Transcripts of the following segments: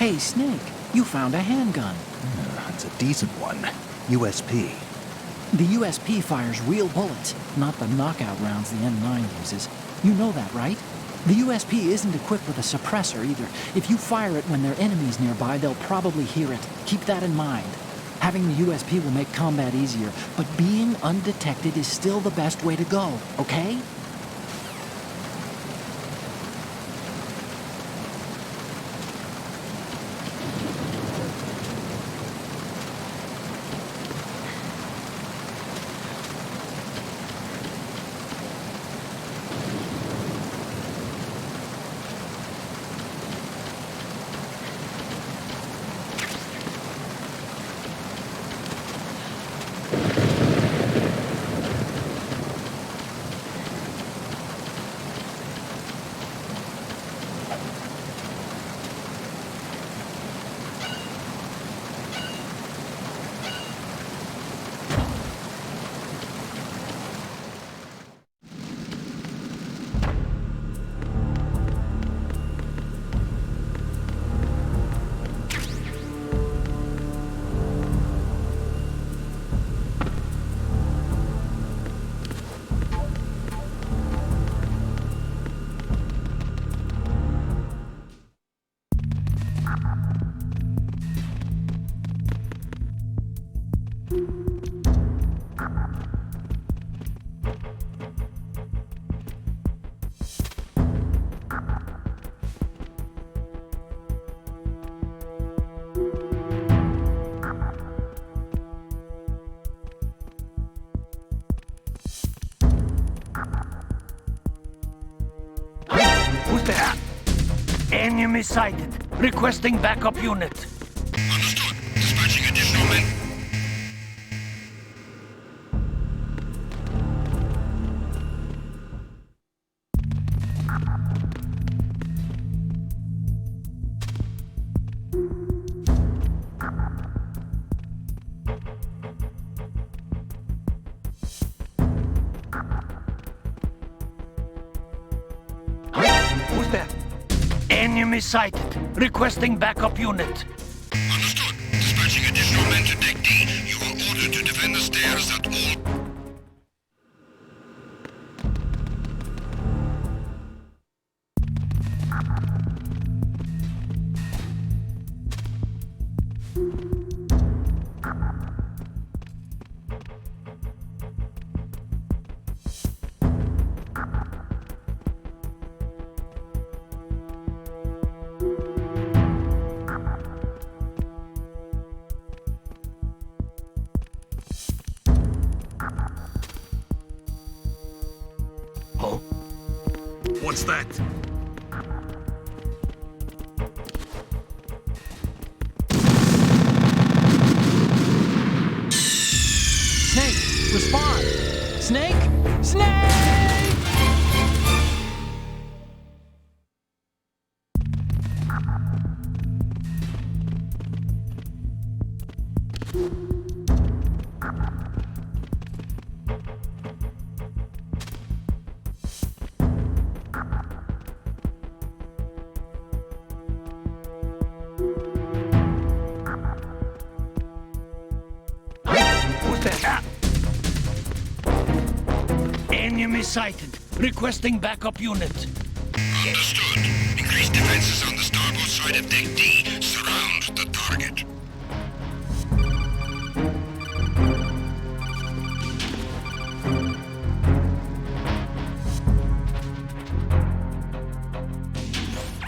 Hey, Snake, you found a handgun. It's a decent one. USP. The USP fires real bullets, not the knockout rounds the M9 uses. You know that, right? The USP isn't equipped with a suppressor either. If you fire it when there are enemies nearby, they'll probably hear it. Keep that in mind. Having the USP will make combat easier, but being undetected is still the best way to go, okay? Who's there? Enemy sighted. Requesting backup unit. Understood. Dispatching additional men. Who's there? Enemy sighted. Requesting backup unit. Understood. Dispatching additional men to Deck D. You are ordered to defend the stairs at all. Oh? What's that? Snake, respond! Snake! Snake! Who's there? Enemy sighted. Requesting backup unit. Understood. Increase defenses on the starboard side of Deck D. Surround the target.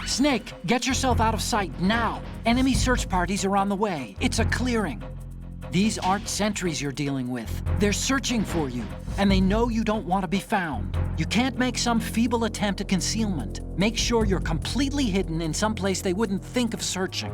Snake, get yourself out of sight now. Enemy search parties are on the way. It's a clearing. These aren't sentries you're dealing with. They're searching for you, and they know you don't want to be found. You can't make some feeble attempt at concealment. Make sure you're completely hidden in some place they wouldn't think of searching.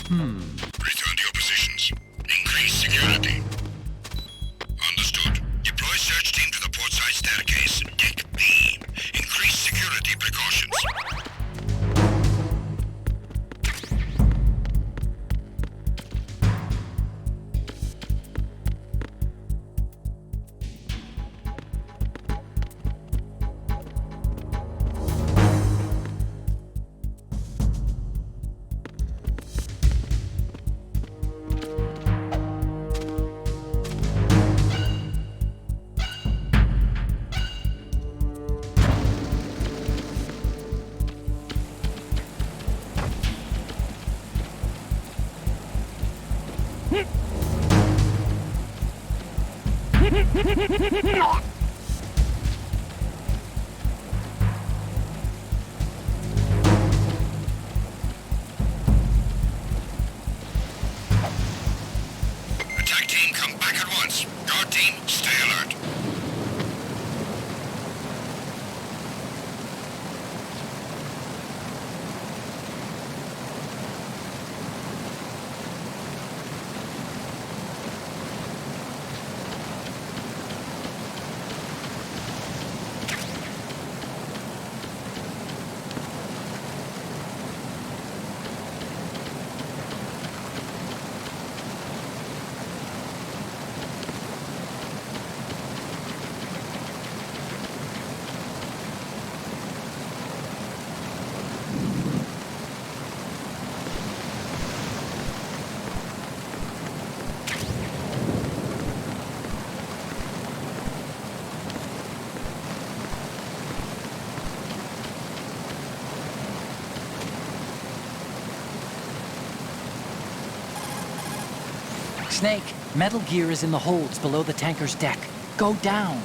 Return to your positions. Increase security. Understood. Deploy search team to the portside staircase, Deck B. Increase security precautions. Attack team, come back at once. Guard team, stay alert. Snake, metal gear is in the holds below the tanker's deck. Go down.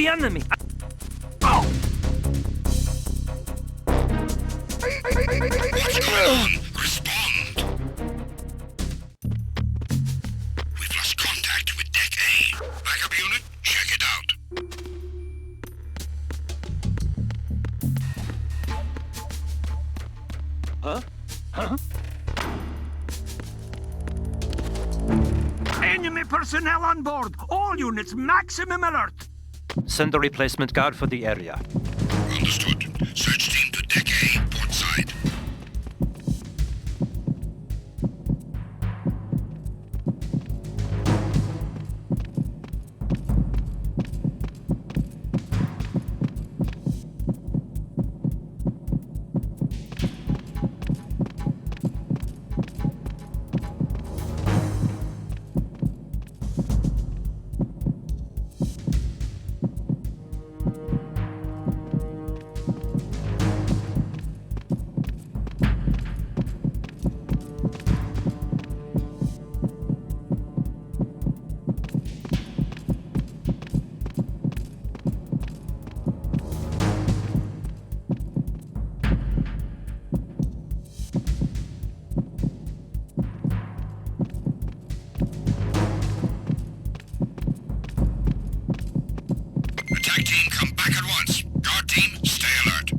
the enemy! What's going on? Respond! We've lost contact with Deck Backup unit, check it out. Enemy personnel on board! All units, maximum alert! Send a replacement guard for the area. Understood. Search team to Deck A, port side. Attack team, come back at once. Guard team, stay alert.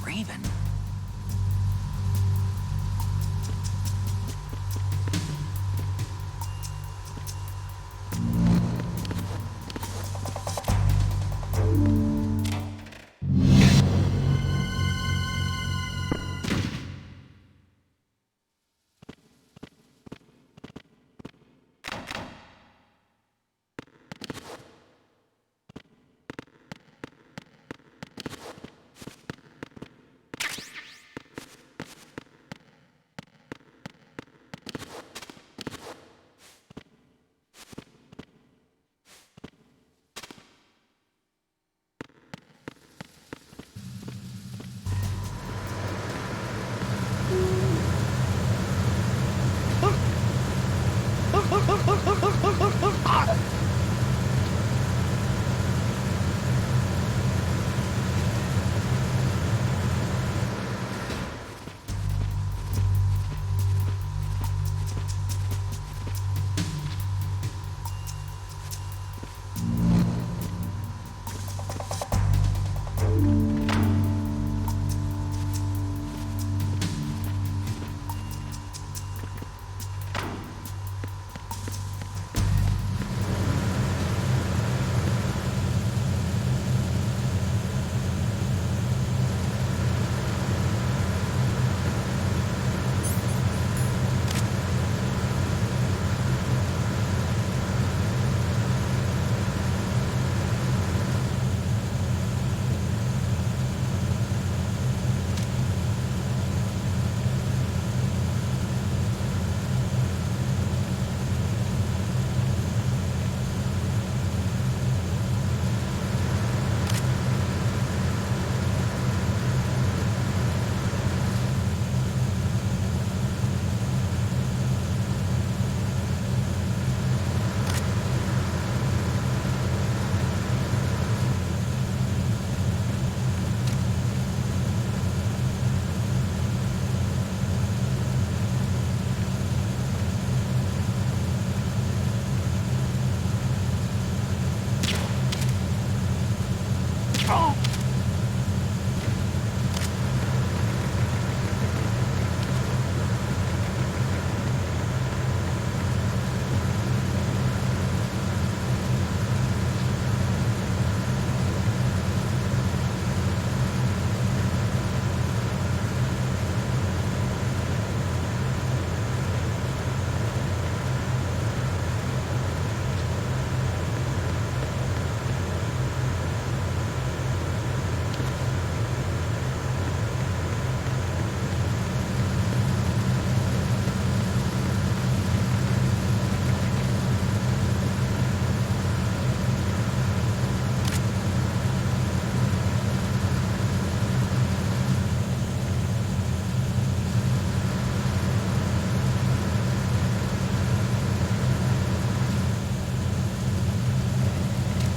Raven.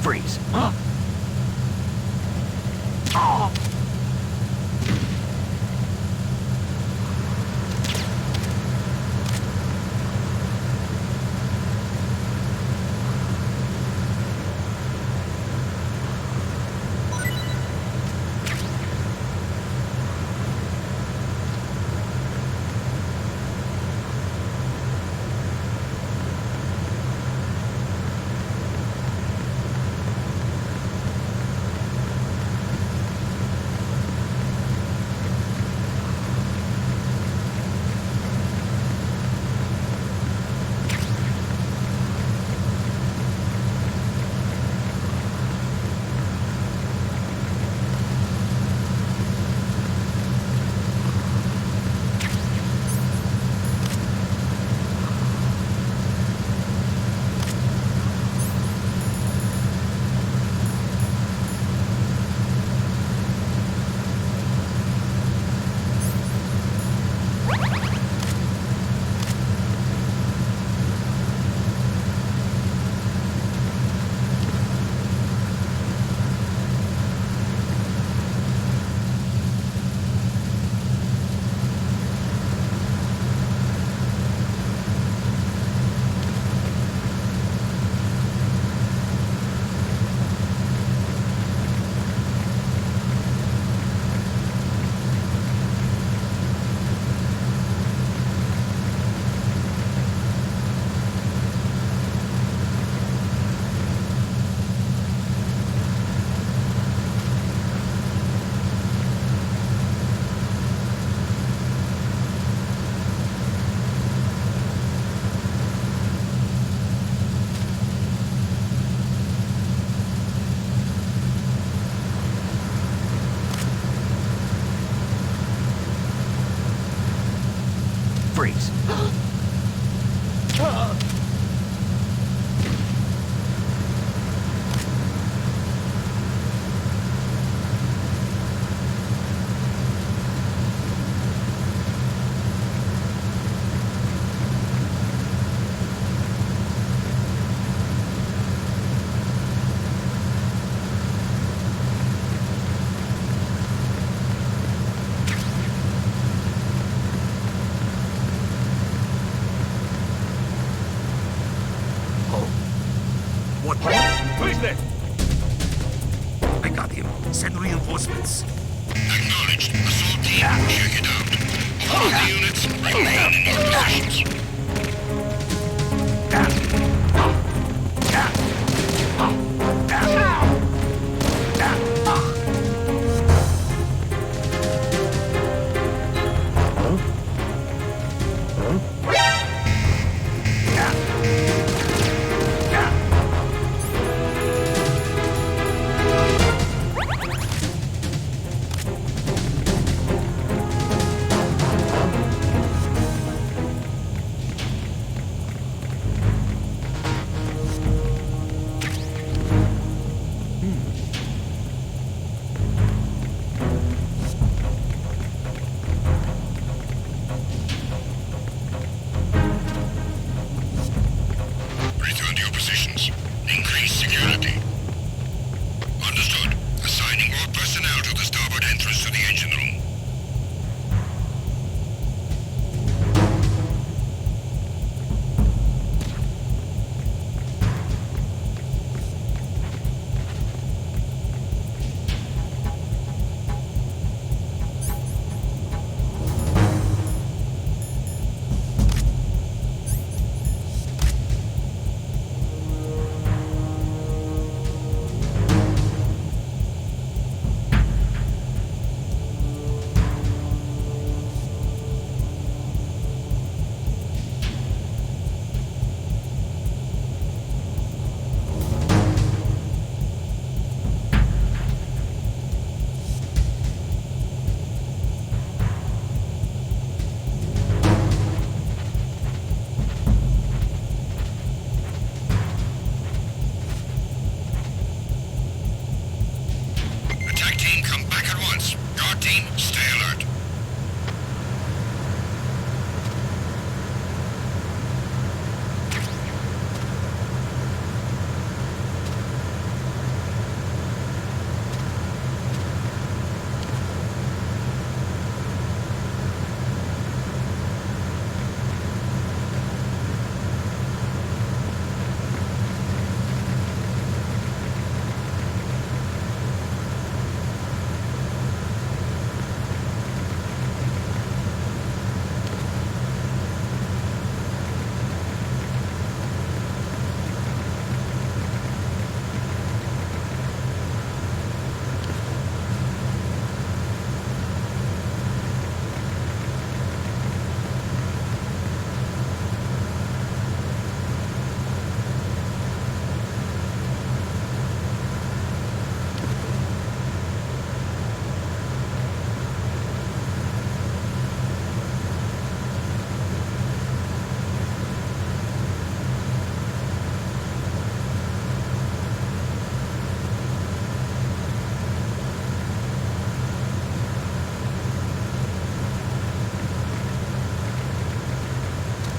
Freeze. Freeze. What? Who is there? I got him. Send reinforcements. Acknowledged. Assault team, check it out. All of the units remain in your positions. Team, stay alert.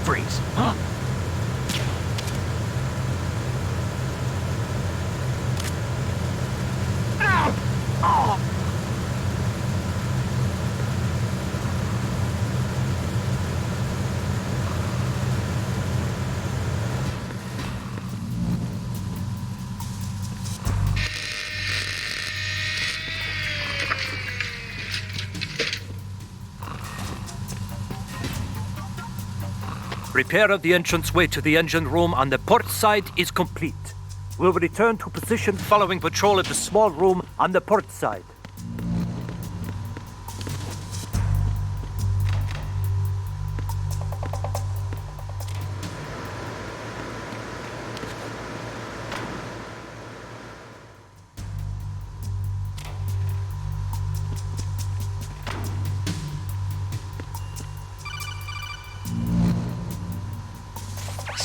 Freeze. Repair of the entranceway to the engine room on the port side is complete. We'll return to position following patrol of the small room on the port side.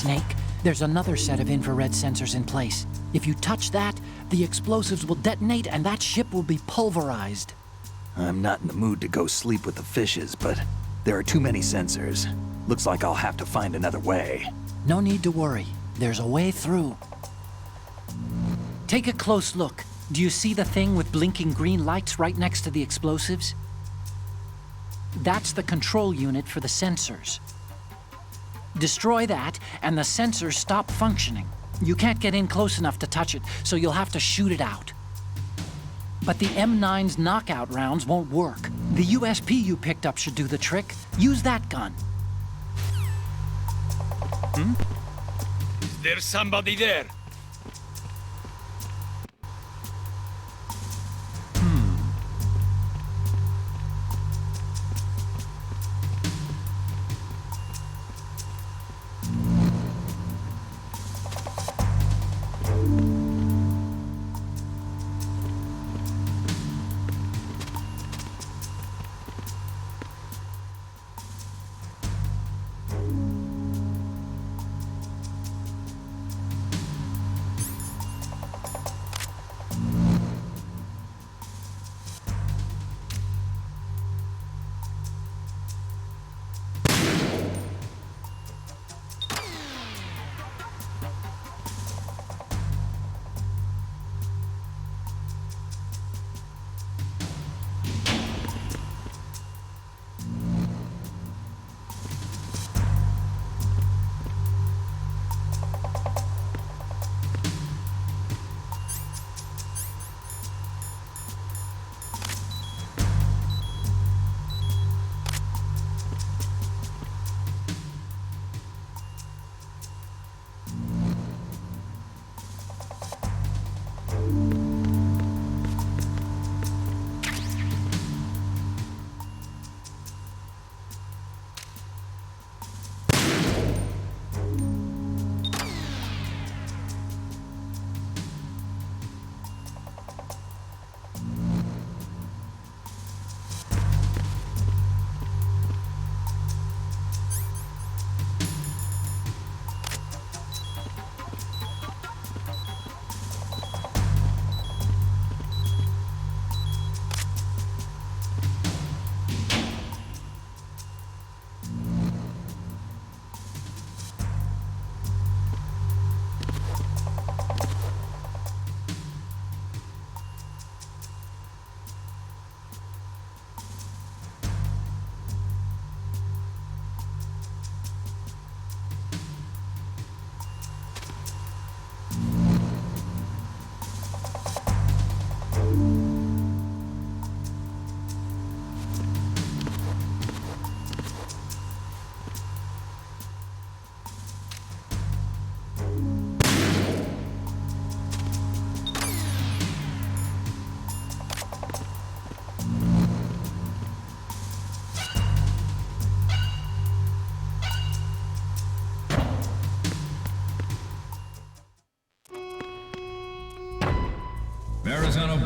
Snake, there's another set of infrared sensors in place. If you touch that, the explosives will detonate and that ship will be pulverized. I'm not in the mood to go sleep with the fishes, but there are too many sensors. Looks like I'll have to find another way. No need to worry. There's a way through. Take a close look. Do you see the thing with blinking green lights right next to the explosives? That's the control unit for the sensors. Destroy that, and the sensors stop functioning. You can't get in close enough to touch it, so you'll have to shoot it out. But the M9's knockout rounds won't work. The USP you picked up should do the trick. Use that gun. There's somebody there.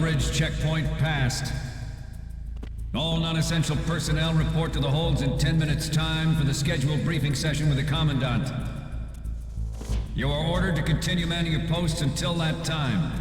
Bridge checkpoint passed. All non-essential personnel report to the holds in 10 minutes' time for the scheduled briefing session with the Commandant. You are ordered to continue manning your posts until that time.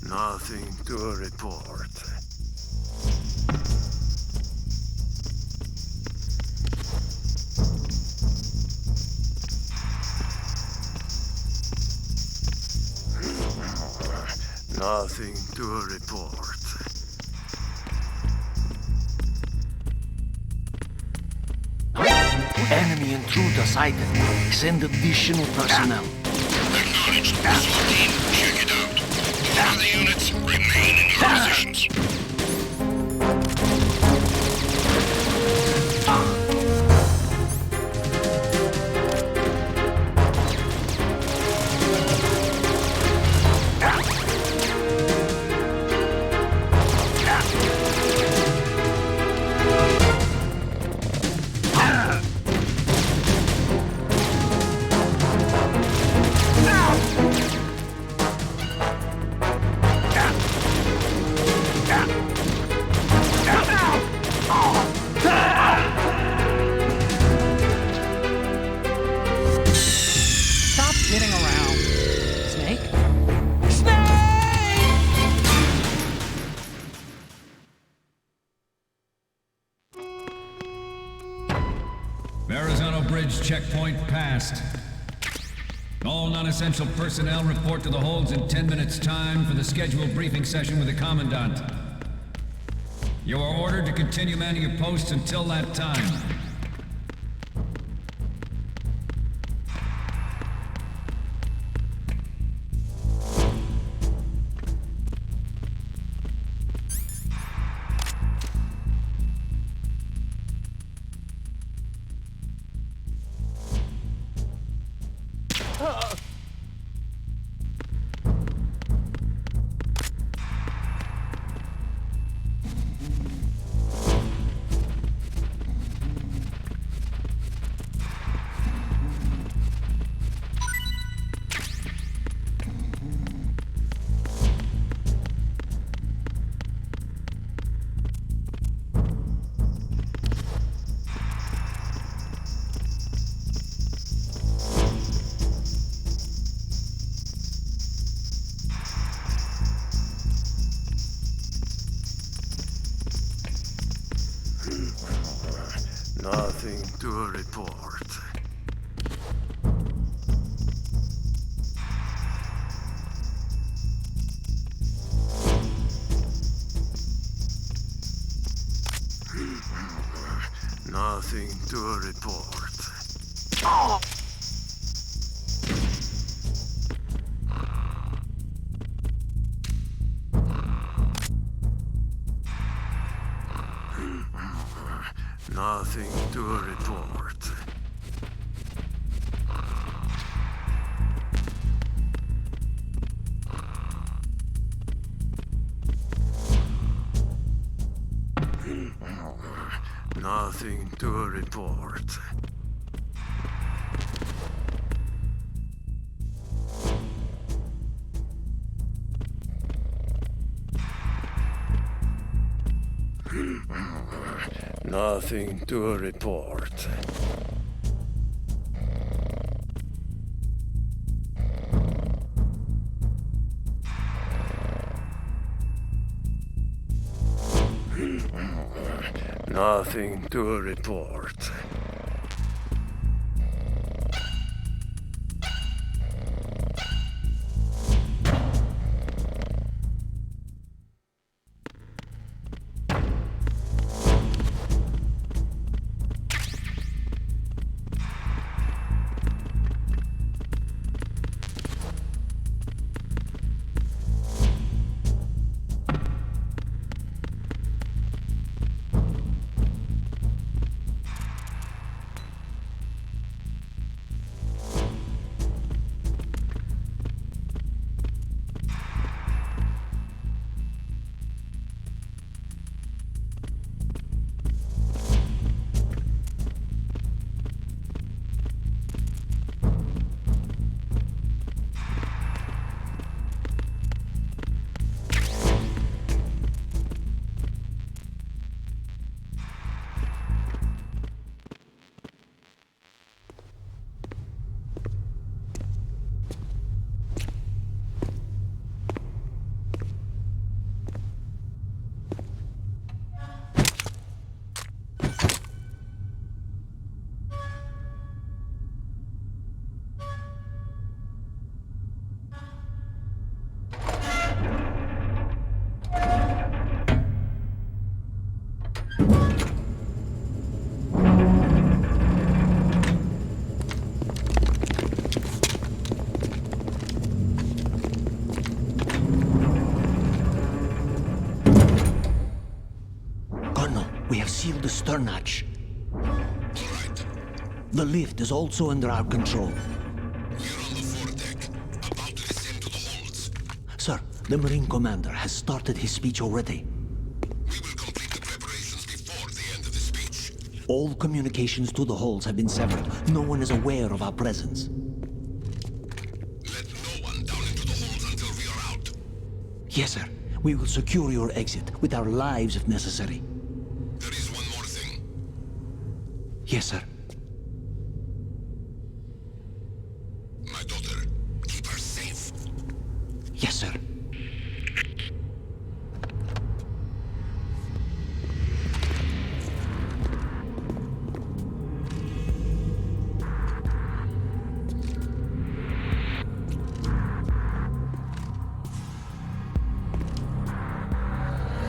Nothing to report. Nothing to report. Enemy intruder sighted. Send additional personnel. Acknowledged. Assault team, check it out. All the units remain in their positions. Bridge checkpoint passed. All non-essential personnel report to the holds in 10 minutes' time for the scheduled briefing session with the Commandant. You are ordered to continue manning your posts until that time. Nothing to report. Nothing to report. Nothing to report. Nothing to report. Nothing to report. Nothing to report. We have sealed the stern hatch. All right. The lift is also under our control. We're on the foredeck, about to descend to the holds. Sir, the Marine Commander has started his speech already. We will complete the preparations before the end of the speech. All communications to the holds have been severed. No one is aware of our presence. Let no one down into the holds until we are out. Yes, sir. We will secure your exit, with our lives if necessary. There is one more thing. Yes, sir. My daughter, keep her safe. Yes, sir.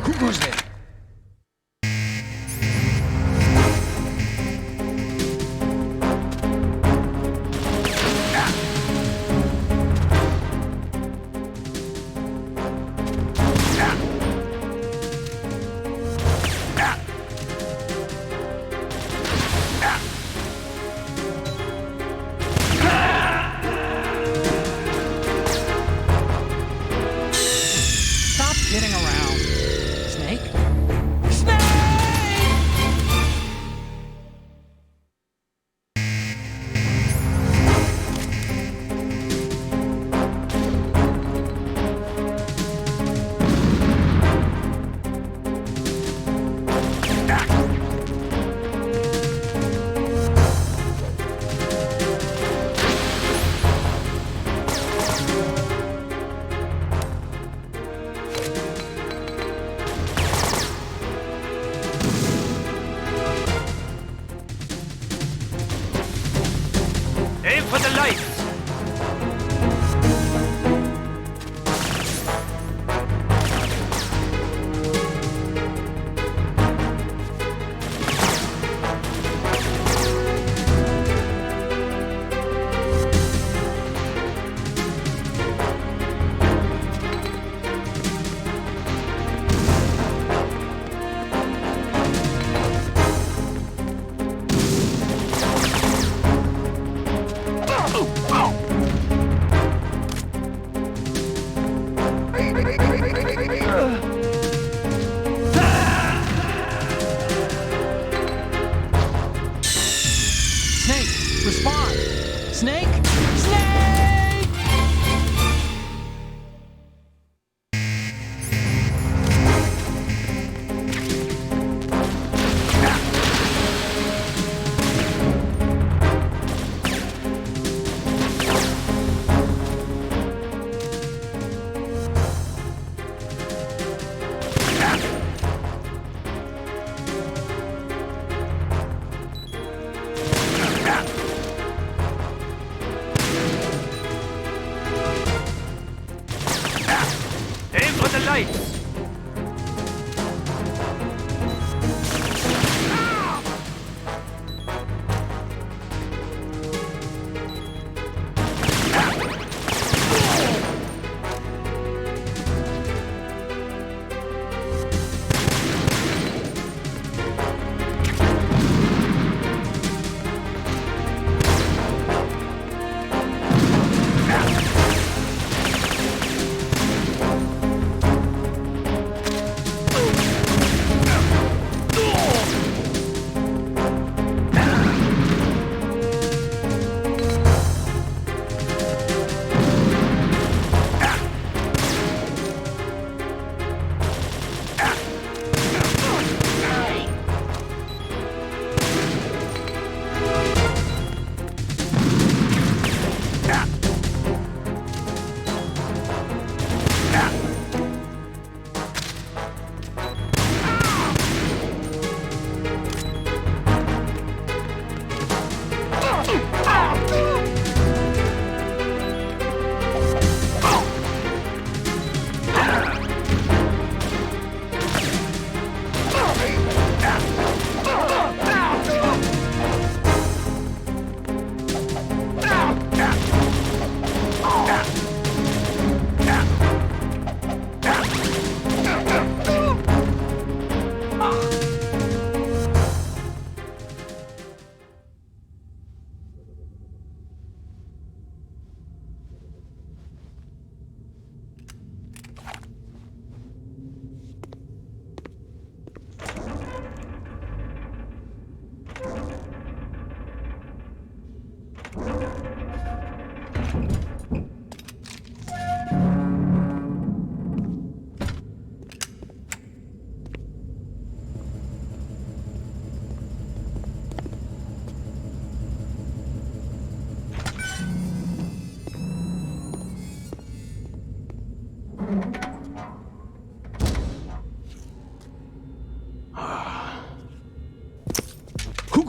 Who goes there?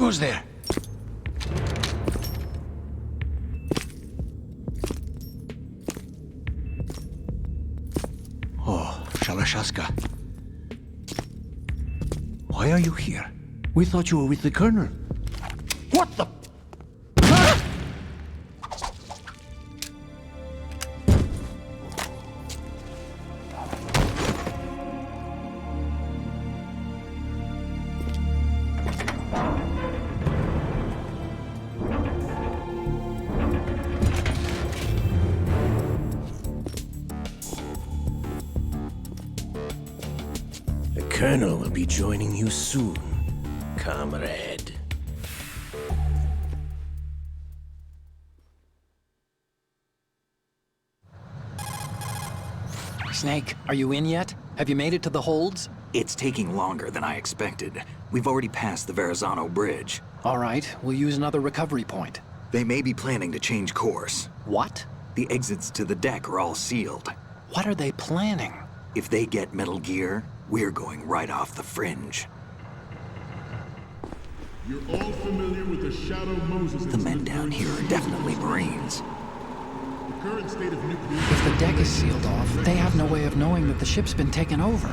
goes there? Oh, Shalashaska. Why are you here? We thought you were with the Colonel. What the? The Colonel will be joining you soon, comrade. Snake, are you in yet? Have you made it to the holds? It's taking longer than I expected. We've already passed the Verrazano Bridge. All right, we'll use another recovery point. They may be planning to change course. What? The exits to the deck are all sealed. What are they planning? If they get Metal Gear, we're going right off the fringe. You're all familiar with the Shadow Moses The men down here are definitely Marines. The current state of nuclear... If the deck is sealed off, they have no way of knowing that the ship's been taken over.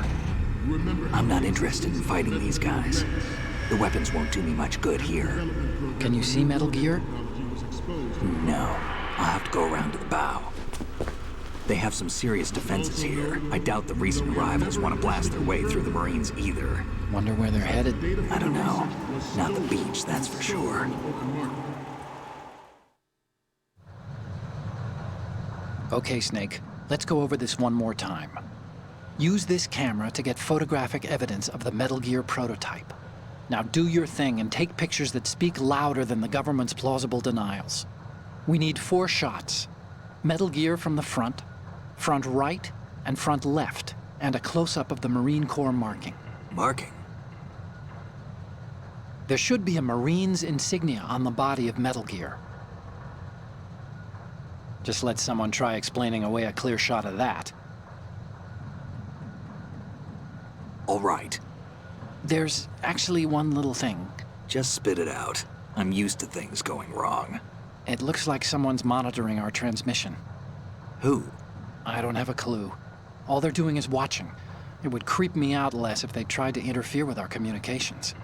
I'm not interested in fighting these guys. The weapons won't do me much good here. Can you see Metal Gear? No. I'll have to go around to the bow. They have some serious defenses here. I doubt the recent arrivals want to blast their way through the Marines either. Wonder where they're headed? I don't know. Not the beach, that's for sure. Okay, Snake. Let's go over this one more time. Use this camera to get photographic evidence of the Metal Gear prototype. Now do your thing and take pictures that speak louder than the government's plausible denials. We need 4 shots. Metal Gear from the front right, and front left, and a close-up of the Marine Corps marking. Marking? There should be a Marine's insignia on the body of Metal Gear. Just let someone try explaining away a clear shot of that. All right. There's actually one little thing. Just spit it out. I'm used to things going wrong. It looks like someone's monitoring our transmission. Who? I don't have a clue. All they're doing is watching. It would creep me out less if they tried to interfere with our communications.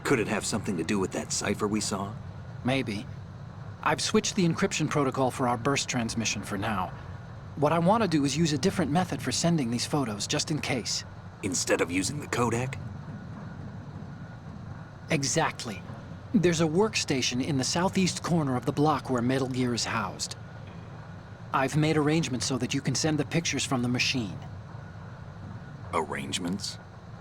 Could it have something to do with that cipher we saw? Maybe. I've switched the encryption protocol for our burst transmission for now. What I want to do is use a different method for sending these photos, just in case. Instead of using the codec? Exactly. There's a workstation in the southeast corner of the block where Metal Gear is housed. I've made arrangements so that you can send the pictures from the machine. Arrangements?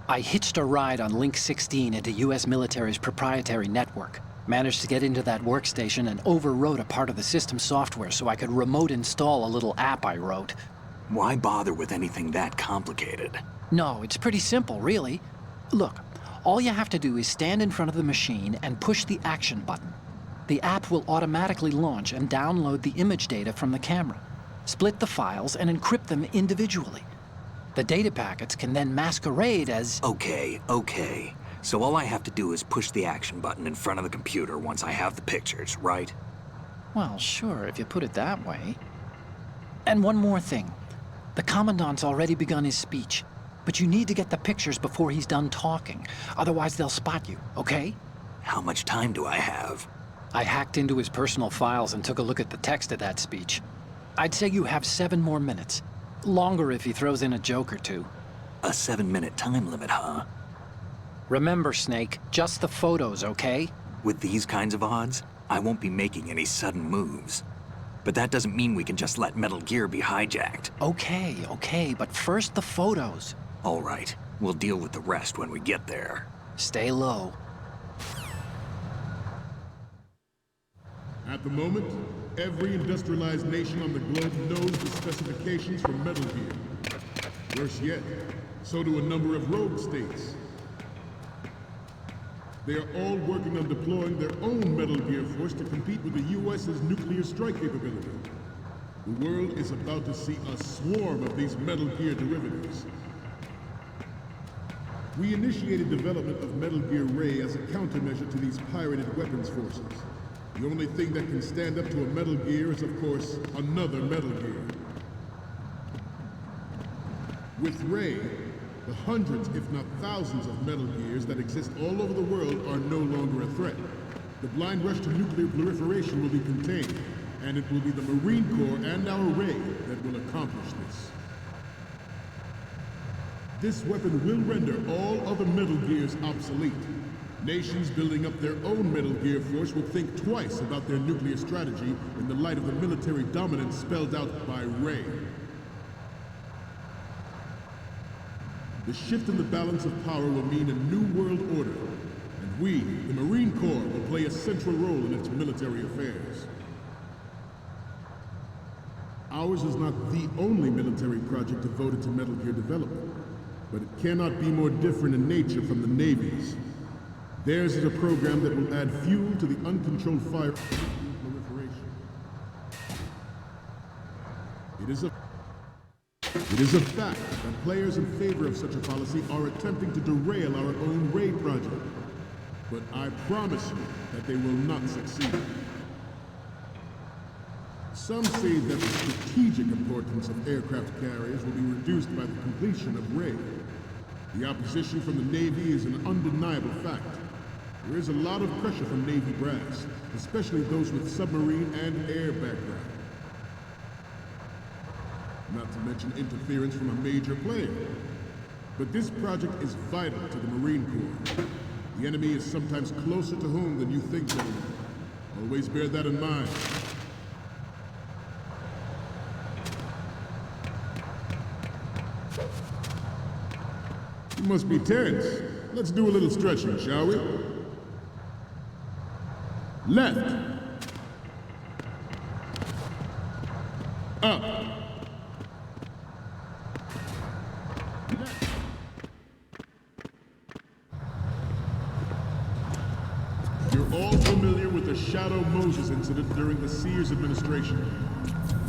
I hitched a ride on Link 16 into US military's proprietary network. Managed to get into that workstation and overwrote a part of the system software so I could remote install a little app I wrote. Why bother with anything that complicated? No, it's pretty simple, really. Look, all you have to do is stand in front of the machine and push the action button. The app will automatically launch and download the image data from the camera, split the files, and encrypt them individually. The data packets can then masquerade as... Okay. So all I have to do is push the action button in front of the computer once I have the pictures, right? Well, sure, if you put it that way. And one more thing. The Commandant's already begun his speech, but you need to get the pictures before he's done talking. Otherwise, they'll spot you, okay? How much time do I have? I hacked into his personal files and took a look at the text of that speech. I'd say you have 7 more minutes. Longer if he throws in a joke or two. A 7-minute time limit, huh? Remember, Snake, just the photos, okay? With these kinds of odds, I won't be making any sudden moves. But that doesn't mean we can just let Metal Gear be hijacked. Okay, but first the photos. All right, we'll deal with the rest when we get there. Stay low. At the moment, every industrialized nation on the globe knows the specifications for Metal Gear. Worse yet, so do a number of rogue states. They are all working on deploying their own Metal Gear force to compete with the U.S.'s nuclear strike capability. The world is about to see a swarm of these Metal Gear derivatives. We initiated development of Metal Gear Ray as a countermeasure to these pirated weapons forces. The only thing that can stand up to a Metal Gear is, of course, another Metal Gear. With Ray, the hundreds, if not thousands, of Metal Gears that exist all over the world are no longer a threat. The blind rush to nuclear proliferation will be contained, and it will be the Marine Corps and our Ray that will accomplish this. This weapon will render all other Metal Gears obsolete. Nations building up their own Metal Gear force will think twice about their nuclear strategy in the light of the military dominance spelled out by Ray. The shift in the balance of power will mean a new world order, and we, the Marine Corps, will play a central role in its military affairs. Ours is not the only military project devoted to Metal Gear development, but it cannot be more different in nature from the Navy's. Theirs is a program that will add fuel to the uncontrolled fire of proliferation. It is a fact that players in favor of such a policy are attempting to derail our own Ray project. But I promise you that they will not succeed. Some say that the strategic importance of aircraft carriers will be reduced by the completion of Ray. The opposition from the Navy is an undeniable fact. There is a lot of pressure from Navy brass, especially those with submarine and air background. Not to mention interference from a major player. But this project is vital to the Marine Corps. The enemy is sometimes closer to home than you think, gentlemen. Always bear that in mind. You must be tense. Let's do a little stretching, shall we? Left. Up. You're all familiar with the Shadow Moses incident during the Sears administration.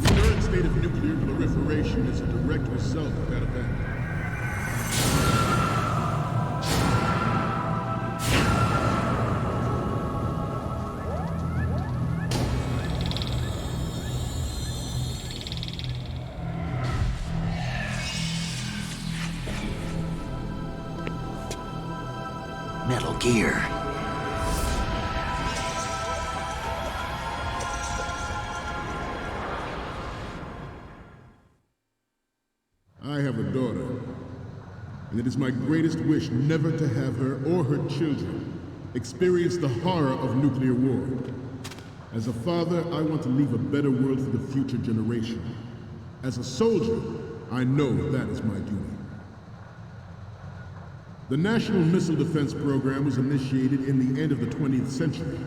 The current state of nuclear proliferation is a direct result of that event. Metal Gear. I have a daughter, and it is my greatest wish never to have her or her children experience the horror of nuclear war. As a father, I want to leave a better world for the future generation. As a soldier, I know that is my duty. The National Missile Defense Program was initiated in the end of the 20th century,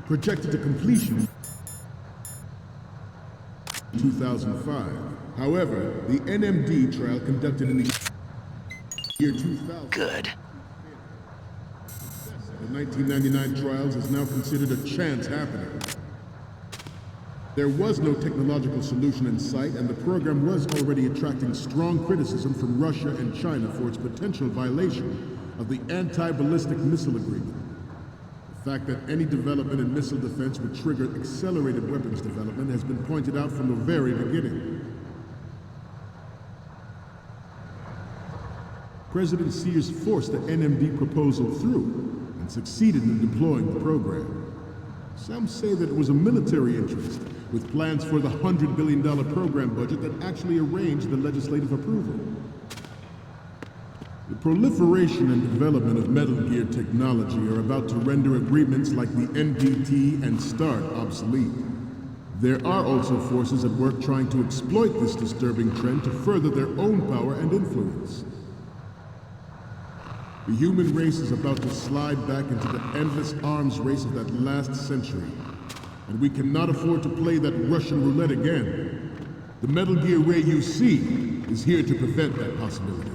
projected to completion in 2005. However, the NMD trial conducted in the year 2000. Good. The 1999 trials is now considered a chance happening. There was no technological solution in sight, and the program was already attracting strong criticism from Russia and China for its potential violation of the Anti-Ballistic Missile Agreement. The fact that any development in missile defense would trigger accelerated weapons development has been pointed out from the very beginning. President Sears forced the NMD proposal through and succeeded in deploying the program. Some say that it was a military interest, with plans for the $100 billion program budget that actually arranged the legislative approval. The proliferation and development of Metal Gear technology are about to render agreements like the NPT and START obsolete. There are also forces at work trying to exploit this disturbing trend to further their own power and influence. The human race is about to slide back into the endless arms race of that last century, and we cannot afford to play that Russian roulette again. The Metal Gear Ray you see is here to prevent that possibility.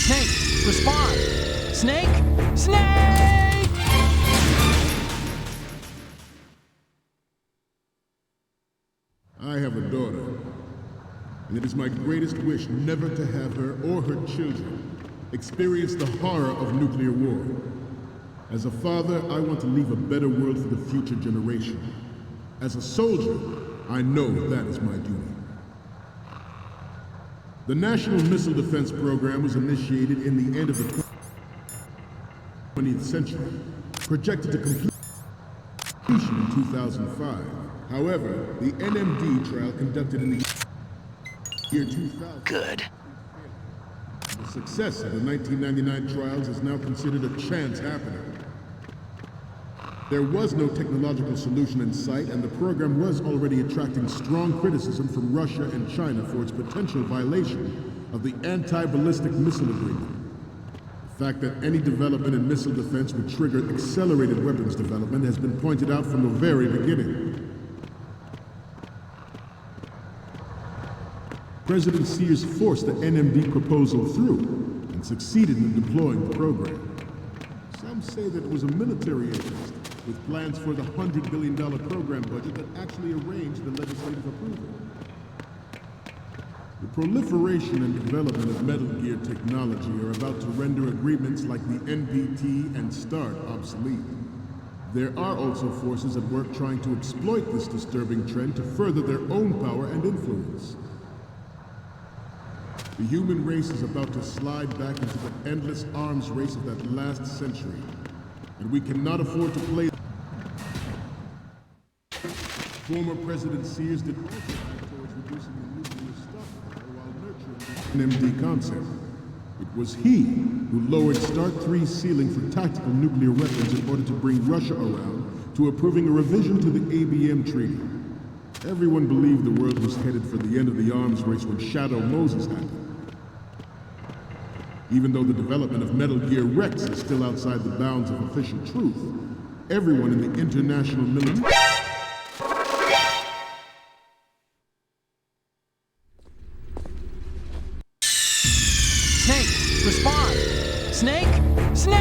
Snake, respond! and it is my greatest wish never to have her or her children experience the horror of nuclear war. As a father, I want to leave a better world for the future generation. As a soldier, I know that is my duty. The National Missile Defense Program was initiated in the end of the 20th century, projected to completion in 2005. However, the NMD trial conducted in the year 2000. Good. The success of the 1999 trials is now considered a chance happening. There was no technological solution in sight, and the program was already attracting strong criticism from Russia and China for its potential violation of the anti-ballistic missile agreement. The fact that any development in missile defense would trigger accelerated weapons development has been pointed out from the very beginning. President Sears forced the NMD proposal through and succeeded in deploying the program. Some say that it was a military interest, with plans for the $100 billion program budget that actually arranged the legislative approval. The proliferation and development of Metal Gear technology are about to render agreements like the NPT and START obsolete. There are also forces at work trying to exploit this disturbing trend to further their own power and influence. The human race is about to slide back into the endless arms race of that last century, and we cannot afford to play. Former President Sears did also act towards reducing the nuclear stockpile while nurturing the NMD concept. It was he who lowered START 3's ceiling for tactical nuclear weapons in order to bring Russia around to approving a revision to the ABM treaty. Everyone believed the world was headed for the end of the arms race when Shadow Moses happened. Even though the development of Metal Gear Rex is still outside the bounds of official truth, everyone in the international military... Snake, respond! Snake! Snake!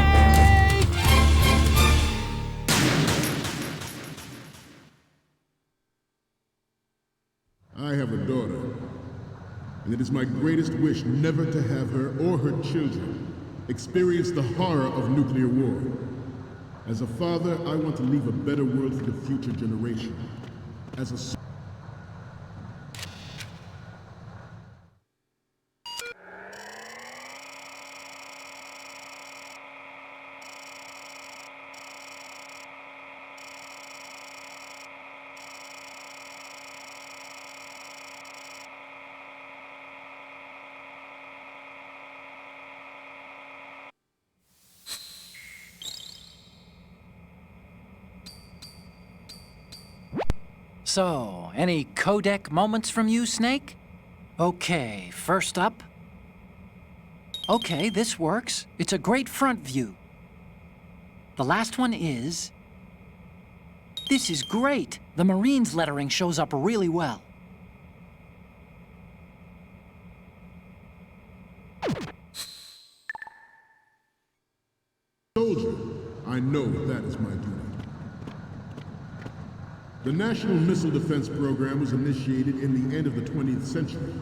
I have a daughter, and it is my greatest wish never to have her or her children experience the horror of nuclear war. As a father, I want to leave a better world for the future generation. As a So, any codec moments from you, Snake? Okay, first up. Okay, this works. It's a great front view. The last one is... This is great. The Marines lettering shows up really well. Soldier, I know that is my duty. The National Missile Defense Program was initiated in the end of the 20th century,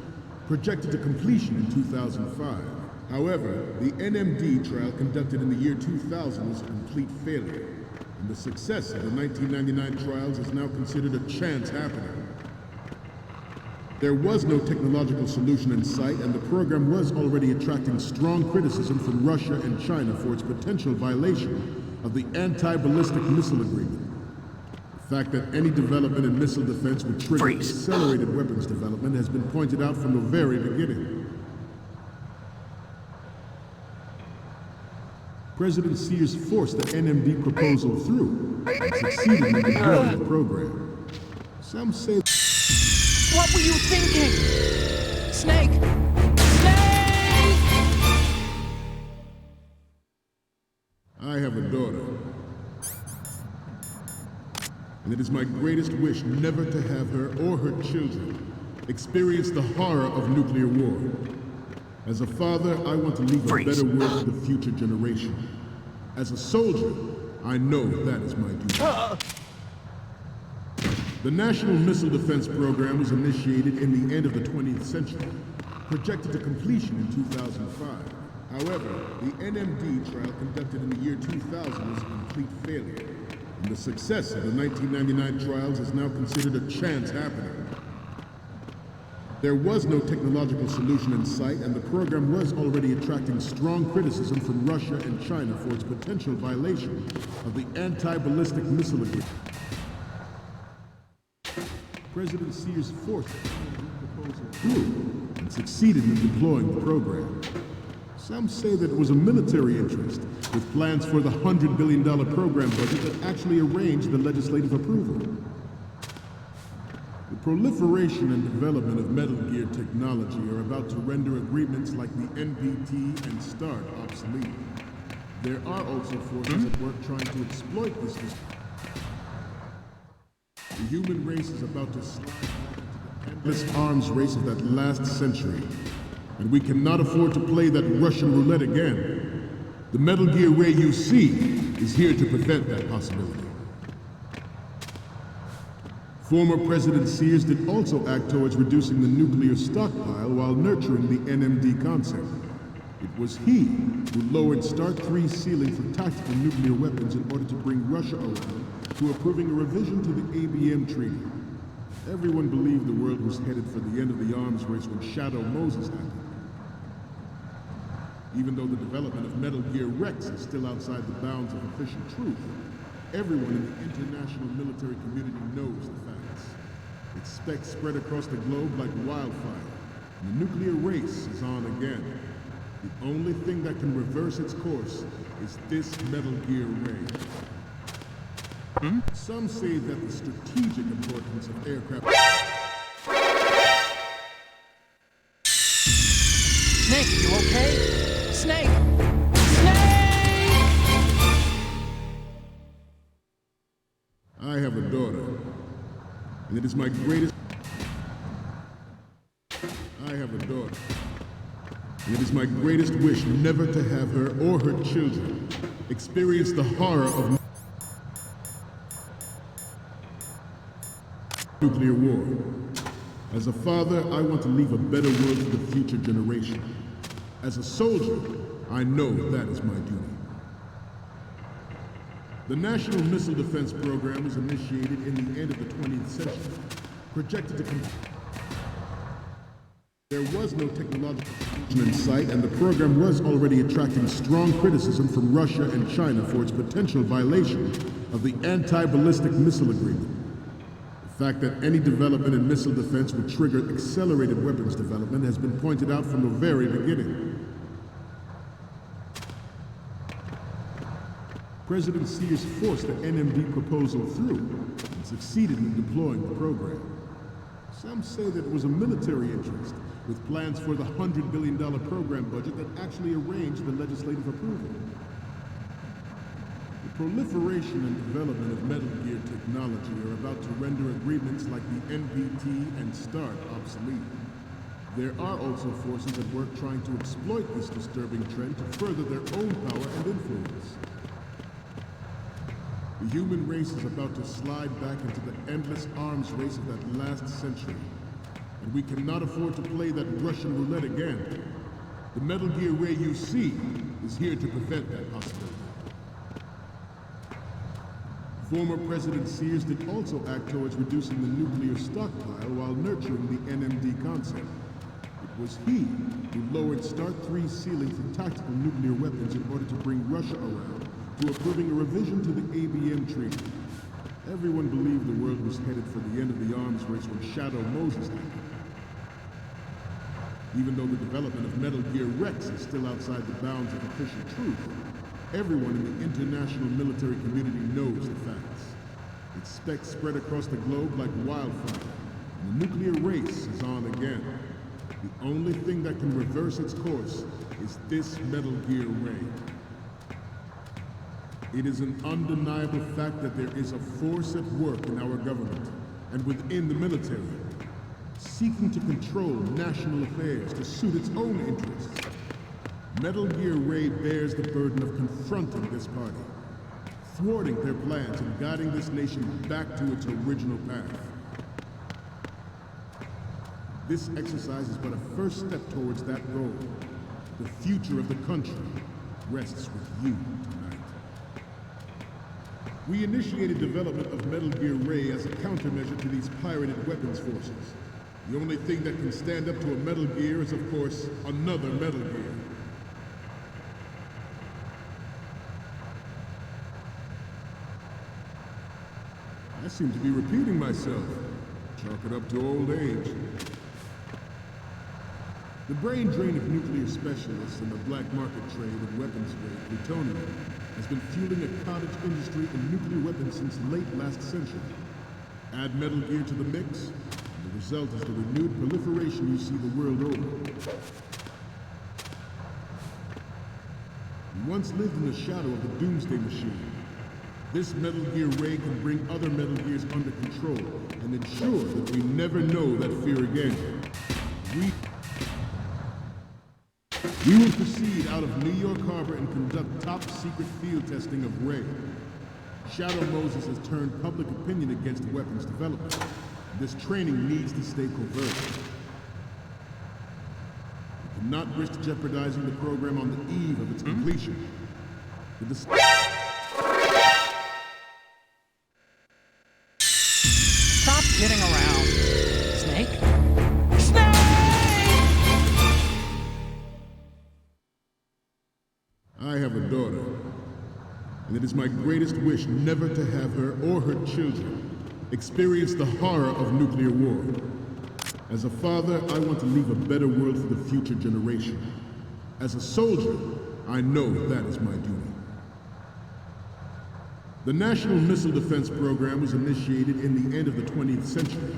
projected to completion in 2005. However, the NMD trial conducted in the year 2000 was a complete failure, and the success of the 1999 trials is now considered a chance happening. There was no technological solution in sight, and the program was already attracting strong criticism from Russia and China for its potential violation of the anti-ballistic missile agreement. The fact that any development in missile defense would trigger accelerated weapons development has been pointed out from the very beginning. President Sears forced the NMD proposal through and succeeded in deploying the program. Some say... What were you thinking? Snake! Snake! I have a daughter, and it is my greatest wish never to have her or her children experience the horror of nuclear war. As a father, I want to leave a better world for the future generation. As a soldier, I know that is my duty. The National Missile Defense Program was initiated in the end of the 20th century, projected to completion in 2005. However, the NMD trial conducted in the year 2000 was a complete failure, and the success of the 1999 trials is now considered a chance happening. There was no technological solution in sight, and the program was already attracting strong criticism from Russia and China for its potential violation of the anti-ballistic missile agreement. President Sears forced the proposal through and succeeded in deploying the program. Some say that it was a military interest, with plans for the $100 billion program budget that actually arranged the legislative approval. The proliferation and development of Metal Gear technology are about to render agreements like the NPT and START obsolete. There are also forces at work trying to exploit this. The human race is about to slide back into the endless arms race of that last century, and we cannot afford to play that Russian roulette again. The Metal Gear Ray you see is here to prevent that possibility. Former President Sears did also act towards reducing the nuclear stockpile while nurturing the NMD concept. It was he who lowered START 3's ceiling for tactical nuclear weapons in order to bring Russia around to approving a revision to the ABM treaty. Everyone believed the world was headed for the end of the arms race when Shadow Moses happened. Even though the development of Metal Gear Rex is still outside the bounds of official truth, everyone in the international military community knows the facts. Its specs spread across the globe like wildfire, and the nuclear race is on again. The only thing that can reverse its course is this Metal Gear Ray. Some say that the strategic importance of aircraft... Snake, you okay? Snake! Snake! I have a daughter, and it is my greatest... And it is my greatest wish never to have her or her children experience the horror of nuclear war. As a father, I want to leave a better world for the future generation. As a soldier, I know that is my duty. The National Missile Defense Program was initiated in the end of the 20th century, projected to complete. There was no technological solution in sight, and the program was already attracting strong criticism from Russia and China for its potential violation of the anti-ballistic missile agreement. The fact that any development in missile defense would trigger accelerated weapons development has been pointed out from the very beginning. President Sears forced the NMD proposal through and succeeded in deploying the program. Some say that it was a military interest, with plans for the $100 billion program budget that actually arranged the legislative approval. The proliferation and development of Metal Gear technology are about to render agreements like the NPT and START obsolete. There are also forces at work trying to exploit this disturbing trend to further their own power and influence. The human race is about to slide back into the endless arms race of that last century, and we cannot afford to play that Russian roulette again. The Metal Gear Ray you see is here to prevent that possibility. Former President Sears did also act towards reducing the nuclear stockpile while nurturing the NMD concept. It was he who lowered START 3's ceiling for tactical nuclear weapons in order to bring Russia around to approving a revision to the ABM treaty. Everyone believed the world was headed for the end of the arms race when Shadow Moses happened. Even though the development of Metal Gear Rex is still outside the bounds of official truth, everyone in the international military community knows the facts. Its specs spread across the globe like wildfire, and the nuclear race is on again. The only thing that can reverse its course is this Metal Gear Ray. It is an undeniable fact that there is a force at work in our government and within the military, seeking to control national affairs to suit its own interests. Metal Gear Ray bears the burden of confronting this party, thwarting their plans and guiding this nation back to its original path. This exercise is but a first step towards that goal. The future of the country rests with you tonight. We initiated development of Metal Gear Ray as a countermeasure to these pirated weapons forces. The only thing that can stand up to a Metal Gear is, of course, another Metal Gear. I seem to be repeating myself. Chalk it up to old age. The brain drain of nuclear specialists and the black market trade in weapons grade plutonium has been fueling a cottage industry in nuclear weapons since late last century. Add Metal Gear to the mix, and the result is the renewed proliferation you see the world over. We once lived in the shadow of the Doomsday Machine. This Metal Gear Ray can bring other Metal Gears under control and ensure that we never know that fear again. We will proceed out of New York Harbor and conduct top-secret field testing of Ray. Shadow Moses has turned public opinion against weapons development. This training needs to stay covert. We cannot risk jeopardizing the program on the eve of its completion. Stop kidding around. Snake? I have a daughter, and it is my greatest wish never to have her or her children experience the horror of nuclear war. As a father, I want to leave a better world for the future generation. As a soldier, I know that is my duty. The National Missile Defense Program was initiated in the end of the 20th century,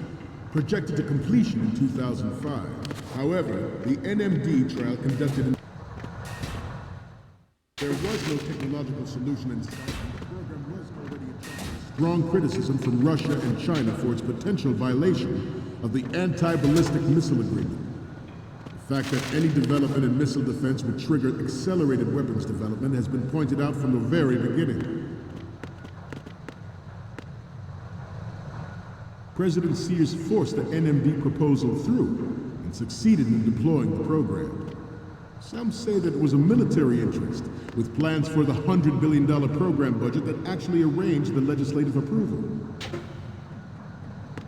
projected to completion in 2005. However, the NMD trial conducted in there was no technological solution in sight, and the program was already attracting strong criticism from Russia and China for its potential violation of the anti-ballistic missile agreement. The fact that any development in missile defense would trigger accelerated weapons development has been pointed out from the very beginning. President Sears forced the NMD proposal through and succeeded in deploying the program. Some say that it was a military interest, with plans for the $100 billion program budget that actually arranged the legislative approval.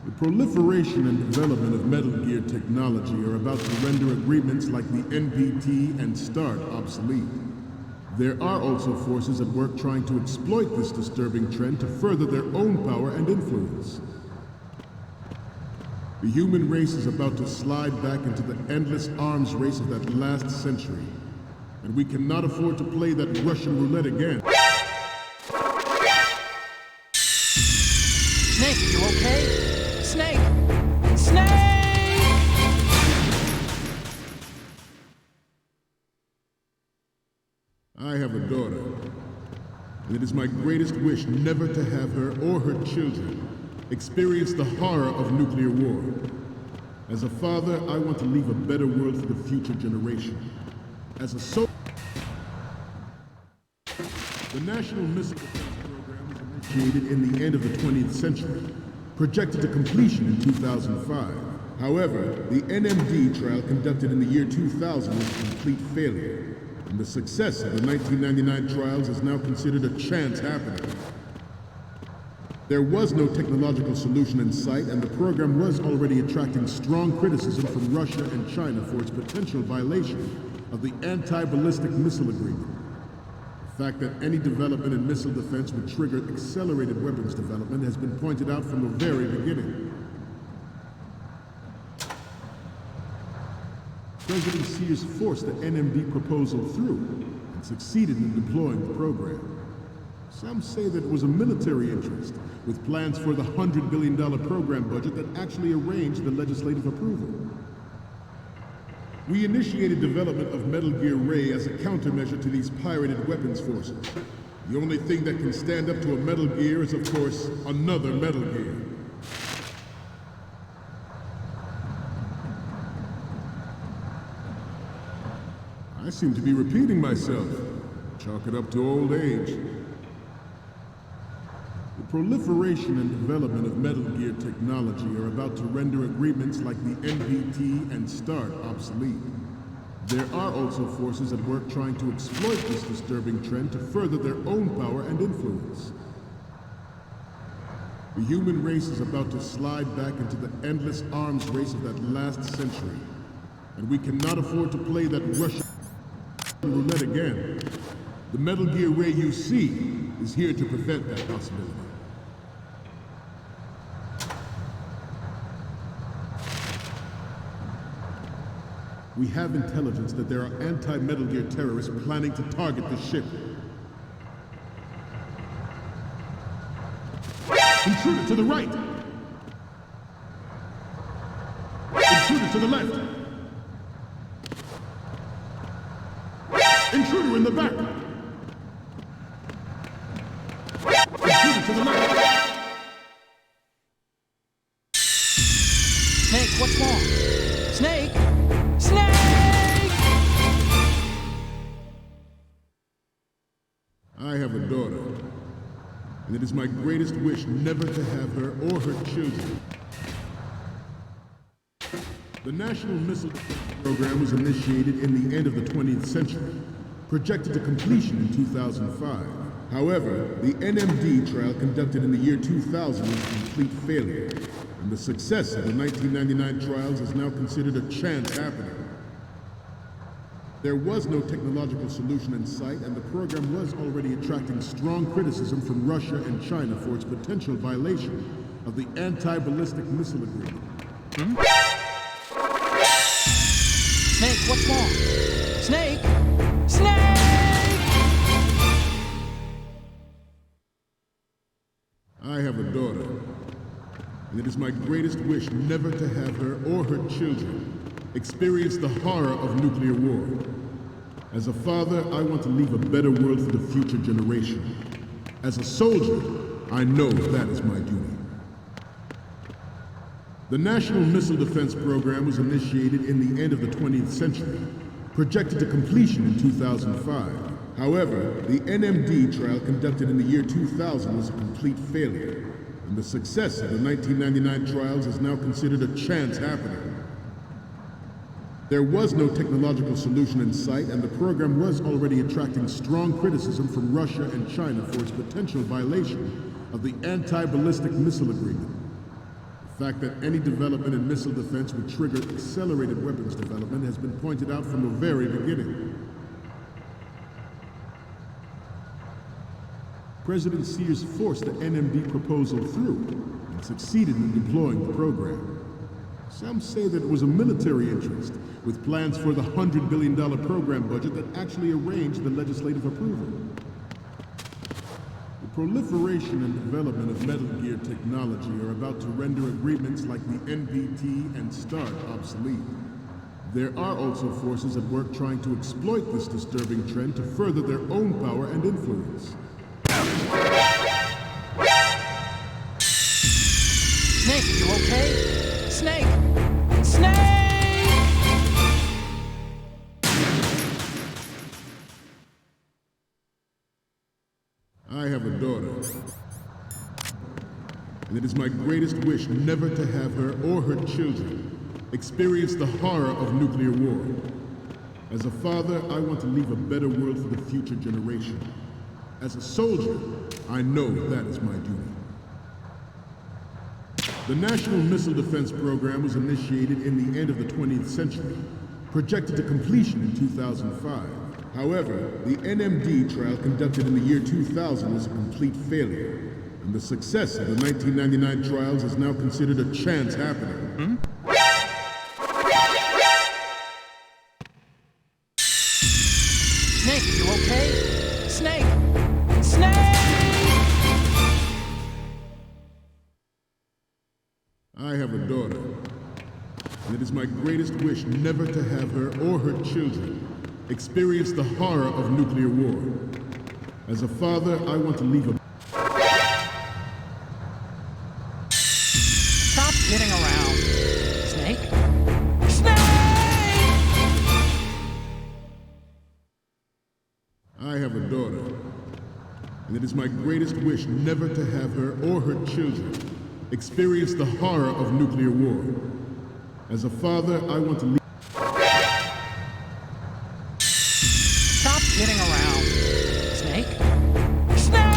The proliferation and development of Metal Gear technology are about to render agreements like the NPT and START obsolete. There are also forces at work trying to exploit this disturbing trend to further their own power and influence. The human race is about to slide back into the endless arms race of that last century. And we cannot afford to play that Russian roulette again. Snake, you okay? Snake! Snake! I have a daughter, and it is my greatest wish never to have her or her children experience the horror of nuclear war. As a father, I want to leave a better world for the future generation. As a soldier, the National Missile Defense Program was initiated in the end of the 20th century, projected to completion in 2005. However, the NMD trial conducted in the year 2000 was a complete failure, and the success of the 1999 trials is now considered a chance happening. There was no technological solution in sight, and the program was already attracting strong criticism from Russia and China for its potential violation of the anti-ballistic missile agreement. The fact that any development in missile defense would trigger accelerated weapons development has been pointed out from the very beginning. President Sears forced the NMD proposal through and succeeded in deploying the program. Some say that it was a military interest, with plans for the $100 billion program budget that actually arranged the legislative approval. We initiated development of Metal Gear Ray as a countermeasure to these pirated weapons forces. The only thing that can stand up to a Metal Gear is, of course, another Metal Gear. I seem to be repeating myself. Chalk it up to old age. The Proliferation and development of Metal Gear technology are about to render agreements like the NPT and START obsolete. There are also forces at work trying to exploit this disturbing trend to further their own power and influence. The human race is about to slide back into the endless arms race of that last century, and we cannot afford to play that Russian roulette again. The Metal Gear Ray you see is here to prevent that possibility. We have intelligence that there are anti-Metal Gear terrorists planning to target the ship. Intruder to the right! Intruder to the left! Intruder in the back! Intruder to the left! Snake, what's wrong? Snake! Snake! I have a daughter, and it is my greatest wish never to have her or her children. The National Missile Program was initiated in the end of the 20th century, projected to completion in 2005. However, the NMD trial conducted in the year 2000 was a complete failure, and the success of the 1999 trials is now considered a chance happening. There was no technological solution in sight, and the program was already attracting strong criticism from Russia and China for its potential violation of the anti-ballistic missile agreement. Snake, what's wrong? Snake! Snake! I have a daughter, and it is my greatest wish never to have her or her children experience the horror of nuclear war. As a father, I want to leave a better world for the future generation. As a soldier, I know that is my duty. The National Missile Defense Program was initiated in the end of the 20th century, projected to completion in 2005. However, the NMD trial conducted in the year 2000 was a complete failure, and the success of the 1999 trials is now considered a chance happening. There was no technological solution in sight, and the program was already attracting strong criticism from Russia and China for its potential violation of the anti-ballistic missile agreement. The fact that any development in missile defense would trigger accelerated weapons development has been pointed out from the very beginning. President Sears forced the NMD proposal through and succeeded in deploying the program. Some say that it was a military interest, with plans for the $100 billion program budget that actually arranged the legislative approval. The proliferation and development of Metal Gear technology are about to render agreements like the NPT and START obsolete. There are also forces at work trying to exploit this disturbing trend to further their own power and influence. Snake, you okay? Snake! Snake! I have a daughter, and it is my greatest wish never to have her or her children experience the horror of nuclear war. As a father, I want to leave a better world for the future generation. As a soldier, I know that is my duty. The National Missile Defense Program was initiated in the end of the 20th century, projected to completion in 2005. However, the NMD trial conducted in the year 2000 was a complete failure, and the success of the 1999 trials is now considered a chance happening. Snake, you okay? Snake! Snake! I have a daughter, and it is my greatest wish never to have her or her children experience the horror of nuclear war. As a father, I want to leave a... Stop kidding around. Snake? Snake! I have a daughter, and it is my greatest wish never to have her or her children experience the horror of nuclear war. As a father, I want to leave. Stop kidding around. Snake? Snake!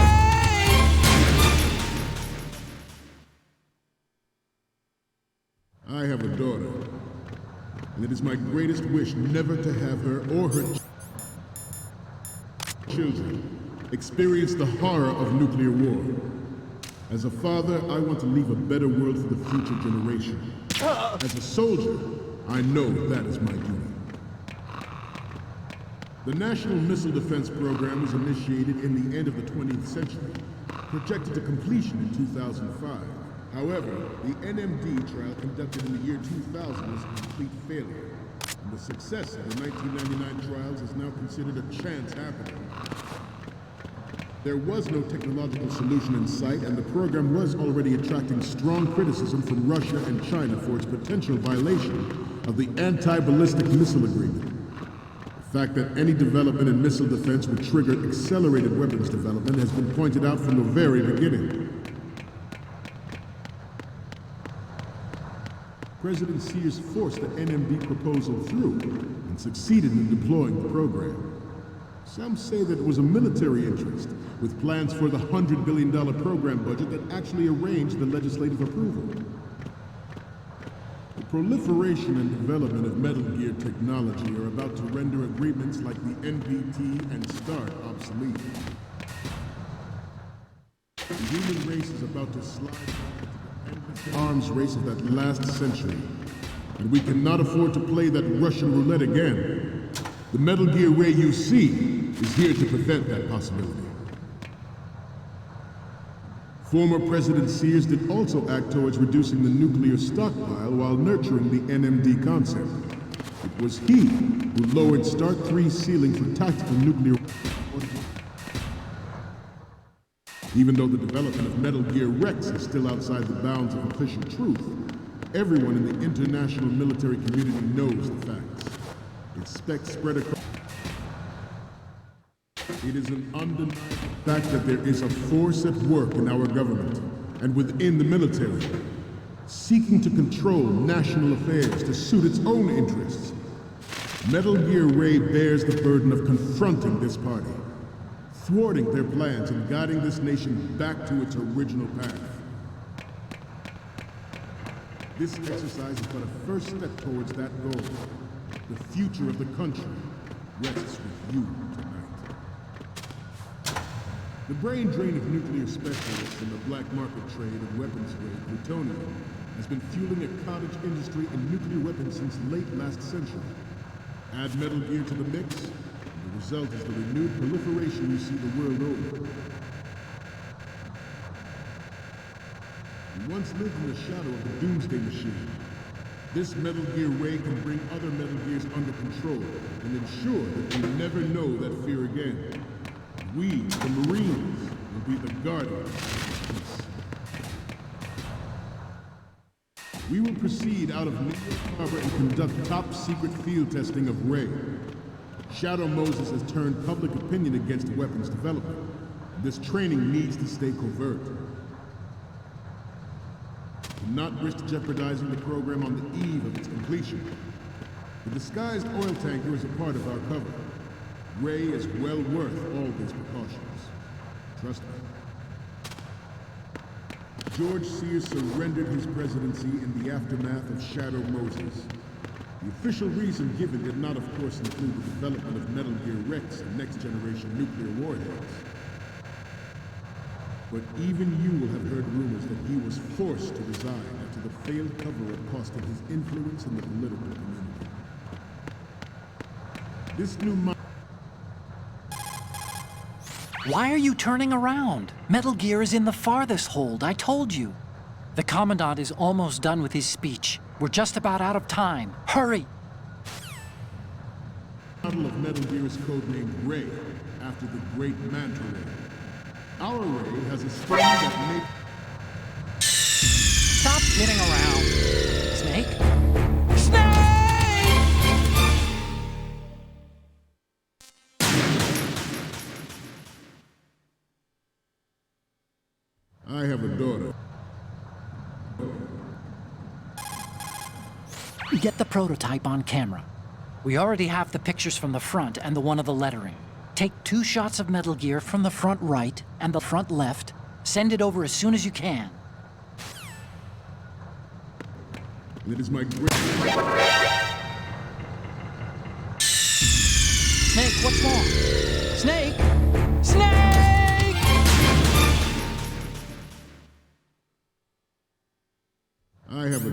I have a daughter, and it is my greatest wish never to have her or her children experience the horror of nuclear war. As a father, I want to leave a better world for the future generation. As a soldier, I know that is my duty. The National Missile Defense Program was initiated in the end of the 20th century, projected to completion in 2005. However, the NMD trial conducted in the year 2000 was a complete failure, and the success of the 1999 trials is now considered a chance happening. There was no technological solution in sight, and the program was already attracting strong criticism from Russia and China for its potential violation of the Anti-Ballistic Missile Agreement. The fact that any development in missile defense would trigger accelerated weapons development has been pointed out from the very beginning. President Sears forced the NMD proposal through and succeeded in deploying the program. Some say that it was a military interest, with plans for the $100 billion program budget that actually arranged the legislative approval. The proliferation and development of Metal Gear technology are about to render agreements like the NPT and START obsolete. The human race is about to slide back into the endless arms race of that last century, and we cannot afford to play that Russian roulette again. The Metal Gear Ray you see is here to prevent that possibility. Former President Sears did also act towards reducing the nuclear stockpile while nurturing the NMD concept. It was he who lowered START 3's ceiling for tactical nuclear. Even though the development of Metal Gear Rex is still outside the bounds of official truth, everyone in the international military community knows the facts. Its specs spread across. It is an undeniable fact that there is a force at work in our government and within the military, seeking to control national affairs to suit its own interests. Metal Gear Ray bears the burden of confronting this party, thwarting their plans and guiding this nation back to its original path. This exercise is but a first step towards that goal. The future of the country rests with you tonight. The brain drain of nuclear specialists and the black market trade of weapons-grade plutonium has been fueling a cottage industry in nuclear weapons since late last century. Add Metal Gear to the mix, and the result is the renewed proliferation you see the world over. We once lived in the shadow of the Doomsday Machine. This Metal Gear Ray can bring other Metal Gears under control and ensure that we never know that fear again. We, the Marines, will be the guardians of peace. We will proceed out of Nickel Harbor and conduct top-secret field testing of Ray. Shadow Moses has turned public opinion against weapons development. This training needs to stay covert. Do not risk jeopardizing the program on the eve of its completion. The disguised oil tanker is a part of our cover. Ray is well worth all these precautions. Trust me. George Sears surrendered his presidency in the aftermath of Shadow Moses. The official reason given did not, of course, include the development of Metal Gear Rex and next-generation nuclear warheads. But even you will have heard rumors that he was forced to resign after the failed cover-up cost him his influence in the political community. This new Why are you turning around? Metal Gear is in the farthest hold, I told you. The Commandant is almost done with his speech. We're just about out of time. Hurry! The model of Metal Gear is codenamed Ray, after the great Manta Ray. Our Ray has a sting that makes... Stop kidding around. Snake? Snake! I have a daughter. Get the prototype on camera. We already have the pictures from the front and the one of the lettering. Take 2 shots of Metal Gear from the front right and the front left. Send it over as soon as you can. It is my great... Snake, what's wrong? Snake! Snake! I have a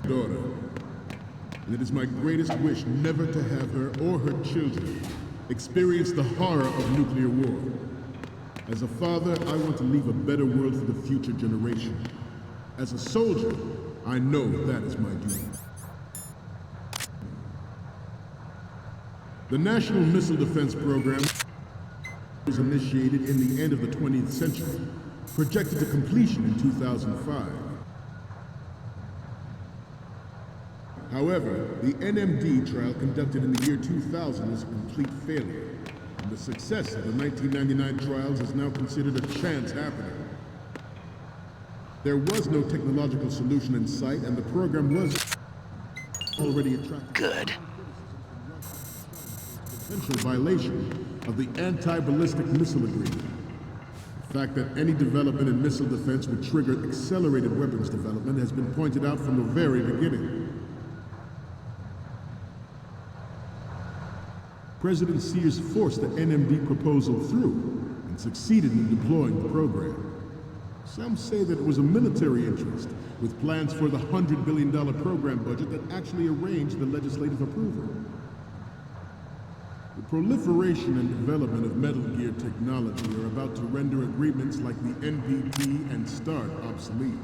daughter, and it is my greatest wish never to have her or her children experience the horror of nuclear war. As a father, I want to leave a better world for the future generation. As a soldier, I know that is my duty. The National Missile Defense Program was initiated in the end of the 20th century, projected to completion in 2005. However, the NMD trial conducted in the year 2000 was a complete failure, and the success of the 1999 trials is now considered a chance happening. There was no technological solution in sight, and the program was already attracting... Good. Potential violation of the anti-ballistic missile agreement. The fact that any development in missile defense would trigger accelerated weapons development has been pointed out from the very beginning. President Sears forced the NMD proposal through and succeeded in deploying the program. Some say that it was a military interest, with plans for the $100 billion program budget that actually arranged the legislative approval. The proliferation and development of Metal Gear technology are about to render agreements like the NPT and START obsolete.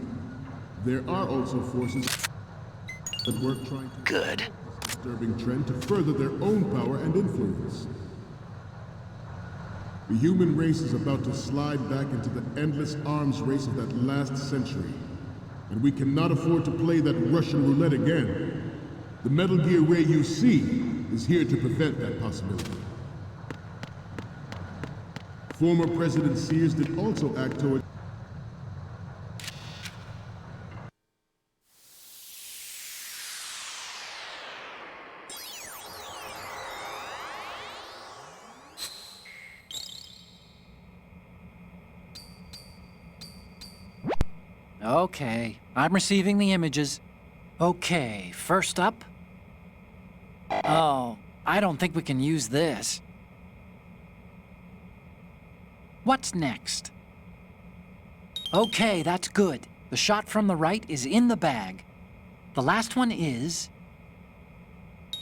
There are also forces that work trying to... Good. Disturbing trend to further their own power and influence. The human race is about to slide back into the endless arms race of that last century, and we cannot afford to play that Russian roulette again. The Metal Gear Ray you see is here to prevent that possibility. Former President Sears did also act toward... Okay, I'm receiving the images. Okay, first up. Oh, I don't think we can use this. What's next? Okay, that's good. The shot from the right is in the bag. The last one is...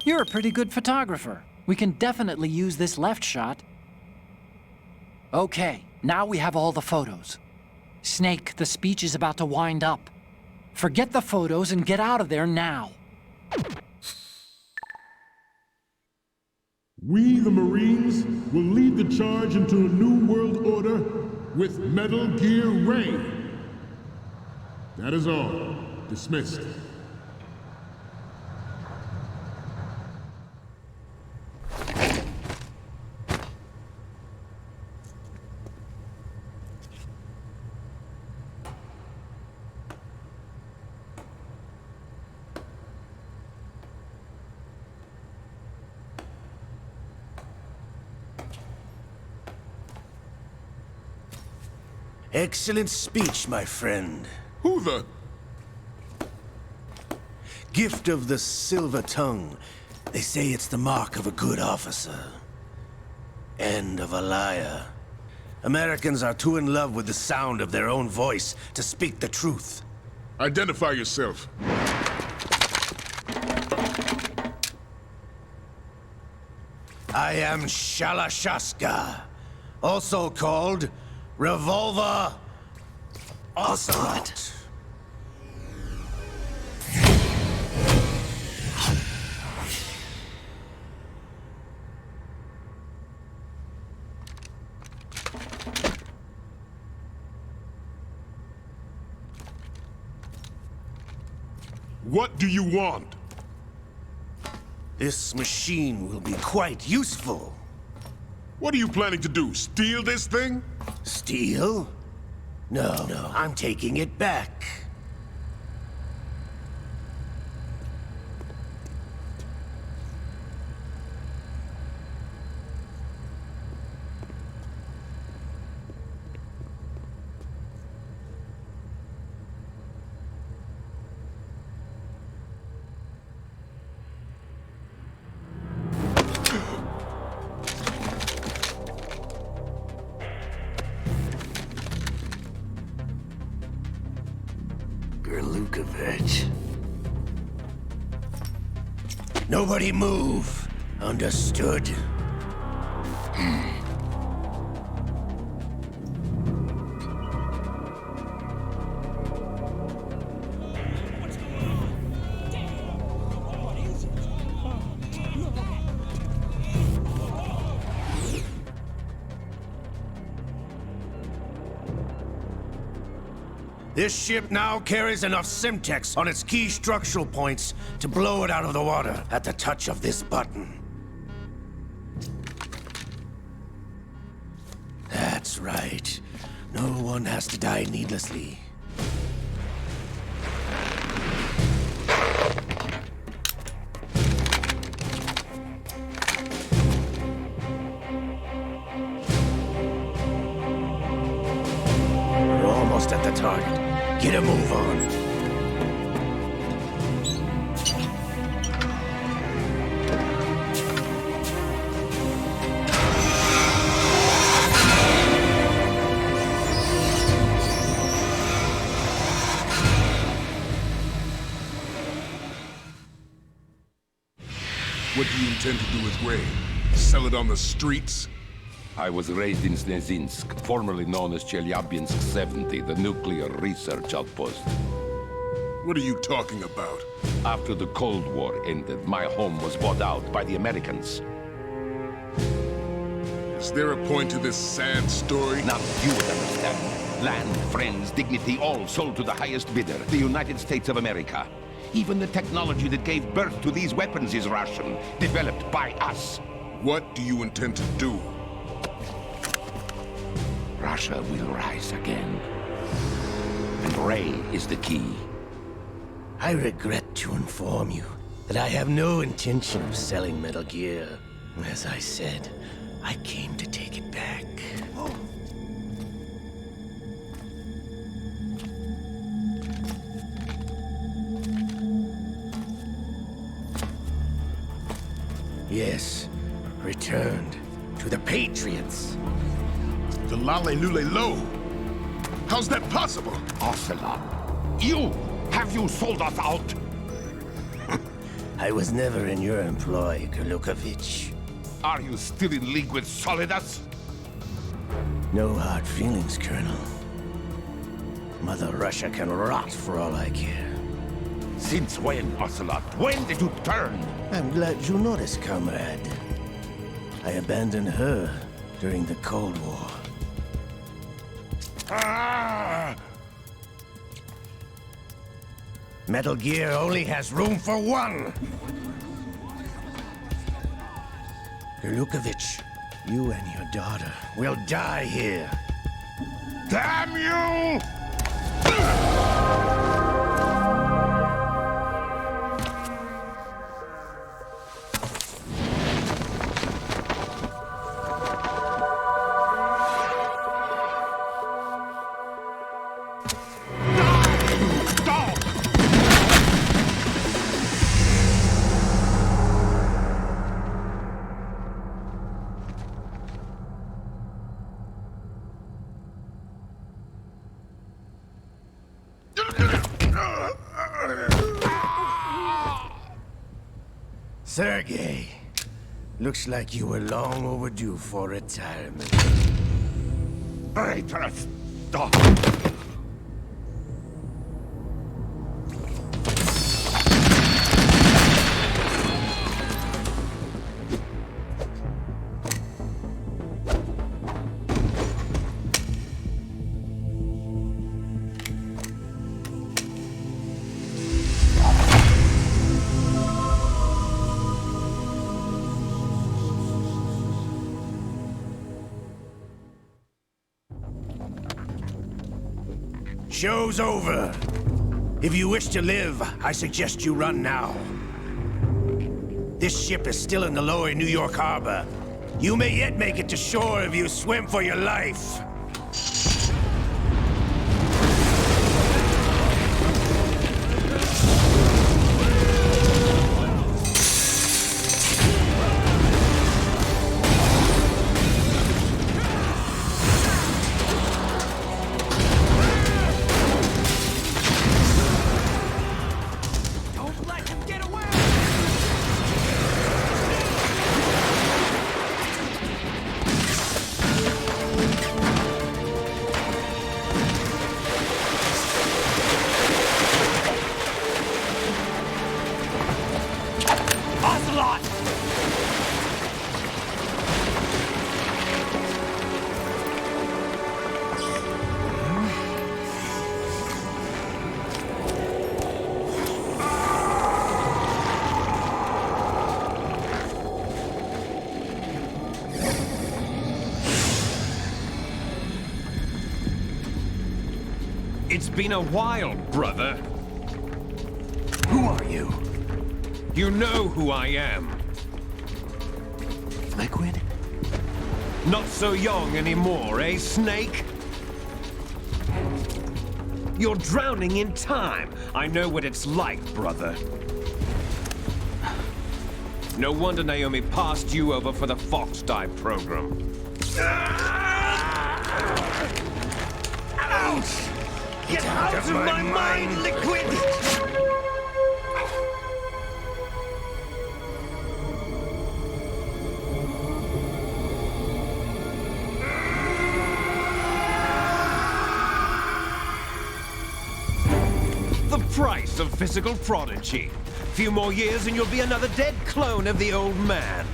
You're a pretty good photographer. We can definitely use this left shot. Okay, now we have all the photos. Snake, the speech is about to wind up. Forget the photos and get out of there now. We, the Marines, will lead the charge into a new world order with Metal Gear Ray. That is all. Dismissed. Excellent speech, my friend. Who the... Gift of the silver tongue. They say it's the mark of a good officer. And of a liar. Americans are too in love with the sound of their own voice to speak the truth. Identify yourself. I am Shalashaska, also called Revolver Ocelot. What do you want? This machine will be quite useful. What are you planning to do? Steal this thing? Steal? No, I'm taking it back. Gerlukovich. Nobody move. Understood? This ship now carries enough Simtex on its key structural points to blow it out of the water at the touch of this button. That's right. No one has to die needlessly. We're almost at the target. Get a move on. What do you intend to do with Ray? Sell it on the streets? I was raised in Snezinsk, formerly known as Chelyabinsk 70, the nuclear research outpost. What are you talking about? After the Cold War ended, my home was bought out by the Americans. Is there a point to this sad story? Now you would understand. Land, friends, dignity, all sold to the highest bidder, the United States of America. Even the technology that gave birth to these weapons is Russian, developed by us. What do you intend to do? Russia will rise again. And Ray is the key. I regret to inform you that I have no intention of selling Metal Gear. As I said, I came to take it back. Yes, returned to the Patriots. The Lale Lule Lo? How's that possible? Ocelot, have you sold us out? I was never in your employ, Gerlukovich. Are you still in league with Solidus? No hard feelings, Colonel. Mother Russia can rot for all I care. Since when, Ocelot? When did you turn? I'm glad you noticed, comrade. I abandoned her during the Cold War. Metal Gear only has room for one! Gerlukovich, you and your daughter will die here. Damn you! Sergei, looks like you were long overdue for retirement. Traitorous dog! Show's over. If you wish to live, I suggest you run now. This ship is still in the lower New York harbor. You may yet make it to shore if you swim for your life. It's been a while, brother. Who are you? You know who I am. Liquid? Not so young anymore, eh, Snake? You're drowning in time. I know what it's like, brother. No wonder Naomi passed you over for the Fox Dive program. Ouch! Get out of my mind, Liquid! The price of physical prodigy. Few more years and you'll be another dead clone of the old man.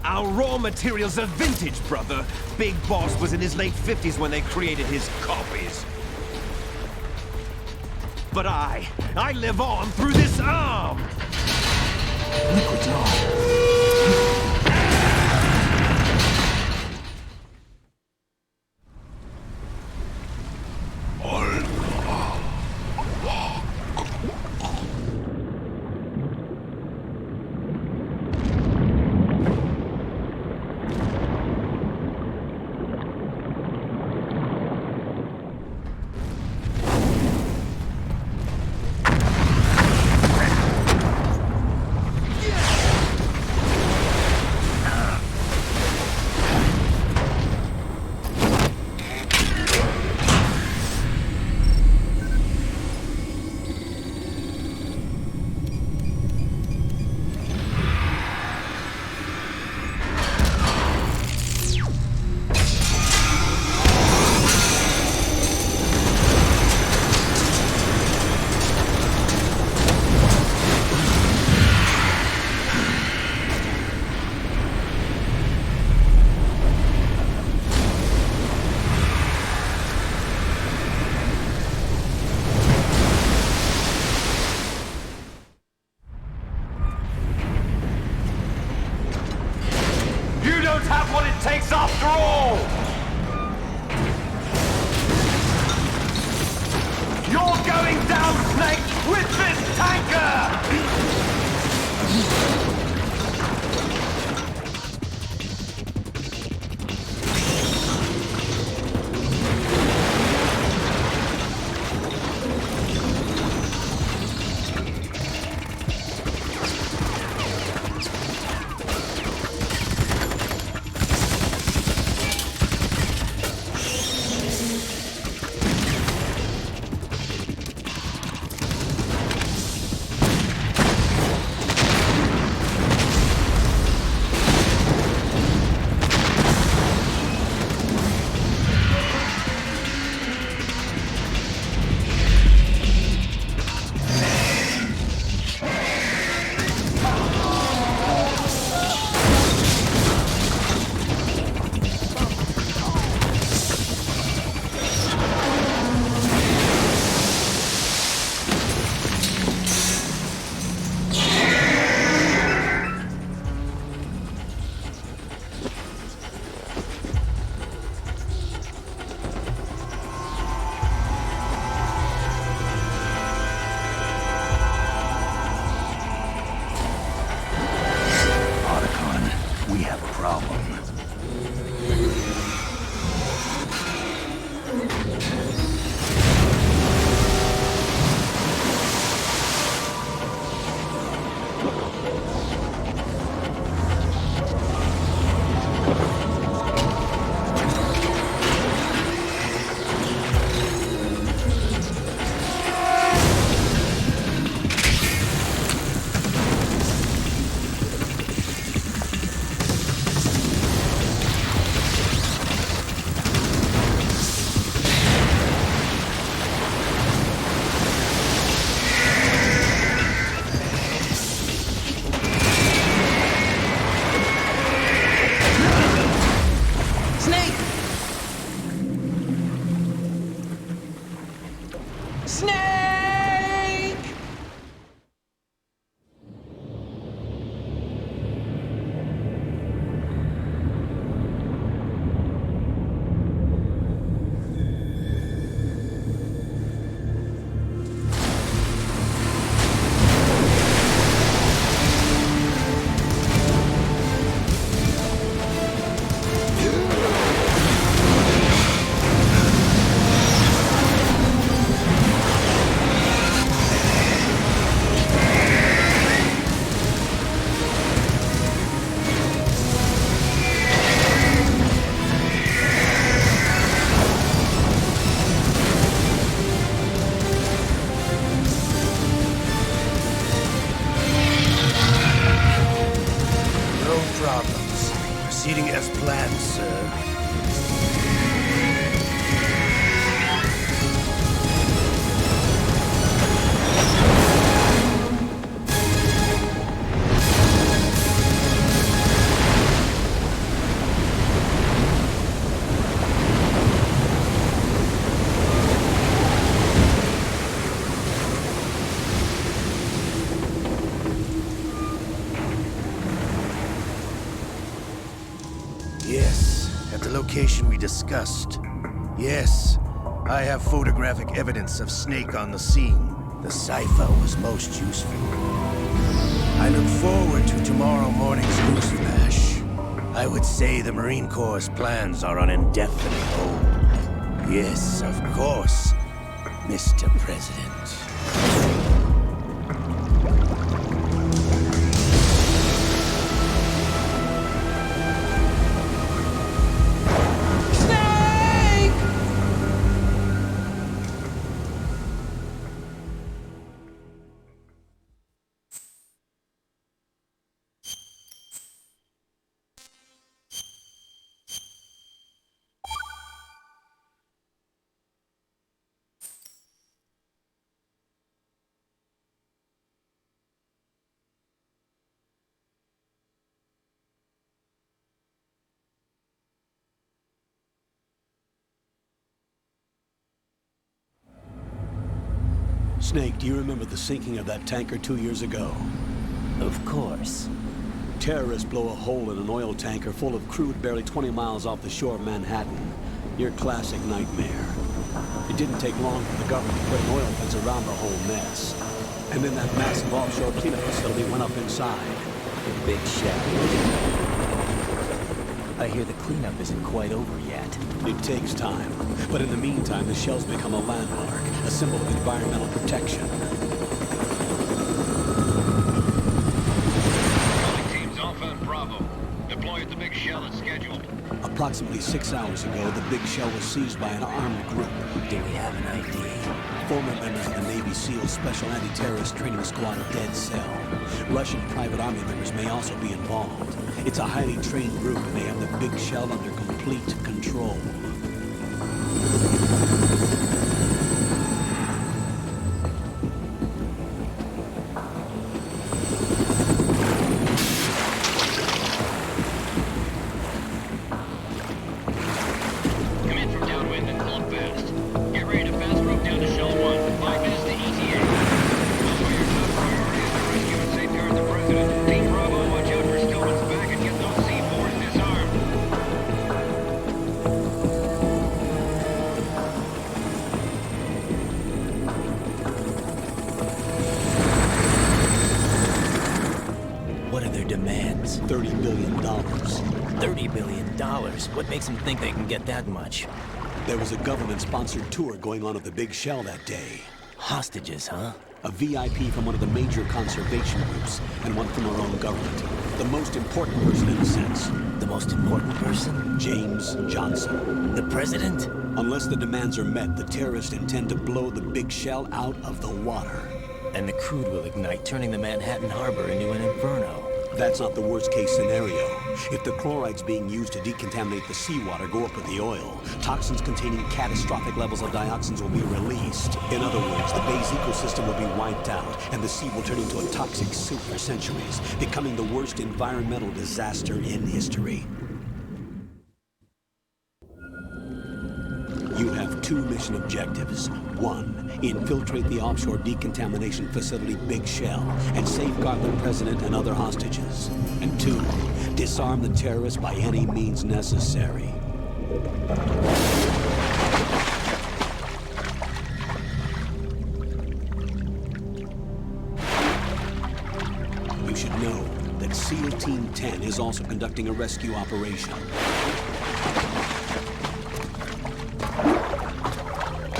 Our raw materials are vintage, brother. Big Boss was in his late 50s when they created his copies. But I live on through this arm! Liquid's on. Snake! Proceeding as planned, sir. Yes, at the location we discussed. Yes, I have photographic evidence of Snake on the scene. The cipher was most useful. I look forward to tomorrow morning's news flash. I would say the Marine Corps' plans are on indefinite hold. Yes, of course, Mr. President. Snake, do you remember the sinking of that tanker 2 years ago? Of course. Terrorists blow a hole in an oil tanker full of crude barely 20 miles off the shore of Manhattan. Your classic nightmare. It didn't take long for the government to put an oil fence around the whole mess. And then that massive offshore cleanup facility went up inside. The big shell. I hear the cleanup isn't quite over yet. It takes time. But in the meantime, the shell's become a landmark, a symbol of environmental protection. Calling teams Alpha and Bravo. Deploy at the big shell as scheduled. Approximately 6 hours ago, the big shell was seized by an armed group. Do we have an ID? Former members of the Navy SEAL Special Anti-Terrorist Training Squad Dead Cell. Russian private army members may also be involved. It's a highly trained group, and they have the big shell under complete control. Come in from downwind and pull up fast. Get ready to fast rope down to Shell 1. 5 minutes to ETA. Also, your top priority is to rescue and safeguard the President. Team Bravo, watch out for Stillman's back and get those C4s disarmed. What are their demands? $30 billion. $30 billion? What makes them think they can get that much? There was a government-sponsored tour going on at the big shell that day. Hostages, huh? A VIP from one of the major conservation groups, and one from our own government. The most important person in a sense. The most important person? James Johnson. The president? Unless the demands are met, the terrorists intend to blow the big shell out of the water. And the crude will ignite, turning the Manhattan Harbor into an inferno. That's not the worst-case scenario. If the chlorides being used to decontaminate the seawater go up with the oil, toxins containing catastrophic levels of dioxins will be released. In other words, the bay's ecosystem will be wiped out, and the sea will turn into a toxic soup for centuries, becoming the worst environmental disaster in history. You have 2 mission objectives. 1, infiltrate the offshore decontamination facility Big Shell and safeguard the president and other hostages. And 2, disarm the terrorists by any means necessary. You should know that SEAL Team 10 is also conducting a rescue operation.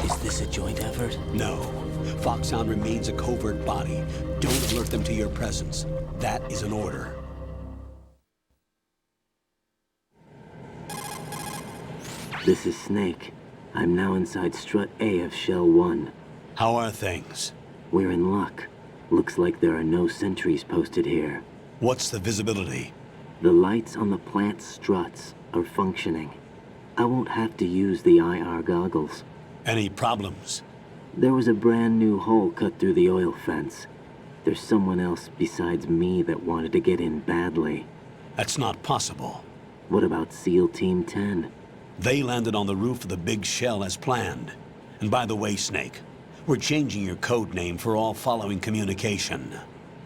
Is this a joint effort? No. Foxhound remains a covert body. Don't alert them to your presence. That is an order. This is Snake. I'm now inside Strut A of Shell 1. How are things? We're in luck. Looks like there are no sentries posted here. What's the visibility? The lights on the plant struts are functioning. I won't have to use the IR goggles. Any problems? There was a brand new hole cut through the oil fence. There's someone else besides me that wanted to get in badly. That's not possible. What about SEAL Team 10? They landed on the roof of the Big Shell as planned. And by the way, Snake, we're changing your code name for all following communication.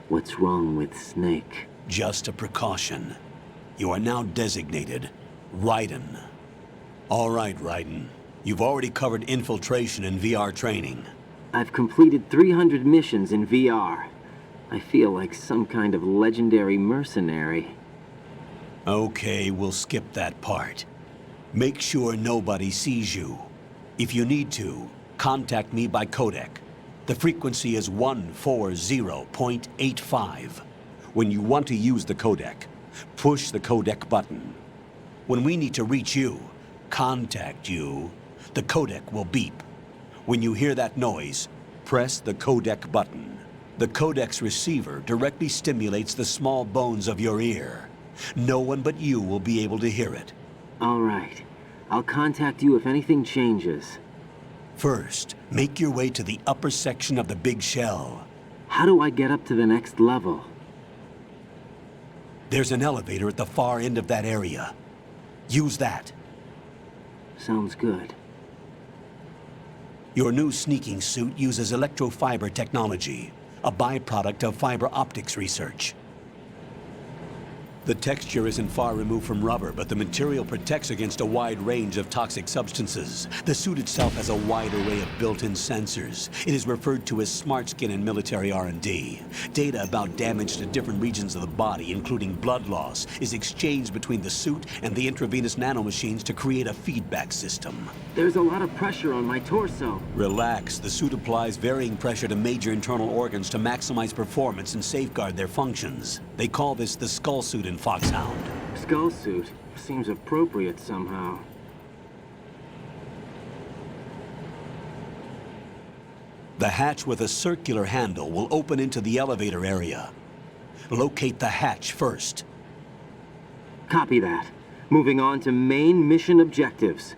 What's wrong with Snake? Just a precaution. You are now designated Raiden. All right, Raiden. You've already covered infiltration and VR training. I've completed 300 missions in VR. I feel like some kind of legendary mercenary. Okay, we'll skip that part. Make sure nobody sees you. If you need to, contact me by codec. The frequency is 140.85. When you want to use the codec, push the codec button. When we need to reach you, contact you, the codec will beep. When you hear that noise, press the codec button. The codec's receiver directly stimulates the small bones of your ear. No one but you will be able to hear it. All right. I'll contact you if anything changes. First, make your way to the upper section of the Big Shell. How do I get up to the next level? There's an elevator at the far end of that area. Use that. Sounds good. Your new sneaking suit uses electrofiber technology, a byproduct of fiber optics research. The texture isn't far removed from rubber, but the material protects against a wide range of toxic substances. The suit itself has a wide array of built-in sensors. It is referred to as smart skin in military R&D. Data about damage to different regions of the body, including blood loss, is exchanged between the suit and the intravenous nanomachines to create a feedback system. There's a lot of pressure on my torso. Relax. The suit applies varying pressure to major internal organs to maximize performance and safeguard their functions. They call this the skull suit in Foxhound. Skull suit seems appropriate somehow. The hatch with a circular handle will open into the elevator area. Locate the hatch first. Copy that. Moving on to main mission objectives.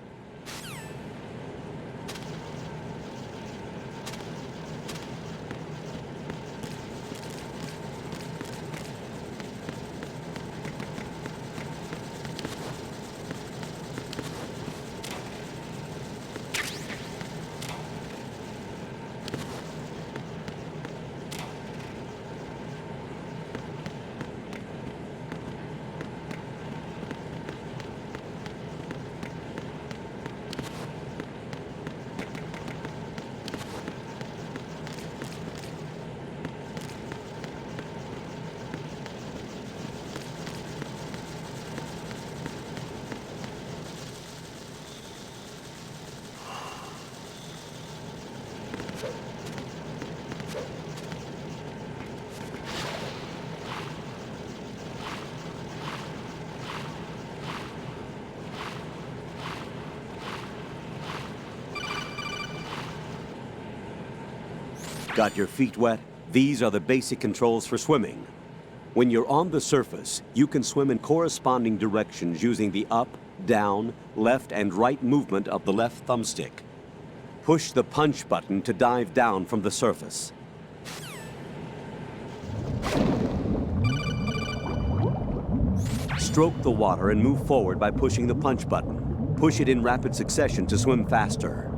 Got your feet wet? These are the basic controls for swimming. When you're on the surface, you can swim in corresponding directions using the up, down, left, and right movement of the left thumbstick. Push the punch button to dive down from the surface. Stroke the water and move forward by pushing the punch button. Push it in rapid succession to swim faster.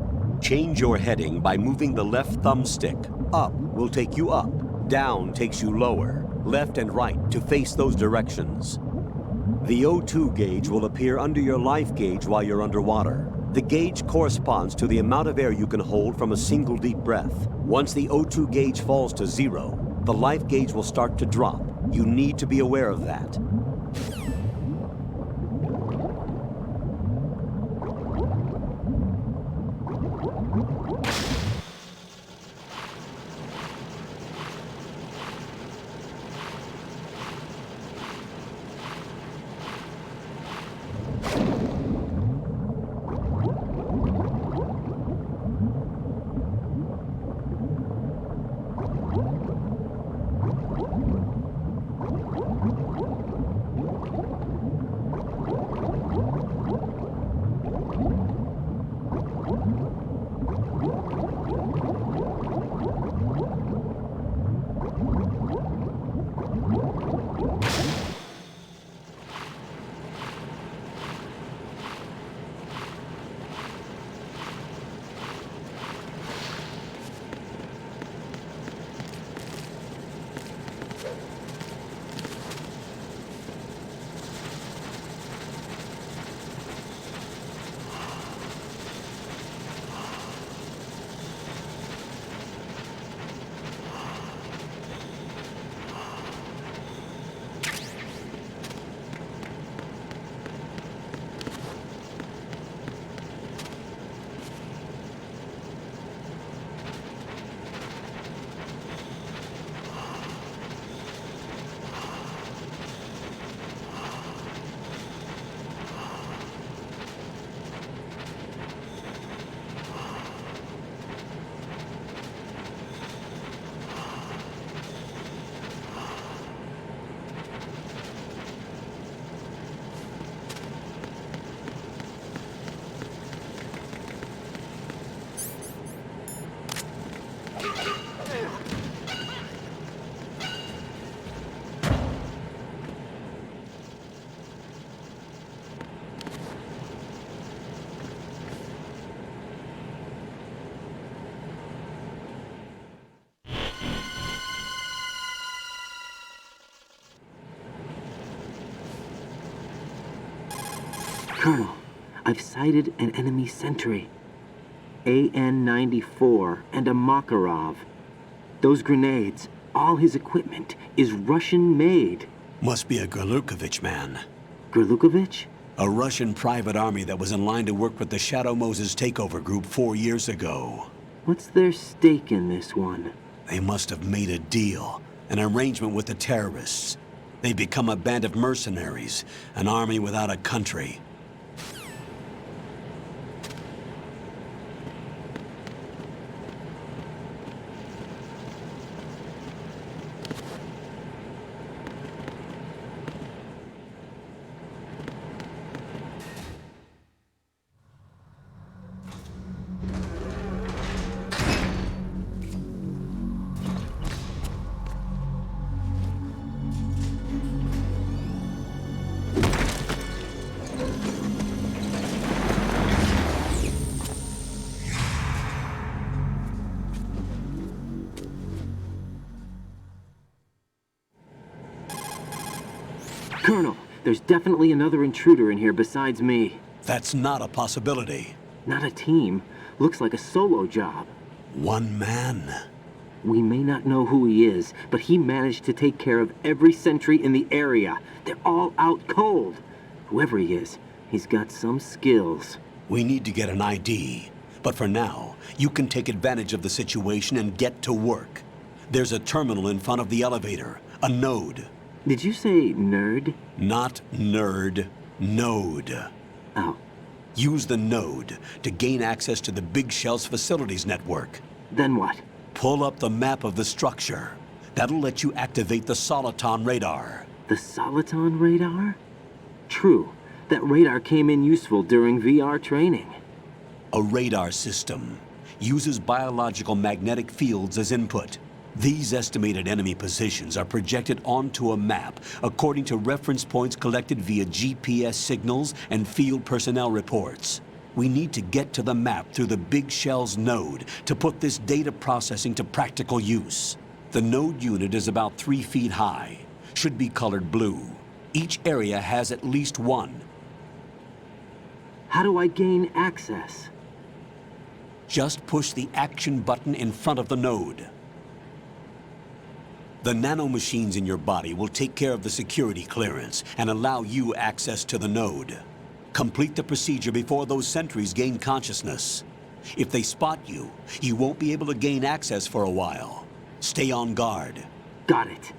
Change your heading by moving the left thumbstick. Up will take you up, down takes you lower, left and right to face those directions. The O2 gauge will appear under your life gauge while you're underwater. The gauge corresponds to the amount of air you can hold from a single deep breath. Once the O2 gauge falls to 0, the life gauge will start to drop. You need to be aware of that. Colonel, I've sighted an enemy sentry. AN-94 and a Makarov. Those grenades, all his equipment, is Russian-made. Must be a Gerlukovich man. Gerlukovich? A Russian private army that was in line to work with the Shadow Moses takeover group 4 years ago. What's their stake in this one? They must have made a deal, an arrangement with the terrorists. They've become a band of mercenaries, an army without a country. Colonel, there's definitely another intruder in here besides me. That's not a possibility. Not a team. Looks like a solo job. One man. We may not know who he is, but he managed to take care of every sentry in the area. They're all out cold. Whoever he is, he's got some skills. We need to get an ID. But for now, you can take advantage of the situation and get to work. There's a terminal in front of the elevator, a node. Did you say nerd? Not nerd, node. Oh. Use the node to gain access to the Big Shell's facilities network. Then what? Pull up the map of the structure. That'll let you activate the Soliton radar. The Soliton radar? True. That radar came in useful during VR training. A radar system uses biological magnetic fields as input. These estimated enemy positions are projected onto a map according to reference points collected via GPS signals and field personnel reports. We need to get to the map through the Big Shell's node to put this data processing to practical use. The node unit is about 3 feet high, should be colored blue. Each area has at least one. How do I gain access? Just push the action button in front of the node. The nanomachines in your body will take care of the security clearance and allow you access to the node. Complete the procedure before those sentries gain consciousness. If they spot you, you won't be able to gain access for a while. Stay on guard. Got it.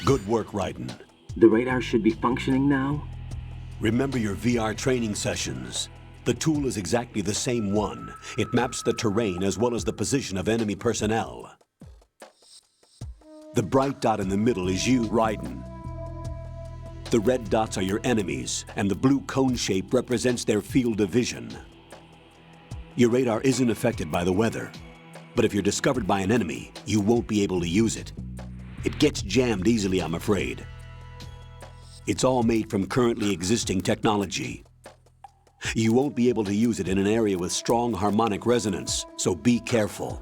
Good work, Raiden. The radar should be functioning now? Remember your VR training sessions. The tool is exactly the same one. It maps the terrain as well as the position of enemy personnel. The bright dot in the middle is you, Raiden. The red dots are your enemies, and the blue cone shape represents their field of vision. Your radar isn't affected by the weather, but if you're discovered by an enemy, you won't be able to use it. It gets jammed easily, I'm afraid. It's all made from currently existing technology. You won't be able to use it in an area with strong harmonic resonance, so be careful.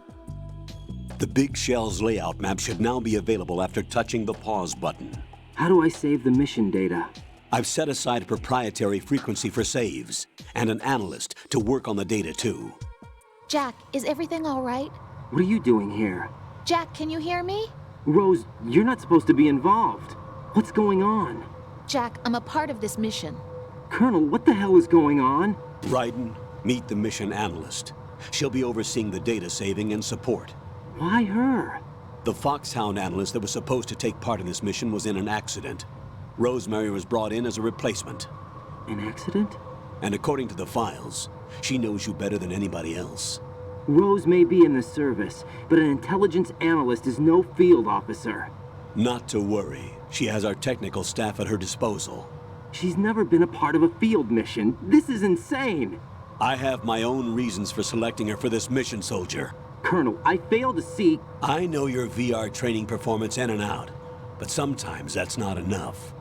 The Big Shell's layout map should now be available after touching the pause button. How do I save the mission data? I've set aside a proprietary frequency for saves, and an analyst to work on the data too. Jack, is everything all right? What are you doing here? Jack, can you hear me? Rose, you're not supposed to be involved. What's going on? Jack, I'm a part of this mission. Colonel, what the hell is going on? Raiden, meet the mission analyst. She'll be overseeing the data saving and support. Why her? The Foxhound analyst that was supposed to take part in this mission was in an accident. Rosemary was brought in as a replacement. An accident? And according to the files, she knows you better than anybody else. Rose may be in the service, but an intelligence analyst is no field officer. Not to worry. She has our technical staff at her disposal. She's never been a part of a field mission. This is insane. I have my own reasons for selecting her for this mission, soldier. Colonel, I fail to see... I know your VR training performance in and out, but sometimes that's not enough.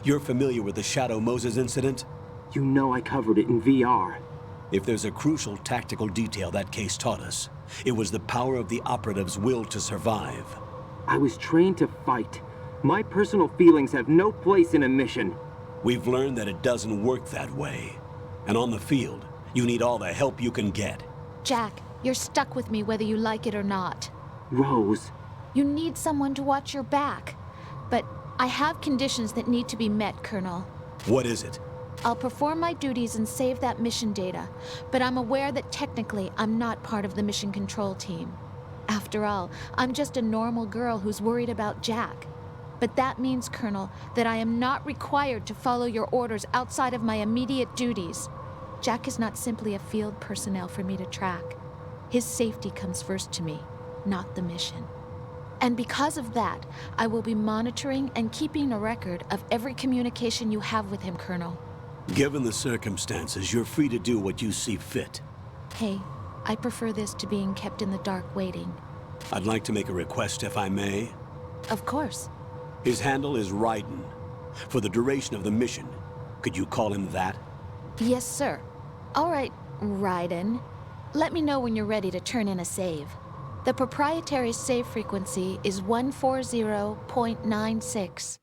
You're familiar with the Shadow Moses incident? You know I covered it in VR. If there's a crucial tactical detail that case taught us, it was the power of the operative's will to survive. I was trained to fight. My personal feelings have no place in a mission. We've learned that it doesn't work that way. And on the field, you need all the help you can get. Jack, you're stuck with me whether you like it or not. Rose. You need someone to watch your back. But I have conditions that need to be met, Colonel. What is it? I'll perform my duties and save that mission data, but I'm aware that technically I'm not part of the mission control team. After all, I'm just a normal girl who's worried about Jack. But that means, Colonel, that I am not required to follow your orders outside of my immediate duties. Jack is not simply a field personnel for me to track. His safety comes first to me, not the mission. And because of that, I will be monitoring and keeping a record of every communication you have with him, Colonel. Given the circumstances, you're free to do what you see fit. Hey, I prefer this to being kept in the dark waiting. I'd like to make a request, if I may. Of course. His handle is Raiden. For the duration of the mission, could you call him that? Yes, sir. All right, Raiden. Let me know when you're ready to turn in a save. The proprietary save frequency is 140.96.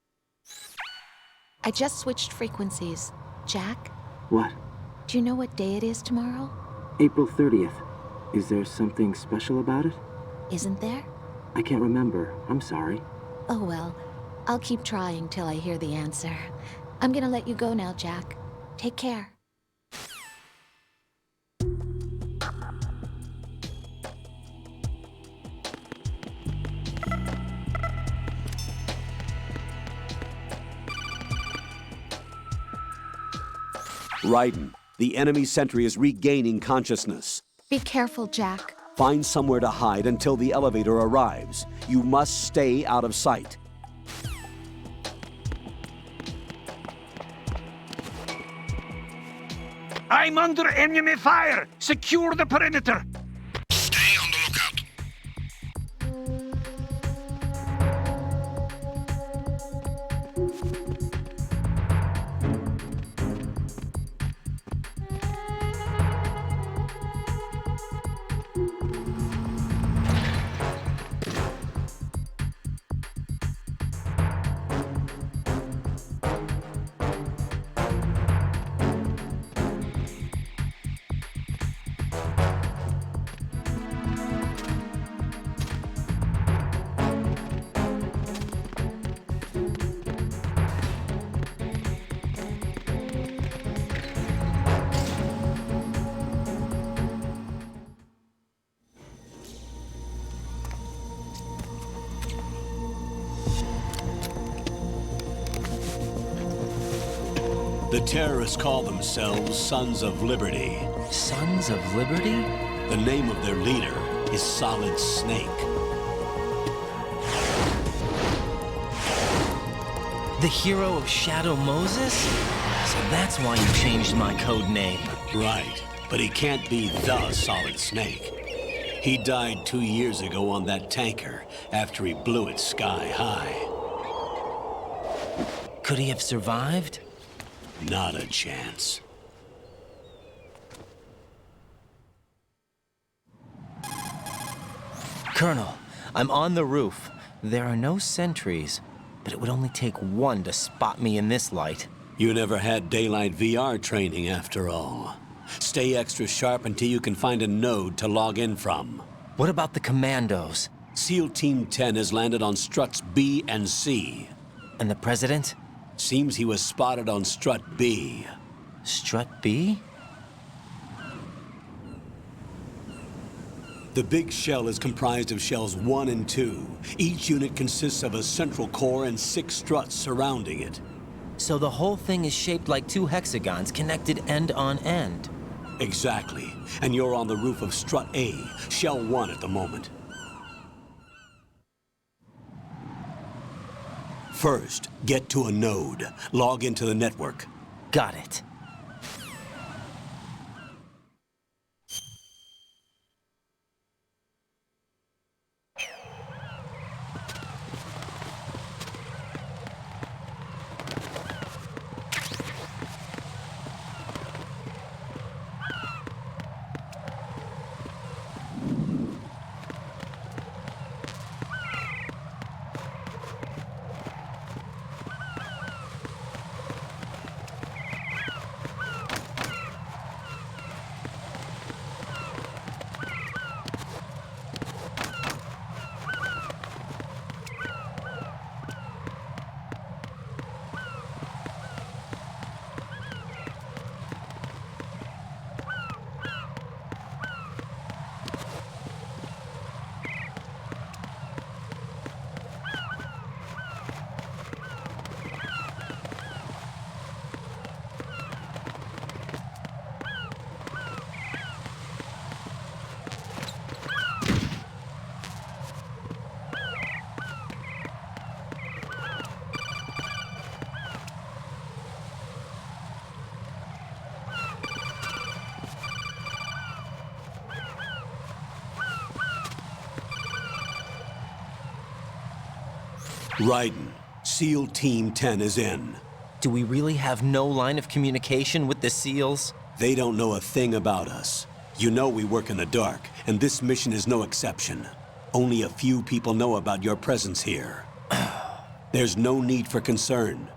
I just switched frequencies. Jack? What? Do you know what day it is tomorrow? April 30th. Is there something special about it? Isn't there? I can't remember. I'm sorry. Oh well, I'll keep trying till I hear the answer. I'm gonna let you go now, Jack. Take care. Raiden, the enemy sentry is regaining consciousness. Be careful, Jack. Find somewhere to hide until the elevator arrives. You must stay out of sight. I'm under enemy fire! Secure the perimeter! Stay on the lookout. The terrorists call themselves Sons of Liberty. Sons of Liberty? The name of their leader is Solid Snake. The hero of Shadow Moses? So that's why you changed my code name. Right, but he can't be the Solid Snake. He died 2 years ago on that tanker after he blew it sky high. Could he have survived? Not a chance. Colonel, I'm on the roof. There are no sentries, but it would only take one to spot me in this light. You never had daylight VR training after all. Stay extra sharp until you can find a node to log in from. What about the commandos? SEAL Team 10 has landed on struts B and C. And the President? Seems he was spotted on strut B. Strut B? The big shell is comprised of shells 1 and 2. Each unit consists of a central core and 6 struts surrounding it. So the whole thing is shaped like 2 hexagons connected end on end. Exactly. And you're on the roof of strut A, shell 1 at the moment. First, get to a node. Log into the network. Got it. Raiden, SEAL Team 10 is in. Do we really have no line of communication with the SEALs? They don't know a thing about us. You know we work in the dark, and this mission is no exception. Only a few people know about your presence here. There's no need for concern.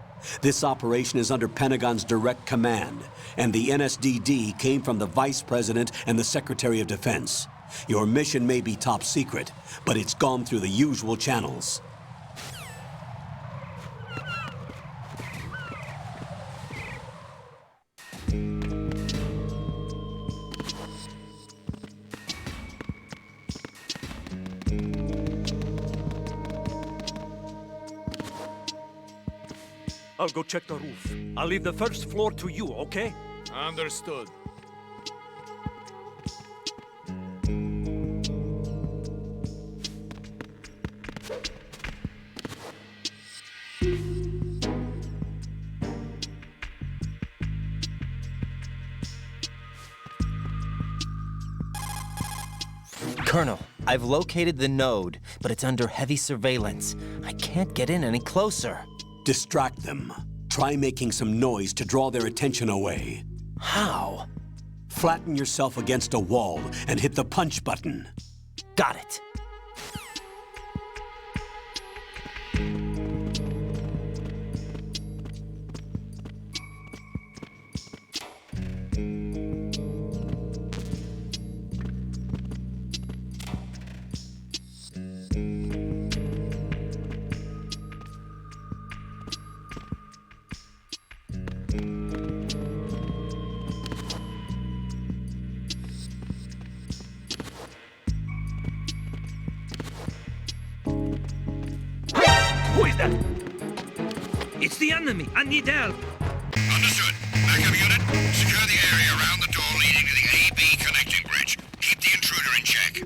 This operation is under Pentagon's direct command, and the NSDD came from the Vice President and the Secretary of Defense. Your mission may be top secret, but it's gone through the usual channels. I'll go check the roof. I'll leave the first floor to you, okay? Understood. Colonel, I've located the node, but it's under heavy surveillance. I can't get in any closer. Distract them. Try making some noise to draw their attention away. How? Flatten yourself against a wall and hit the punch button. Got it. Who is that? It's the enemy. I need help. Understood. Backup unit, secure the area around the door leading to the AB connecting bridge. Keep the intruder in check.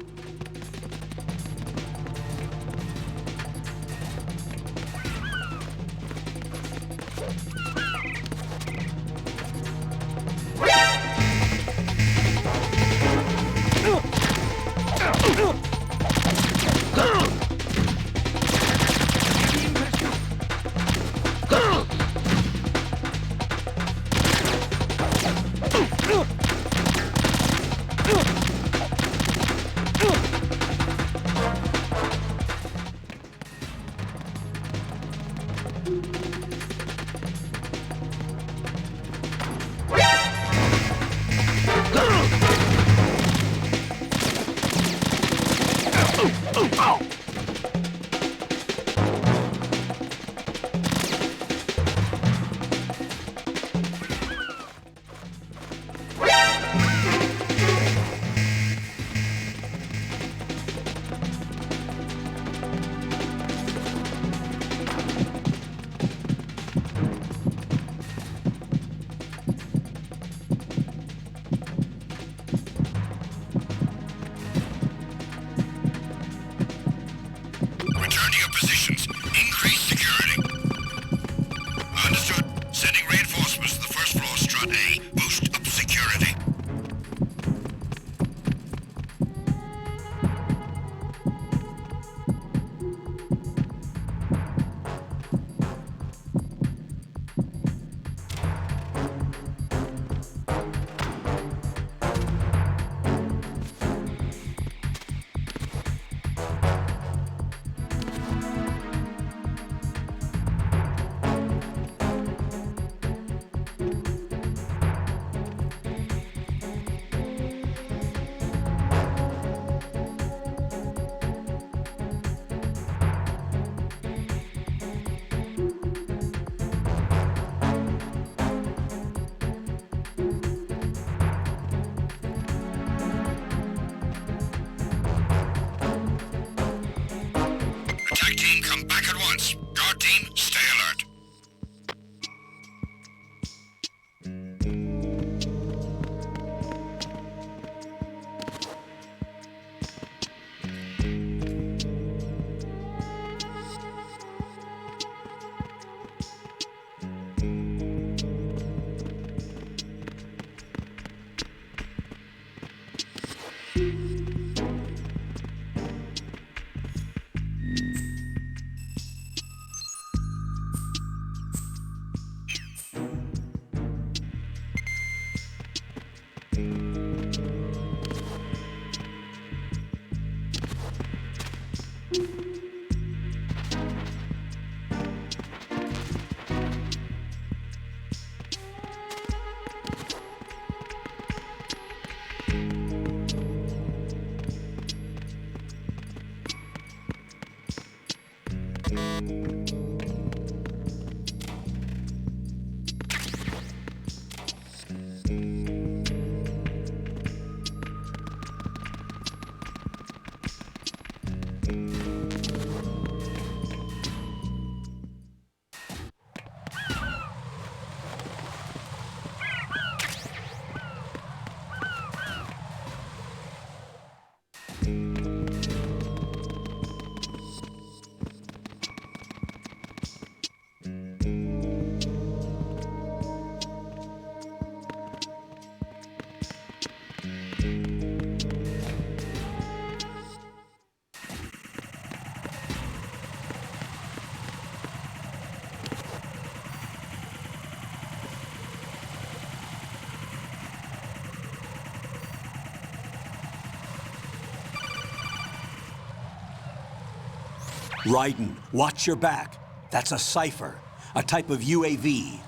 Raiden, watch your back. That's a cipher, a type of UAV.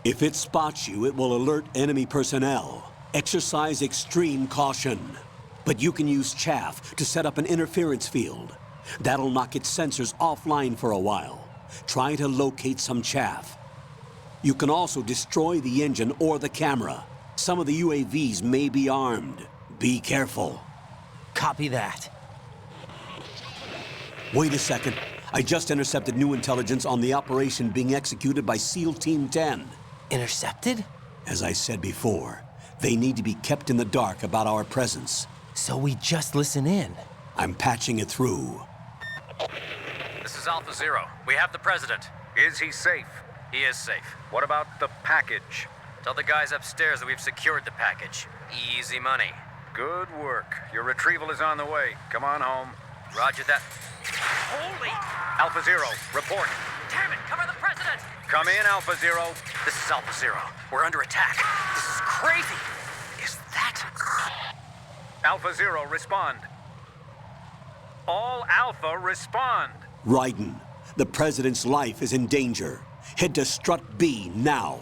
If it spots you, it will alert enemy personnel. Exercise extreme caution. But you can use chaff to set up an interference field. That'll knock its sensors offline for a while. Try to locate some chaff. You can also destroy the engine or the camera. Some of the UAVs may be armed. Be careful. Copy that. Wait a second. I just intercepted new intelligence on the operation being executed by SEAL Team 10. Intercepted? As I said before, they need to be kept in the dark about our presence. So we just listen in. I'm patching it through. This is Alpha Zero. We have the president. Is he safe? He is safe. What about the package? Tell the guys upstairs that we've secured the package. Easy money. Good work. Your retrieval is on the way. Come on home. Roger that. Holy! Alpha Zero, report. Damn it, cover the president! Come in, Alpha Zero. This is Alpha Zero. We're under attack. This is crazy. Is that... Alpha Zero, respond. All Alpha, respond. Raiden, the president's life is in danger. Head to Strut B now.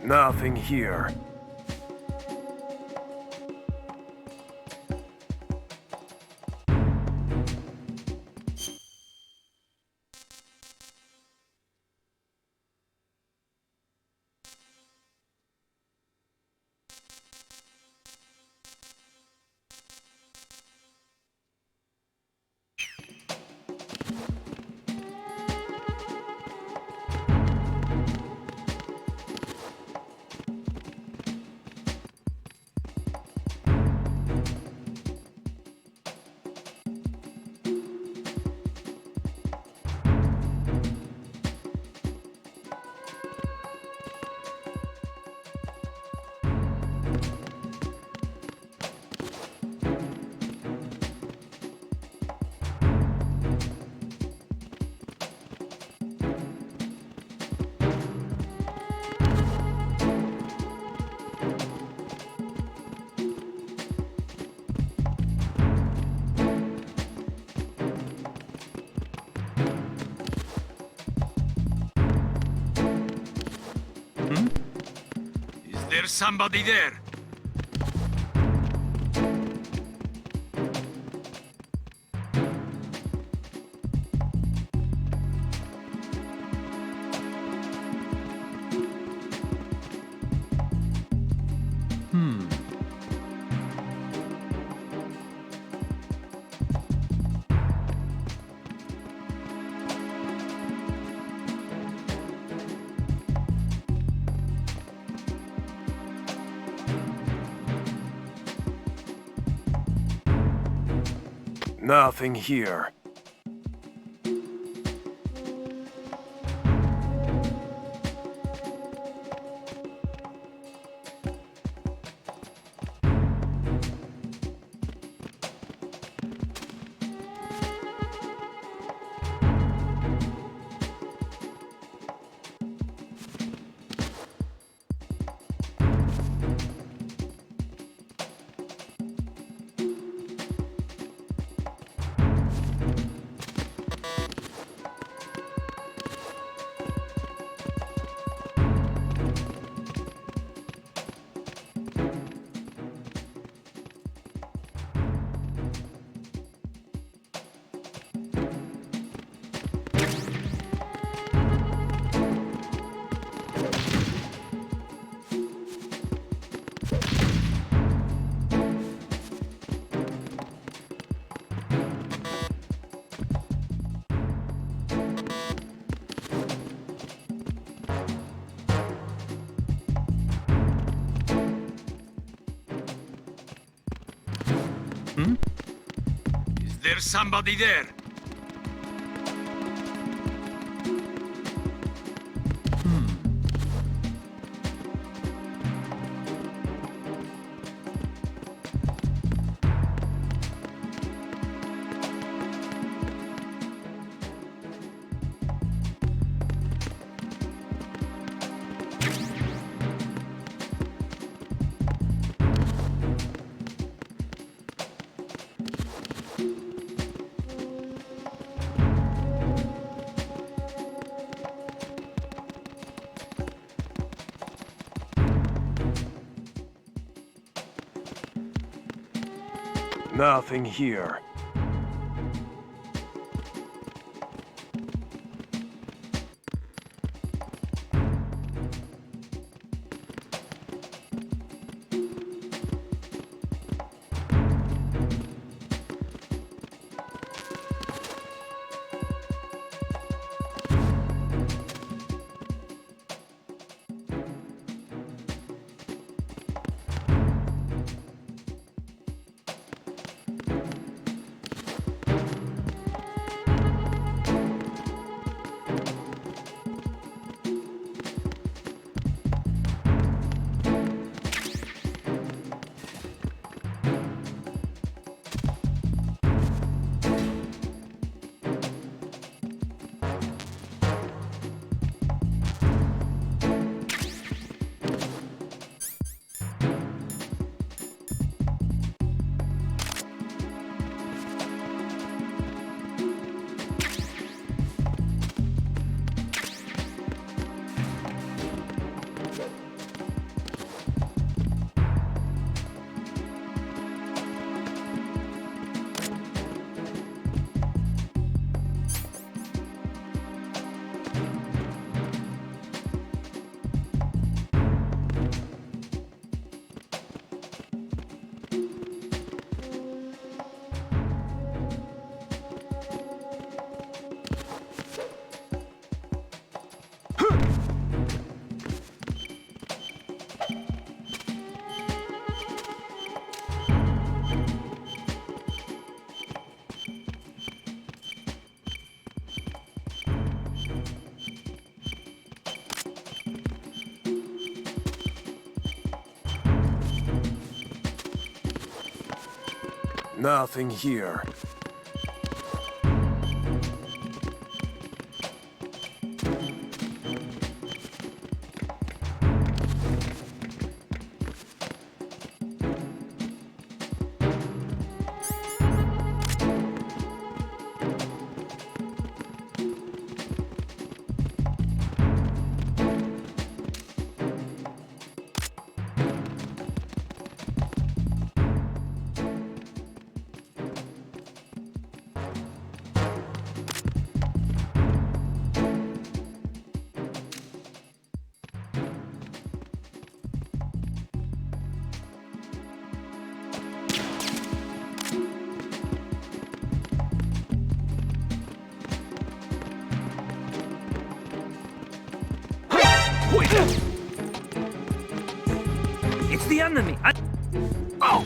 Nothing here. There's somebody there. Nothing here. Is there somebody there? Nothing here. Nothing here. It's the enemy! Oh!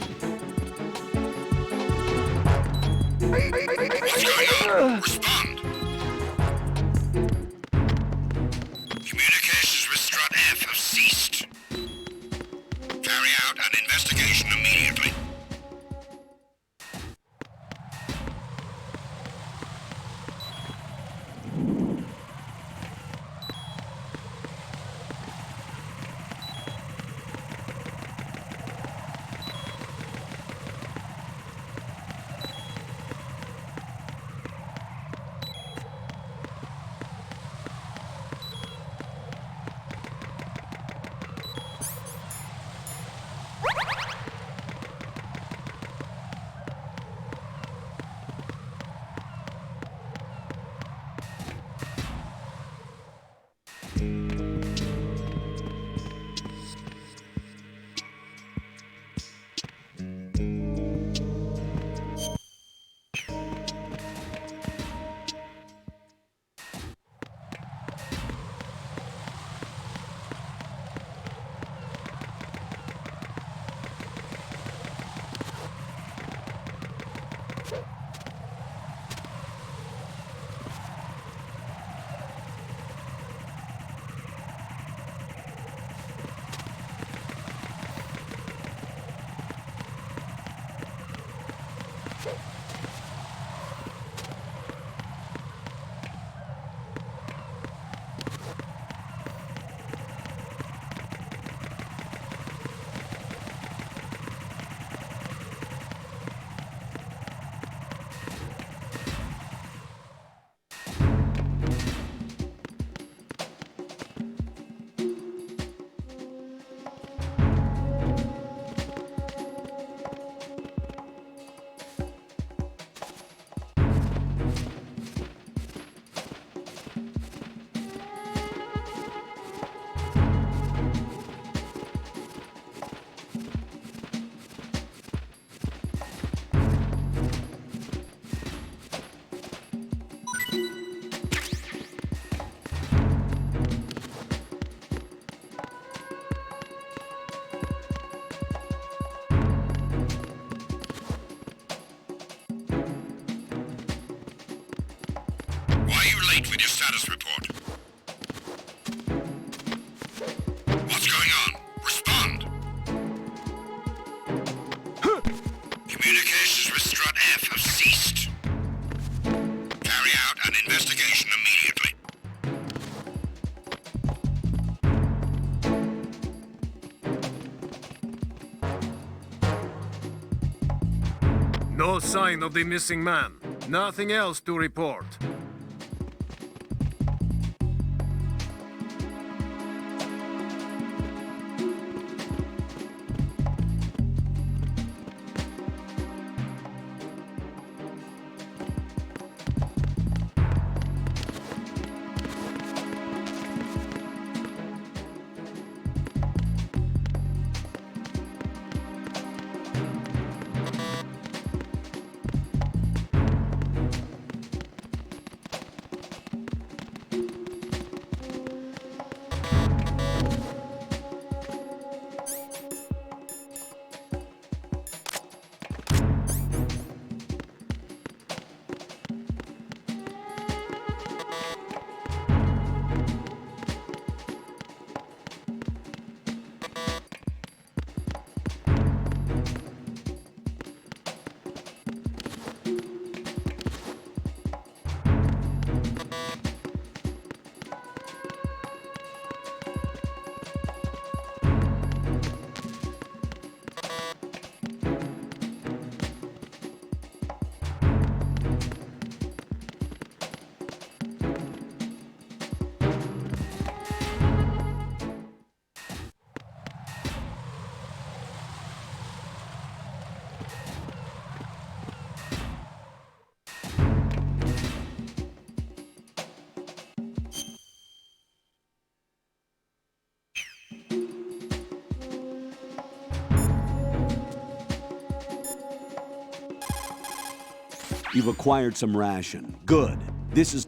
No sign of the missing man. Nothing else to report. You've acquired some ration. Good. This is...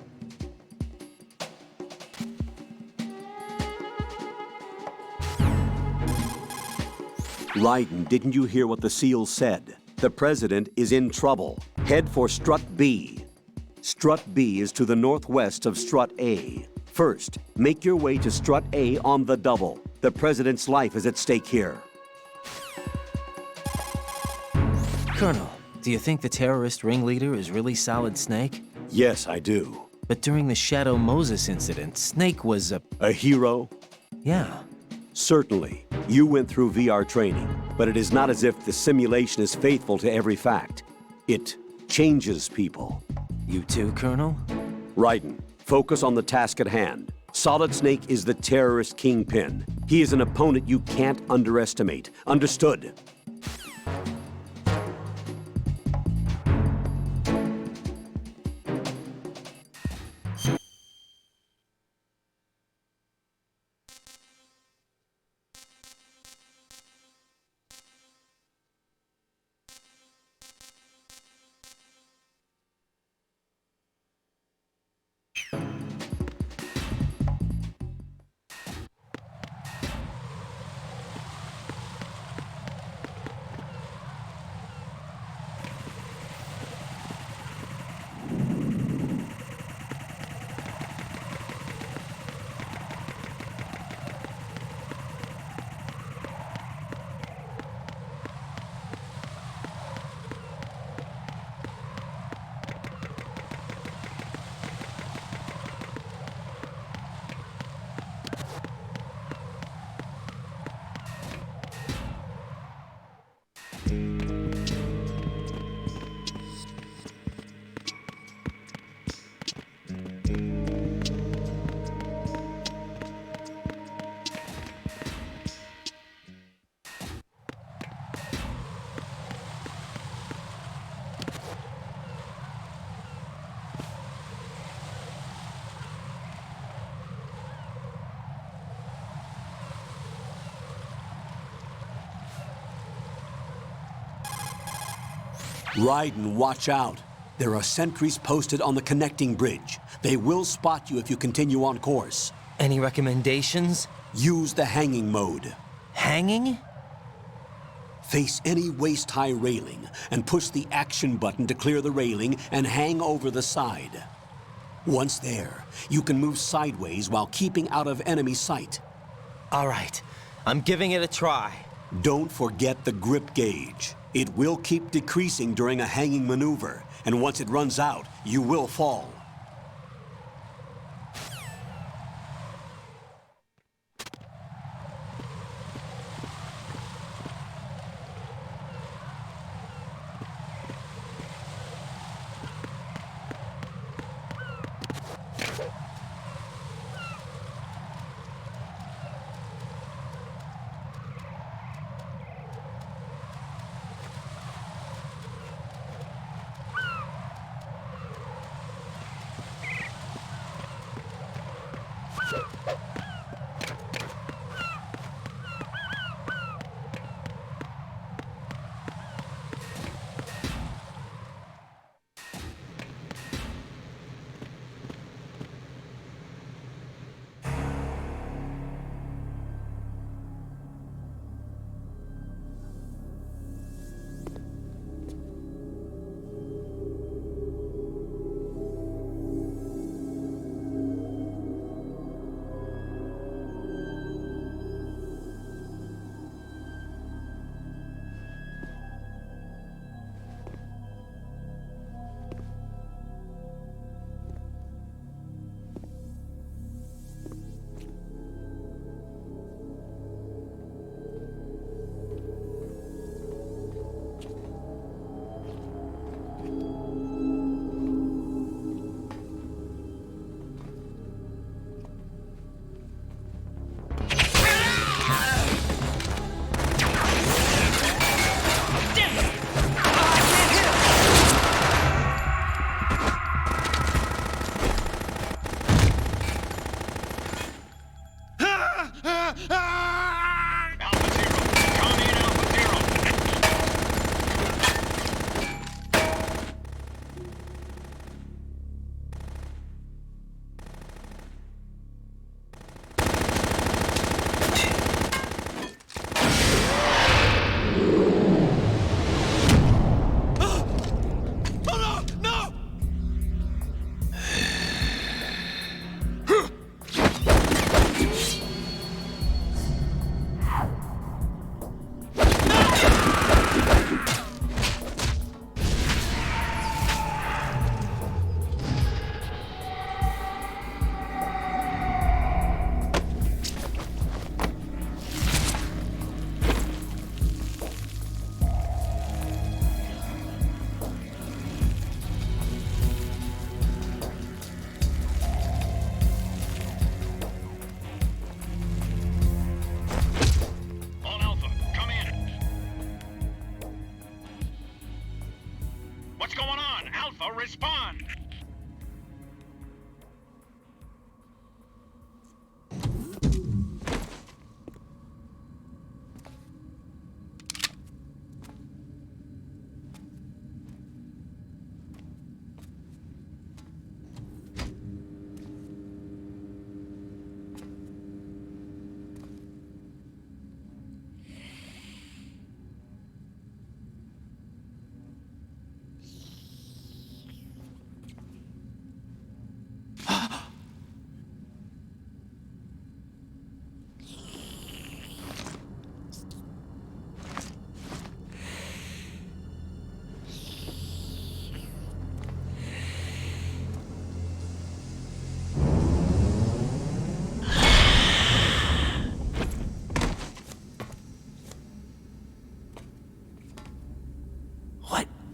Raiden, didn't you hear what the SEAL said? The President is in trouble. Head for Strut B. Strut B is to the northwest of Strut A. First, make your way to Strut A on the double. The President's life is at stake here. Colonel, do you think the terrorist ringleader is really Solid Snake? Yes, I do. But during the Shadow Moses incident, Snake was a hero? Yeah. Certainly. You went through VR training, but it is not as if the simulation is faithful to every fact. It changes people. You too, Colonel? Raiden, focus on the task at hand. Solid Snake is the terrorist kingpin. He is an opponent you can't underestimate. Understood? Raiden, watch out. There are sentries posted on the connecting bridge. They will spot you if you continue on course. Any recommendations? Use the hanging mode. Hanging? Face any waist-high railing and push the action button to clear the railing and hang over the side. Once there, you can move sideways while keeping out of enemy sight. All right, I'm giving it a try. Don't forget the grip gauge. It will keep decreasing during a hanging maneuver, and once it runs out, you will fall. Respond!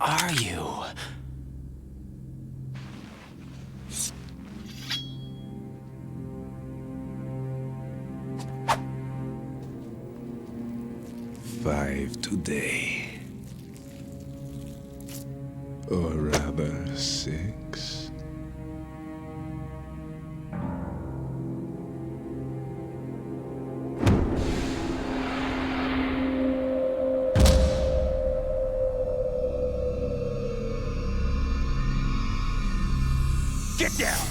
Are you? Five today. Or rather, 6. Get down!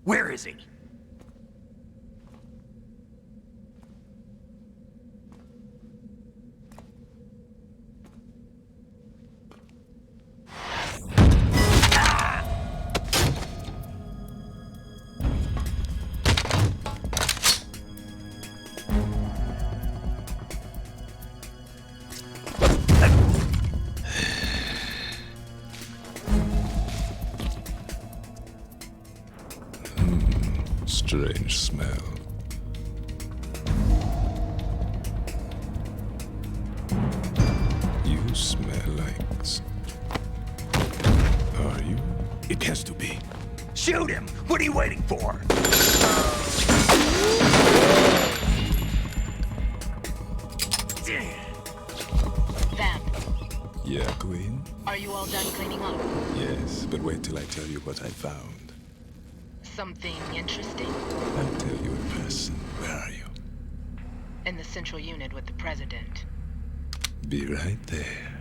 Where is he? Strange smell. Shoot him! What are you waiting for? Vamp, Yeah, Queen? are you all done cleaning up? Yes, but wait till I tell you what I found. Something interesting? I'll tell you in person. Where are you? In the central unit with the president. Be right there.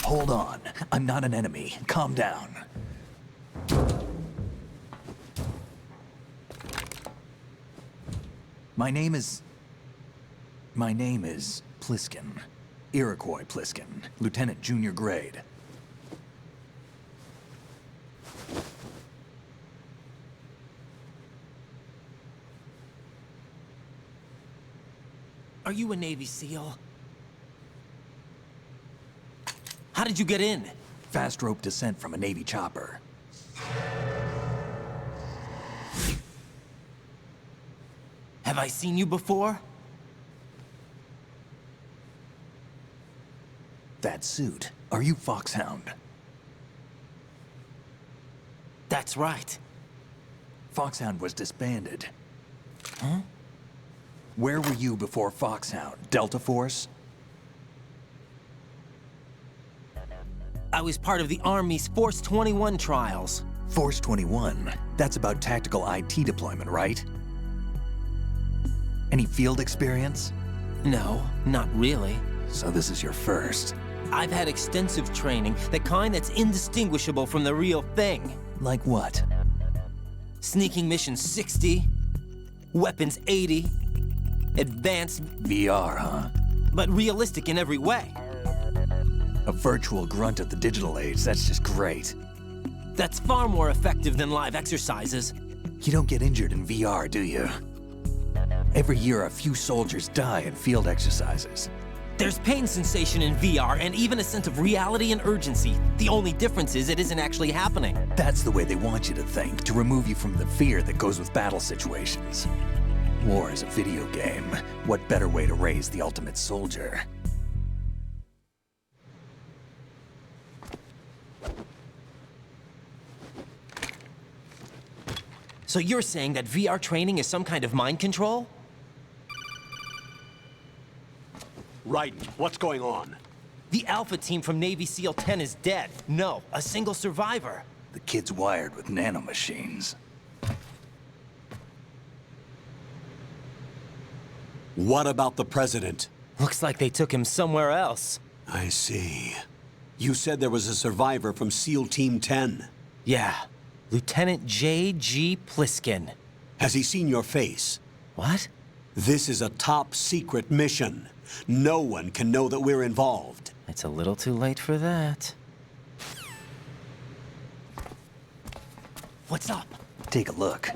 Hold on. I'm not an enemy. Calm down. My name is Pliskin. Iroquois Pliskin. Lieutenant Junior Grade. Are you a Navy SEAL? How did you get in? Fast rope descent from a Navy chopper. Have I seen you before? That suit. Are you Foxhound? That's right. Foxhound was disbanded. Huh? Where were you before Foxhound? Delta Force? I was part of the Army's Force 21 trials. Force 21? That's about tactical IT deployment, right? Any field experience? No, not really. So this is your first. I've had extensive training, the kind that's indistinguishable from the real thing. Like what? Sneaking mission 60, weapons 80, advanced... VR, huh? But realistic in every way. A virtual grunt of the digital age, that's just great. That's far more effective than live exercises. You don't get injured in VR, do you? Every year, a few soldiers die in field exercises. There's pain sensation in VR and even a sense of reality and urgency. The only difference is it isn't actually happening. That's the way they want you to think, to remove you from the fear that goes with battle situations. War is a video game. What better way to raise the ultimate soldier? So you're saying that VR training is some kind of mind control? Raiden, what's going on? The Alpha team from Navy SEAL 10 is dead. No, a single survivor. The kid's wired with nanomachines. What about the president? Looks like they took him somewhere else. I see. You said there was a survivor from SEAL Team 10. Yeah. Lieutenant J.G. Pliskin. Has he seen your face? What? This is a top secret mission. No one can know that we're involved. It's a little too late for that. What's up? Take a look.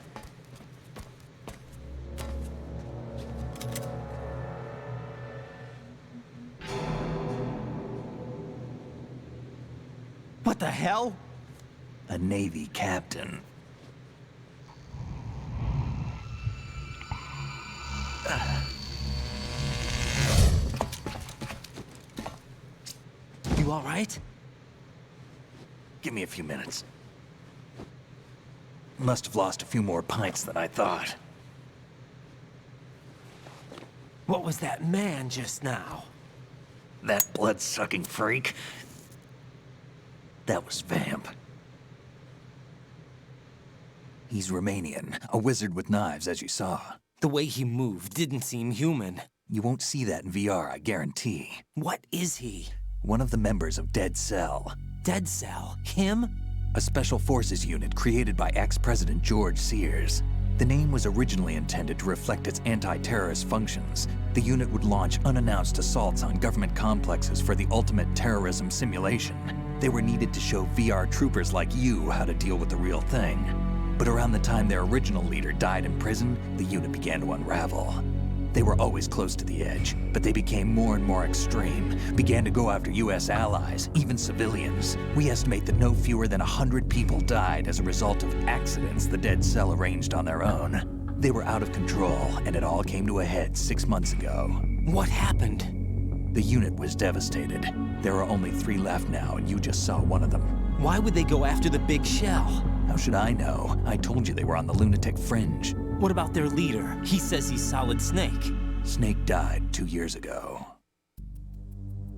What the hell? A Navy captain. You all right? Give me a few minutes. Must have lost a few more pints than I thought. What was that man just now? That blood-sucking freak? That was Vamp. He's Romanian, a wizard with knives, as you saw. The way he moved didn't seem human. You won't see that in VR, I guarantee. What is he? One of the members of Dead Cell. Dead Cell? Him? A special forces unit created by ex-President George Sears. The name was originally intended to reflect its anti-terrorist functions. The unit would launch unannounced assaults on government complexes for the ultimate terrorism simulation. They were needed to show VR troopers like you how to deal with the real thing. But around the time their original leader died in prison, the unit began to unravel. They were always close to the edge, but they became more and more extreme, began to go after U.S. allies, even civilians. We estimate that no fewer than 100 people died as a result of accidents the Dead Cell arranged on their own. They were out of control, and it all came to a head 6 months ago. What happened? The unit was devastated. There are only 3 left now, and you just saw one of them. Why would they go after the big shell? How should I know? I told you they were on the lunatic fringe. What about their leader? He says he's Solid Snake. Snake died 2 years ago.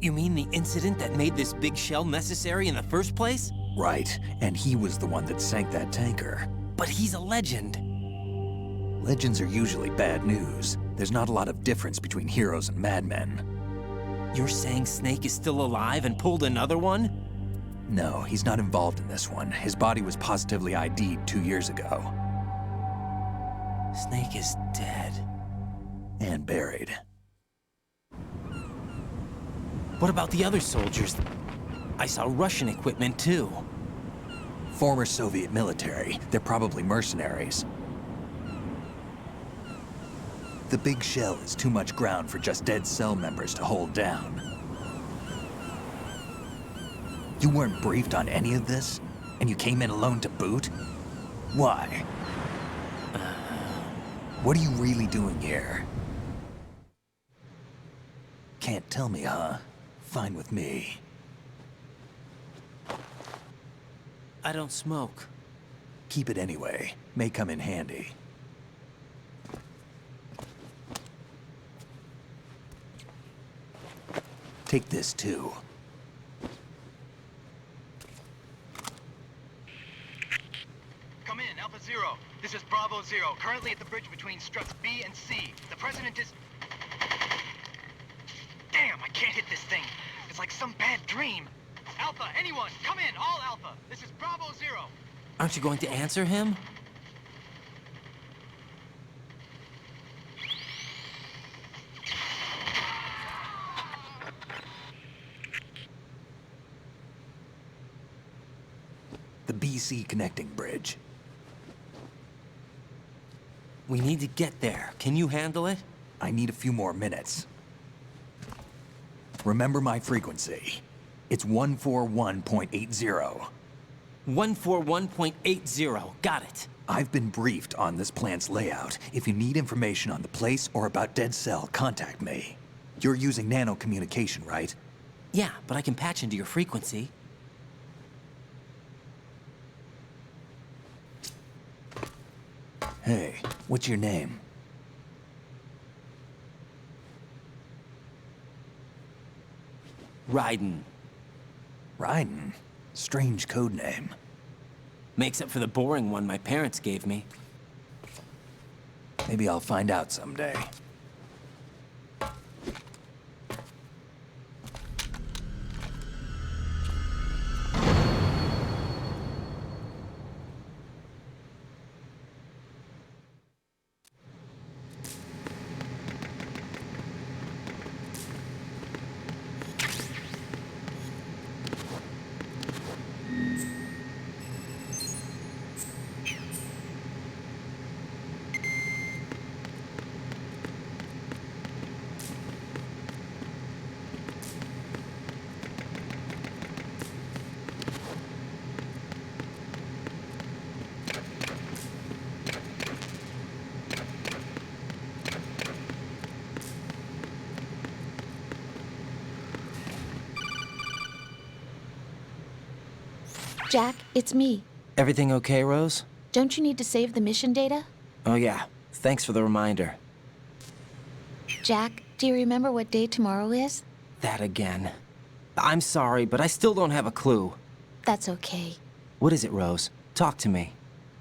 You mean the incident that made this big shell necessary in the first place? Right, and he was the one that sank that tanker. But he's a legend. Legends are usually bad news. There's not a lot of difference between heroes and madmen. You're saying Snake is still alive and pulled another one? No, he's not involved in this one. His body was positively ID'd 2 years ago. Snake is dead. And buried. What about the other soldiers? I saw Russian equipment too. Former Soviet military. They're probably mercenaries. The big shell is too much ground for just Dead Cell members to hold down. You weren't briefed on any of this? And you came in alone to boot? Why? What are you really doing here? Can't tell me, huh? Fine with me. I don't smoke. Keep it anyway. May come in handy. Take this too. Come in, Alpha Zero. This is Bravo Zero, currently at the bridge between struts B and C. The President is... Damn, I can't hit this thing. It's like some bad dream. Alpha, anyone, come in, all Alpha. This is Bravo Zero. Aren't you going to answer him? The BC connecting bridge. We need to get there. Can you handle it? I need a few more minutes. Remember my frequency. It's 141.80. 141.80. Got it. I've been briefed on this plant's layout. If you need information on the place or about Dead Cell, contact me. You're using nano communication, right? Yeah, but I can patch into your frequency. Hey, what's your name? Raiden. Raiden? Strange code name. Makes up for the boring one my parents gave me. Maybe I'll find out someday. Jack, it's me. Everything okay, Rose? Don't you need to save the mission data? Oh yeah. Thanks for the reminder. Jack, do you remember what day tomorrow is? That again. I'm sorry, but I still don't have a clue. That's okay. What is it, Rose? Talk to me.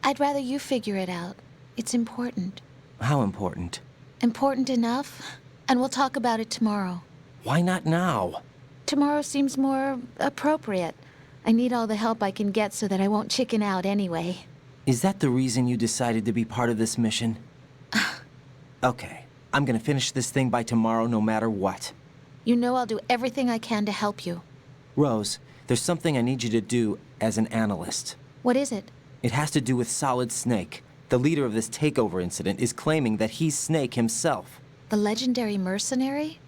I'd rather you figure it out. It's important. How important? Important enough? And we'll talk about it tomorrow. Why not now? Tomorrow seems more appropriate. I need all the help I can get so that I won't chicken out anyway. Is that the reason you decided to be part of this mission? Okay, I'm gonna finish this thing by tomorrow no matter what. You know I'll do everything I can to help you. Rose, there's something I need you to do as an analyst. What is it? It has to do with Solid Snake. The leader of this takeover incident is claiming that he's Snake himself. The legendary mercenary?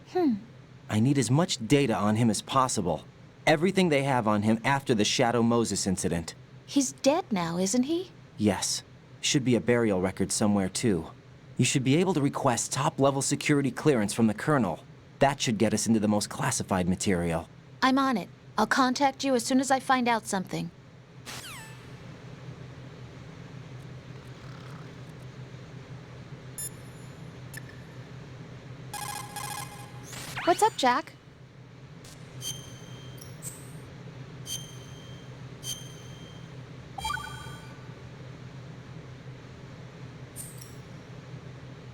I need as much data on him as possible. Everything they have on him after the Shadow Moses incident. He's dead now, isn't he? Yes. Should be a burial record somewhere, too. You should be able to request top-level security clearance from the Colonel. That should get us into the most classified material. I'm on it. I'll contact you as soon as I find out something. What's up, Jack?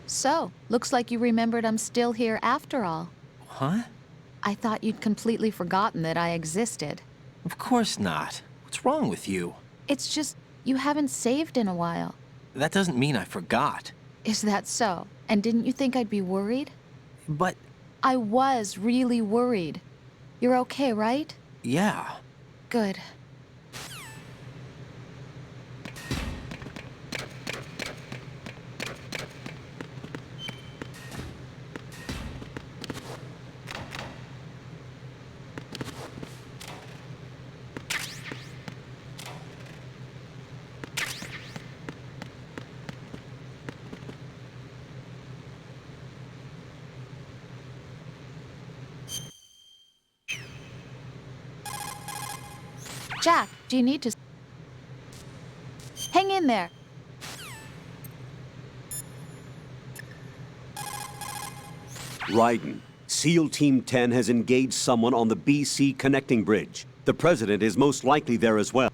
So, looks like you remembered I'm still here after all. Huh? I thought you'd completely forgotten that I existed. Of course not. What's wrong with you? It's just, you haven't saved in a while. That doesn't mean I forgot. Is that so? And didn't you think I'd be worried? But... I was really worried. You're okay, right? yeah. Good. Jack, do you need to... Hang in there. Raiden, SEAL Team 10 has engaged someone on the BC connecting bridge. The President is most likely there as well.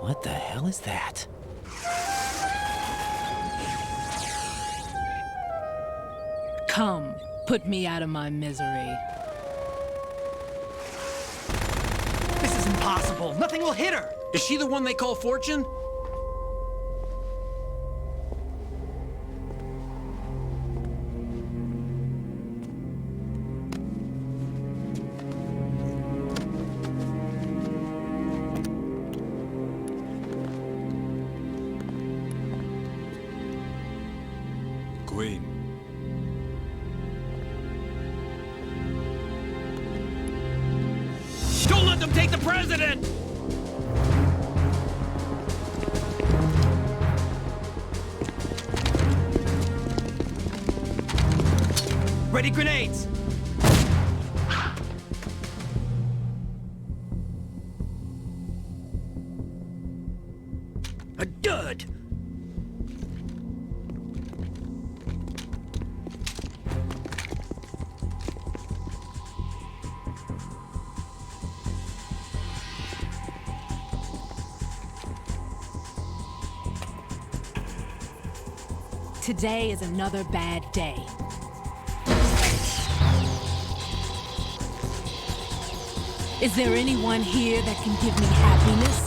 What the hell is that? Come, put me out of my misery. This is impossible. Nothing will hit her. Is she the one they call Fortune? Queen. Don't let them take the President! Ready grenades! A dud! Today is another bad day. Is there anyone here that can give me happiness?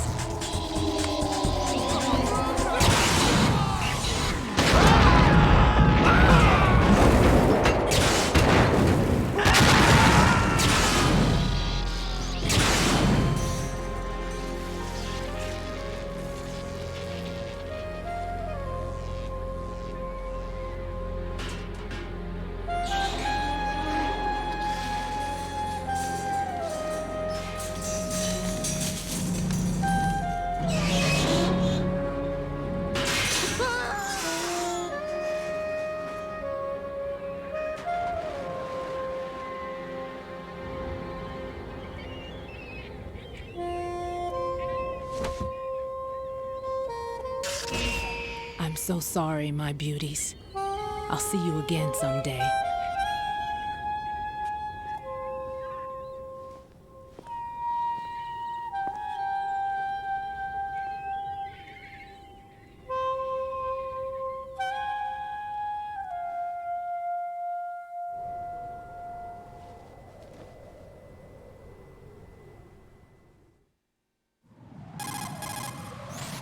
so sorry, my beauties. I'll see you again someday.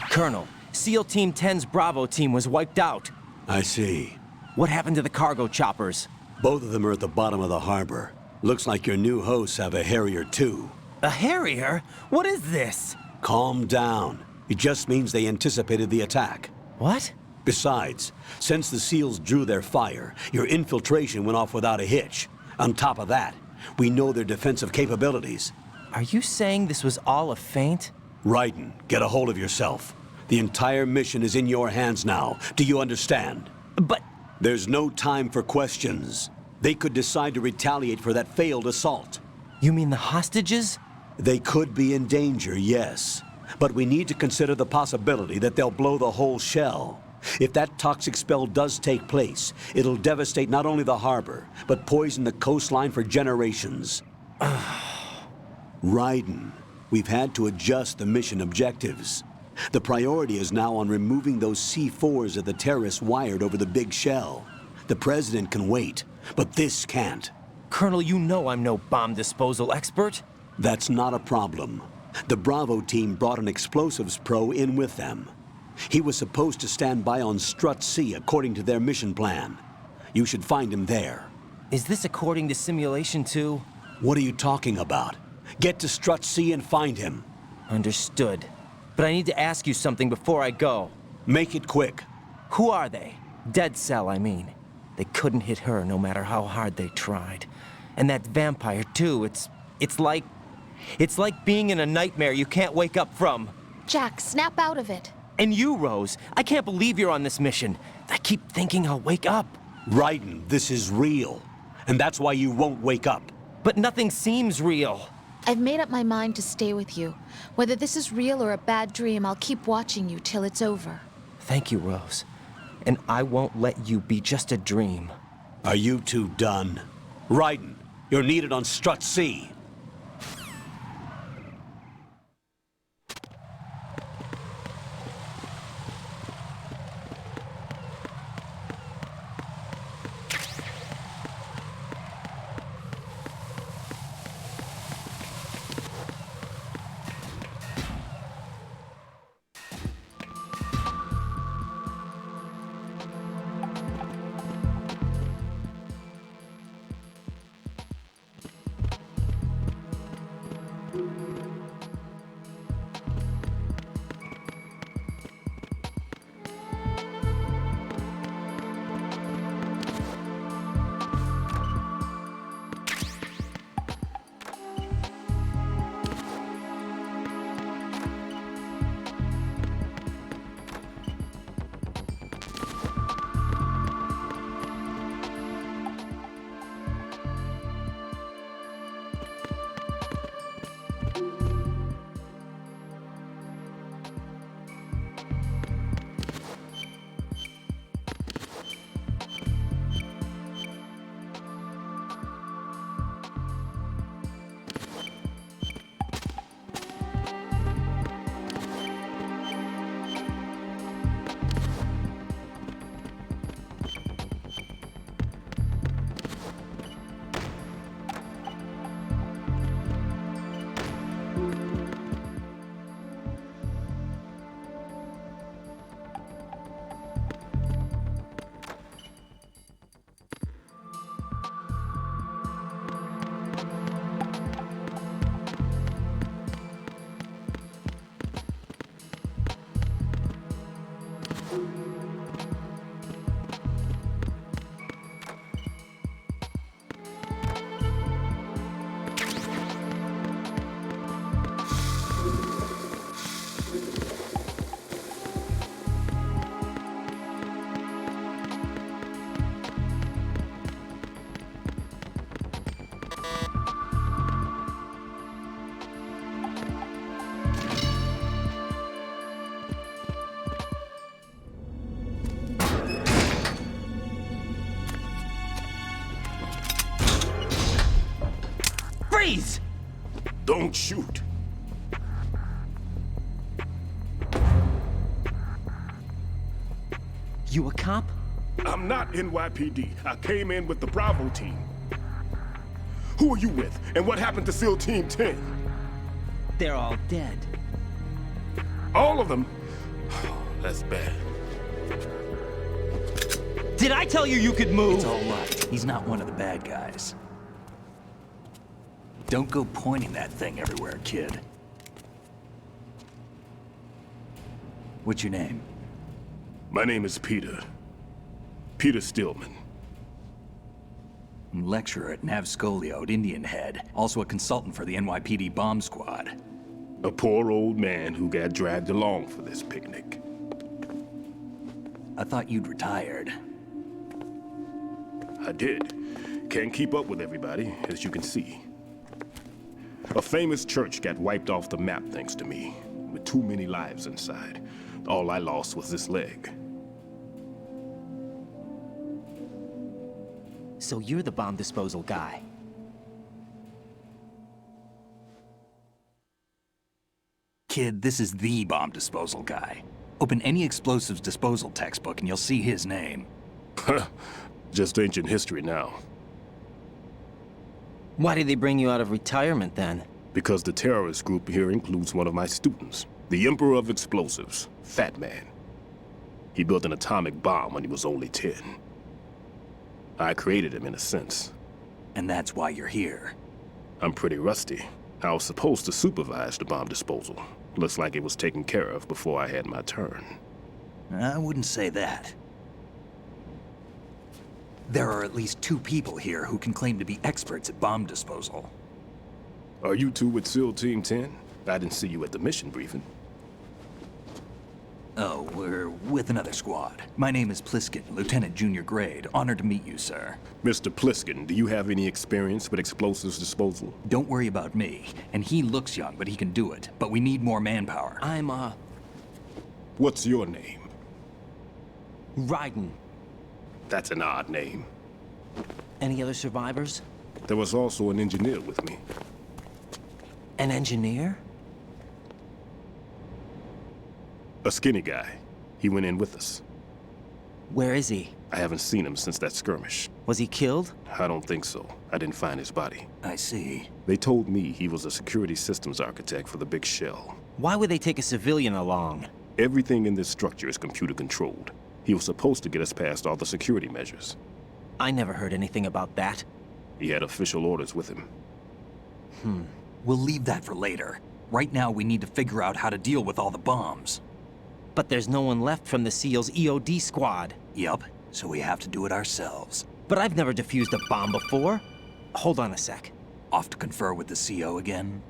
Colonel, SEAL Team 10's Bravo team was wiped out. I see. What happened to the cargo choppers? Both of them are at the bottom of the harbor. Looks like your new hosts have a Harrier too. A Harrier? What is this? Calm down. It just means they anticipated the attack. What? Besides, since the SEALs drew their fire, your infiltration went off without a hitch. On top of that, we know their defensive capabilities. Are you saying this was all a feint? Raiden, get a hold of yourself. The entire mission is in your hands now. Do you understand? But... There's no time for questions. They could decide to retaliate for that failed assault. You mean the hostages? They could be in danger, yes. But we need to consider the possibility that they'll blow the whole shell. If that toxic spell does take place, it'll devastate not only the harbor, but poison the coastline for generations. Raiden, we've had to adjust the mission objectives. The priority is now on removing those C4s that the terrorists wired over the big shell. The President can wait, but this can't. Colonel, you know I'm no bomb disposal expert. That's not a problem. The Bravo team brought an explosives pro in with them. He was supposed to stand by on Strut C according to their mission plan. You should find him there. Is this according to Simulation 2? What are you talking about? Get to Strut C and find him. Understood. But I need to ask you something before I go. Make it quick. Who are they? Dead Cell, I mean. They couldn't hit her no matter how hard they tried. And that vampire, too, it's like being in a nightmare you can't wake up from. Jack, snap out of it. And you, Rose, I can't believe you're on this mission. I keep thinking I'll wake up. Raiden, this is real. And that's why you won't wake up. But nothing seems real. I've made up my mind to stay with you. Whether this is real or a bad dream, I'll keep watching you till it's over. Thank you, Rose. And I won't let you be just a dream. Are you two done? Raiden, you're needed on Strut C. Freeze! Don't shoot. You a cop? I'm not NYPD. I came in with the Bravo team. Who are you with? And what happened to SEAL Team 10? They're all dead. All of them? That's bad. Did I tell you you could move? It's all right. He's not one of the bad guys. Don't go pointing that thing everywhere, kid. What's your name? My name is Peter. Peter Stillman. I'm lecturer at Navscolio at Indian Head, also a consultant for the NYPD bomb squad. A poor old man who got dragged along for this picnic. I thought you'd retired. I did. Can't keep up with everybody, as you can see. A famous church got wiped off the map thanks to me, with too many lives inside. All I lost was this leg. So you're the bomb disposal guy. Kid, this is the bomb disposal guy. Open any explosives disposal textbook and you'll see his name. Just ancient history now. Why did they bring you out of retirement then? Because the terrorist group here includes one of my students, the Emperor of Explosives, Fat Man. He built an atomic bomb when he was only 10. I created him in a sense. And that's why you're here. I'm pretty rusty. I was supposed to supervise the bomb disposal. Looks like it was taken care of before I had my turn. I wouldn't say that. There are at least 2 people here who can claim to be experts at bomb disposal. Are you two with SEAL Team 10? I didn't see you at the mission briefing. Oh, we're with another squad. My name is Pliskin, Lieutenant Junior Grade. Honored to meet you, sir. Mr. Pliskin, do you have any experience with explosives disposal? Don't worry about me. And he looks young, but he can do it. But we need more manpower. What's your name? Raiden. That's an odd name. Any other survivors? There was also an engineer with me. An engineer? A skinny guy. He went in with us. Where is he? I haven't seen him since that skirmish. Was he killed? I don't think so. I didn't find his body. I see. They told me he was a security systems architect for the big shell. Why would they take a civilian along? Everything in this structure is computer controlled. He was supposed to get us past all the security measures. I never heard anything about that. He had official orders with him. We'll leave that for later. Right now, we need to figure out how to deal with all the bombs. But there's no one left from the SEAL's EOD squad. Yup, so we have to do it ourselves. But I've never defused a bomb before. Hold on a sec. Off to confer with the CO again?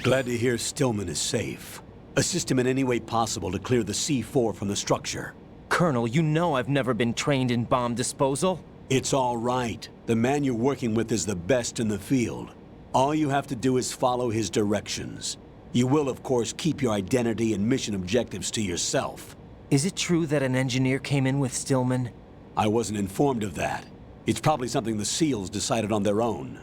Glad to hear Stillman is safe. Assist him in any way possible to clear the C4 from the structure. Colonel, you know I've never been trained in bomb disposal. It's all right. The man you're working with is the best in the field. All you have to do is follow his directions. You will, of course, keep your identity and mission objectives to yourself. Is it true that an engineer came in with Stillman? I wasn't informed of that. It's probably something the SEALs decided on their own.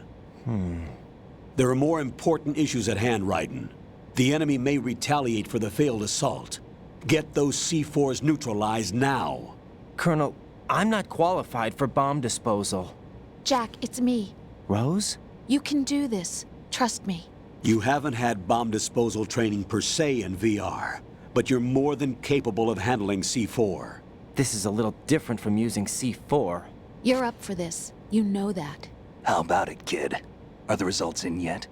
There are more important issues at hand, Raiden. The enemy may retaliate for the failed assault. Get those C4s neutralized now. Colonel, I'm not qualified for bomb disposal. Jack, it's me. Rose? You can do this. Trust me. You haven't had bomb disposal training per se in VR, but you're more than capable of handling C4. This is a little different from using C4. You're up for this. You know that. How about it, kid? Are the results in yet?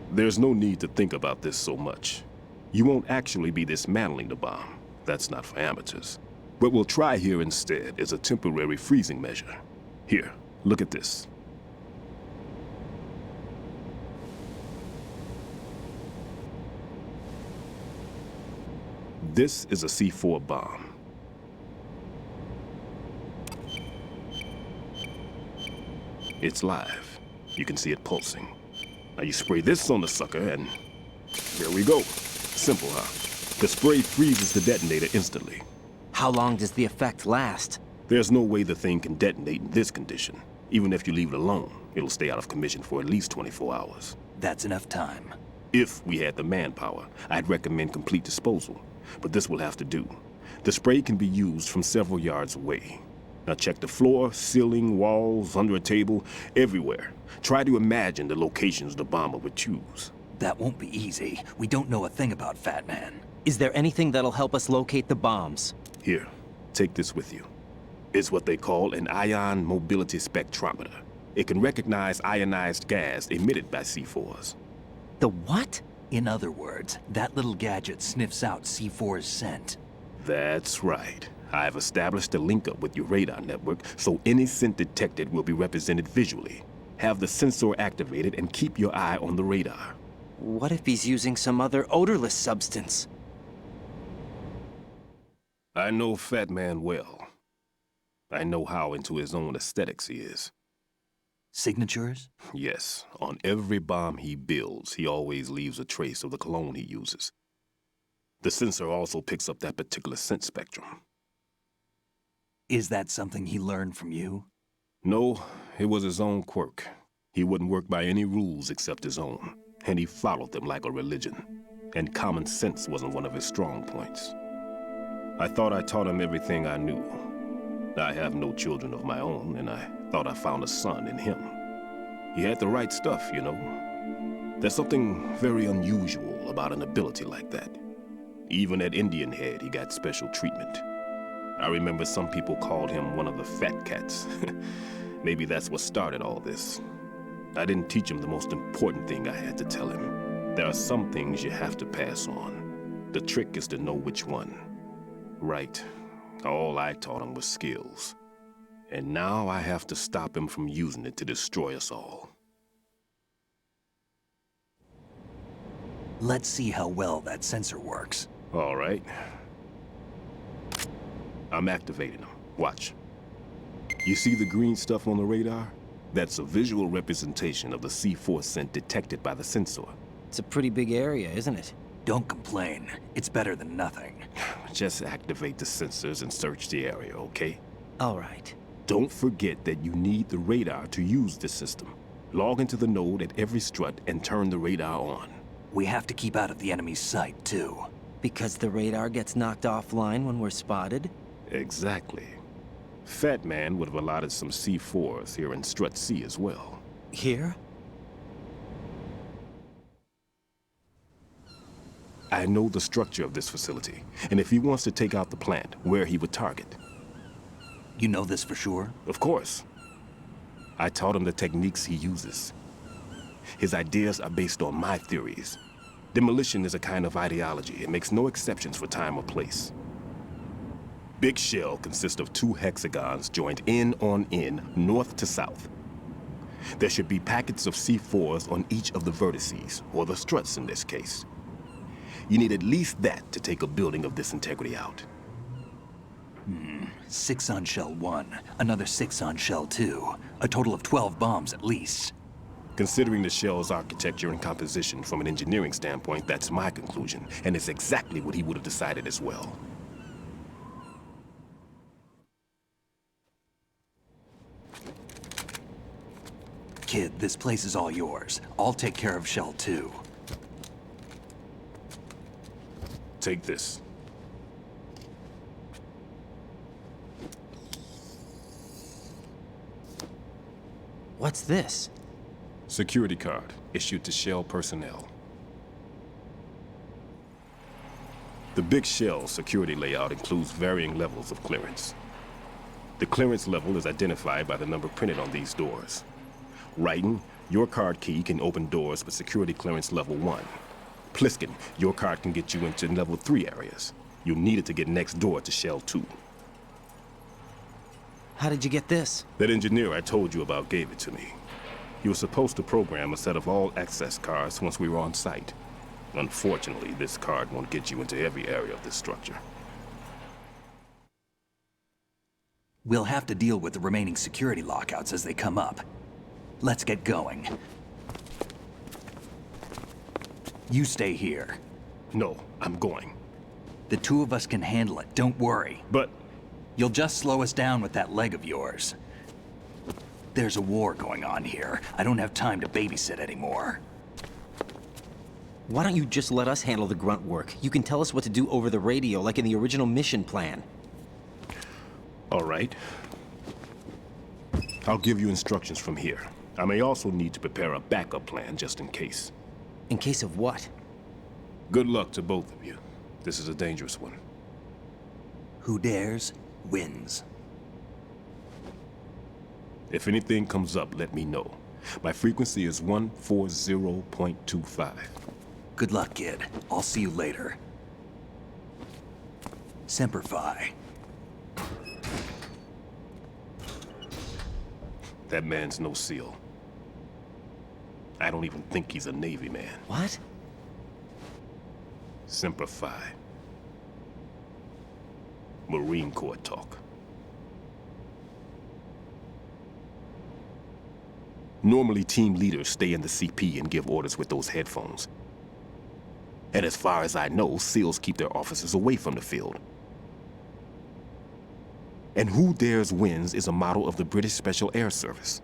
There's no need to think about this so much. You won't actually be dismantling the bomb. That's not for amateurs. What we'll try here instead is a temporary freezing measure. Here, look at this. This is a C4 bomb. It's live. You can see it pulsing. Now you spray this on the sucker and there we go. Simple, huh? The spray freezes the detonator instantly. How long does the effect last? There's no way the thing can detonate in this condition. Even if you leave it alone, it'll stay out of commission for at least 24 hours. That's enough time. If we had the manpower, I'd recommend complete disposal. But this will have to do. The spray can be used from several yards away. Now check the floor, ceiling, walls, under a table, everywhere. Try to imagine the locations the bomber would choose. That won't be easy. We don't know a thing about Fat Man. Is there anything that'll help us locate the bombs? Here, take this with you. It's what they call an ion mobility spectrometer. It can recognize ionized gas emitted by C4s. The what? In other words, that little gadget sniffs out C4's scent. That's right. I've established a link up with your radar network, so any scent detected will be represented visually. Have the sensor activated and keep your eye on the radar. What if he's using some other odorless substance? I know Fat Man well. I know how into his own aesthetics he is. Signatures? Yes. On every bomb he builds, he always leaves a trace of the cologne he uses. The sensor also picks up that particular scent spectrum. Is that something he learned from you? No, it was his own quirk. He wouldn't work by any rules except his own, and he followed them like a religion. And common sense wasn't one of his strong points. I thought I taught him everything I knew. I have no children of my own, and I thought I found a son in him. He had the right stuff, you know. There's something very unusual about an ability like that. Even at Indian Head, he got special treatment. I remember some people called him one of the fat cats. Maybe that's what started all this. I didn't teach him the most important thing I had to tell him. There are some things you have to pass on. The trick is to know which one. Right. All I taught him was skills. And now I have to stop him from using it to destroy us all. Let's see how well that sensor works. All right. I'm activating them. Watch. You see the green stuff on the radar? That's a visual representation of the C4 scent detected by the sensor. It's a pretty big area, isn't it? Don't complain. It's better than nothing. Just activate the sensors and search the area, okay? All right. Don't forget that you need the radar to use this system. Log into the node at every strut and turn the radar on. We have to keep out of the enemy's sight, too. Because the radar gets knocked offline when we're spotted? Exactly. Fat Man would have allotted some C4s here in Strut C as well. Here? I know the structure of this facility, and if he wants to take out the plant, where he would target. You know this for sure? Of course. I taught him the techniques he uses. His ideas are based on my theories. Demolition is a kind of ideology. It makes no exceptions for time or place. Big Shell consists of 2 hexagons joined end on end, north to south. There should be packets of C4s on each of the vertices, or the struts in this case. You need at least that to take a building of this integrity out. 6 on Shell 1, another 6 on Shell 2. A total of 12 bombs at least. Considering the shell's architecture and composition from an engineering standpoint, that's my conclusion, and it's exactly what he would have decided as well. Kid, this place is all yours. I'll take care of Shell 2. Take this. What's this? Security card, issued to Shell personnel. The Big Shell security layout includes varying levels of clearance. The clearance level is identified by the number printed on these doors. Writing, your card key can open doors with security clearance level 1. Pliskin, your card can get you into level 3 areas. You'll need it to get next door to Shell 2. How did you get this? That engineer I told you about gave it to me. He was supposed to program a set of all access cards once we were on site. Unfortunately, this card won't get you into every area of this structure. We'll have to deal with the remaining security lockouts as they come up. Let's get going. You stay here. No, I'm going. The 2 of us can handle it, don't worry. But You'll just slow us down with that leg of yours. There's a war going on here. I don't have time to babysit anymore. Why don't you just let us handle the grunt work? You can tell us what to do over the radio, like in the original mission plan. All right. I'll give you instructions from here. I may also need to prepare a backup plan just in case. In case of what? Good luck to both of you. This is a dangerous one. Who dares, wins. If anything comes up, let me know. My frequency is 140.25. Good luck, kid. I'll see you later. Semper Fi. That man's no SEAL. I don't even think he's a Navy man. What? Semper Fi. Marine Corps talk. Normally, team leaders stay in the CP and give orders with those headphones. And as far as I know, SEALs keep their officers away from the field. And Who Dares Wins is a model of the British Special Air Service.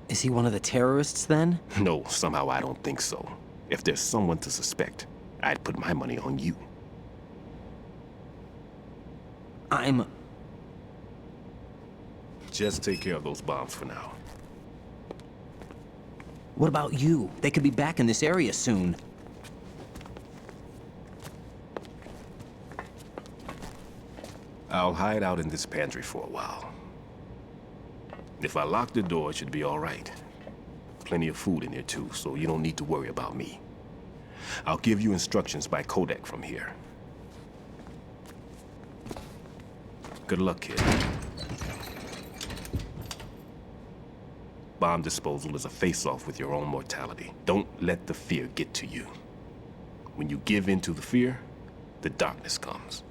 Is he one of the terrorists, then? No, somehow I don't think so. If there's someone to suspect, I'd put my money on you. Just take care of those bombs for now. What about you? They could be back in this area soon. I'll hide out in this pantry for a while. If I lock the door, it should be all right. Plenty of food in here too, so you don't need to worry about me. I'll give you instructions by codec from here. Good luck, kid. Bomb disposal is a face-off with your own mortality. Don't let the fear get to you. When you give in to the fear, the darkness comes.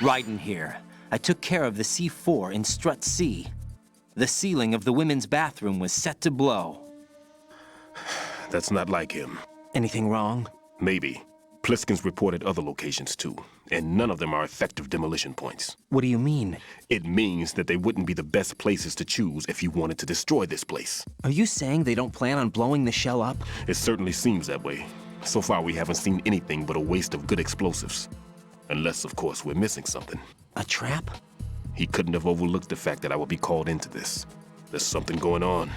Raiden here. I took care of the C4 in Strut C. The ceiling of the women's bathroom was set to blow. That's not like him. Anything wrong? Maybe. Pliskin's reported other locations too, and none of them are effective demolition points. What do you mean? It means that they wouldn't be the best places to choose if you wanted to destroy this place. Are you saying they don't plan on blowing the shell up? It certainly seems that way. So far, we haven't seen anything but a waste of good explosives. Unless, of course, we're missing something. A trap? He couldn't have overlooked the fact that I would be called into this. There's something going on.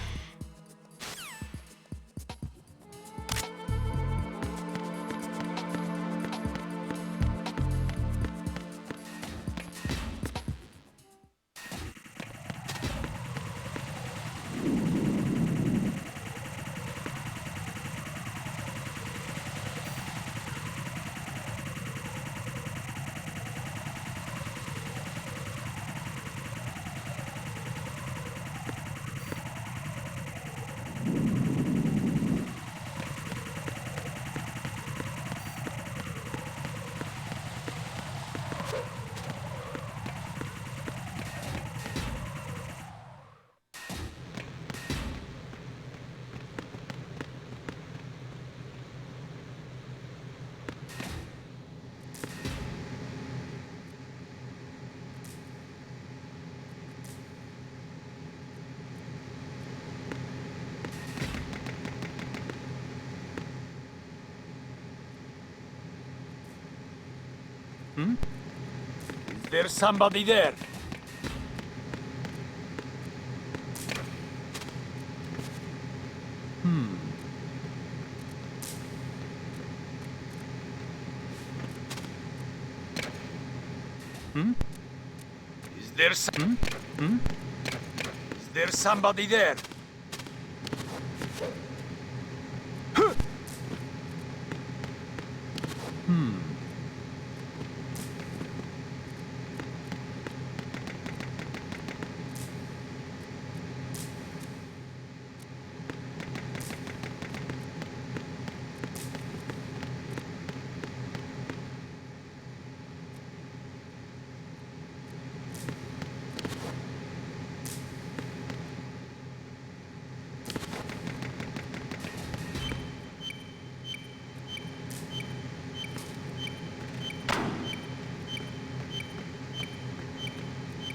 There's somebody there. Is there Is there somebody there?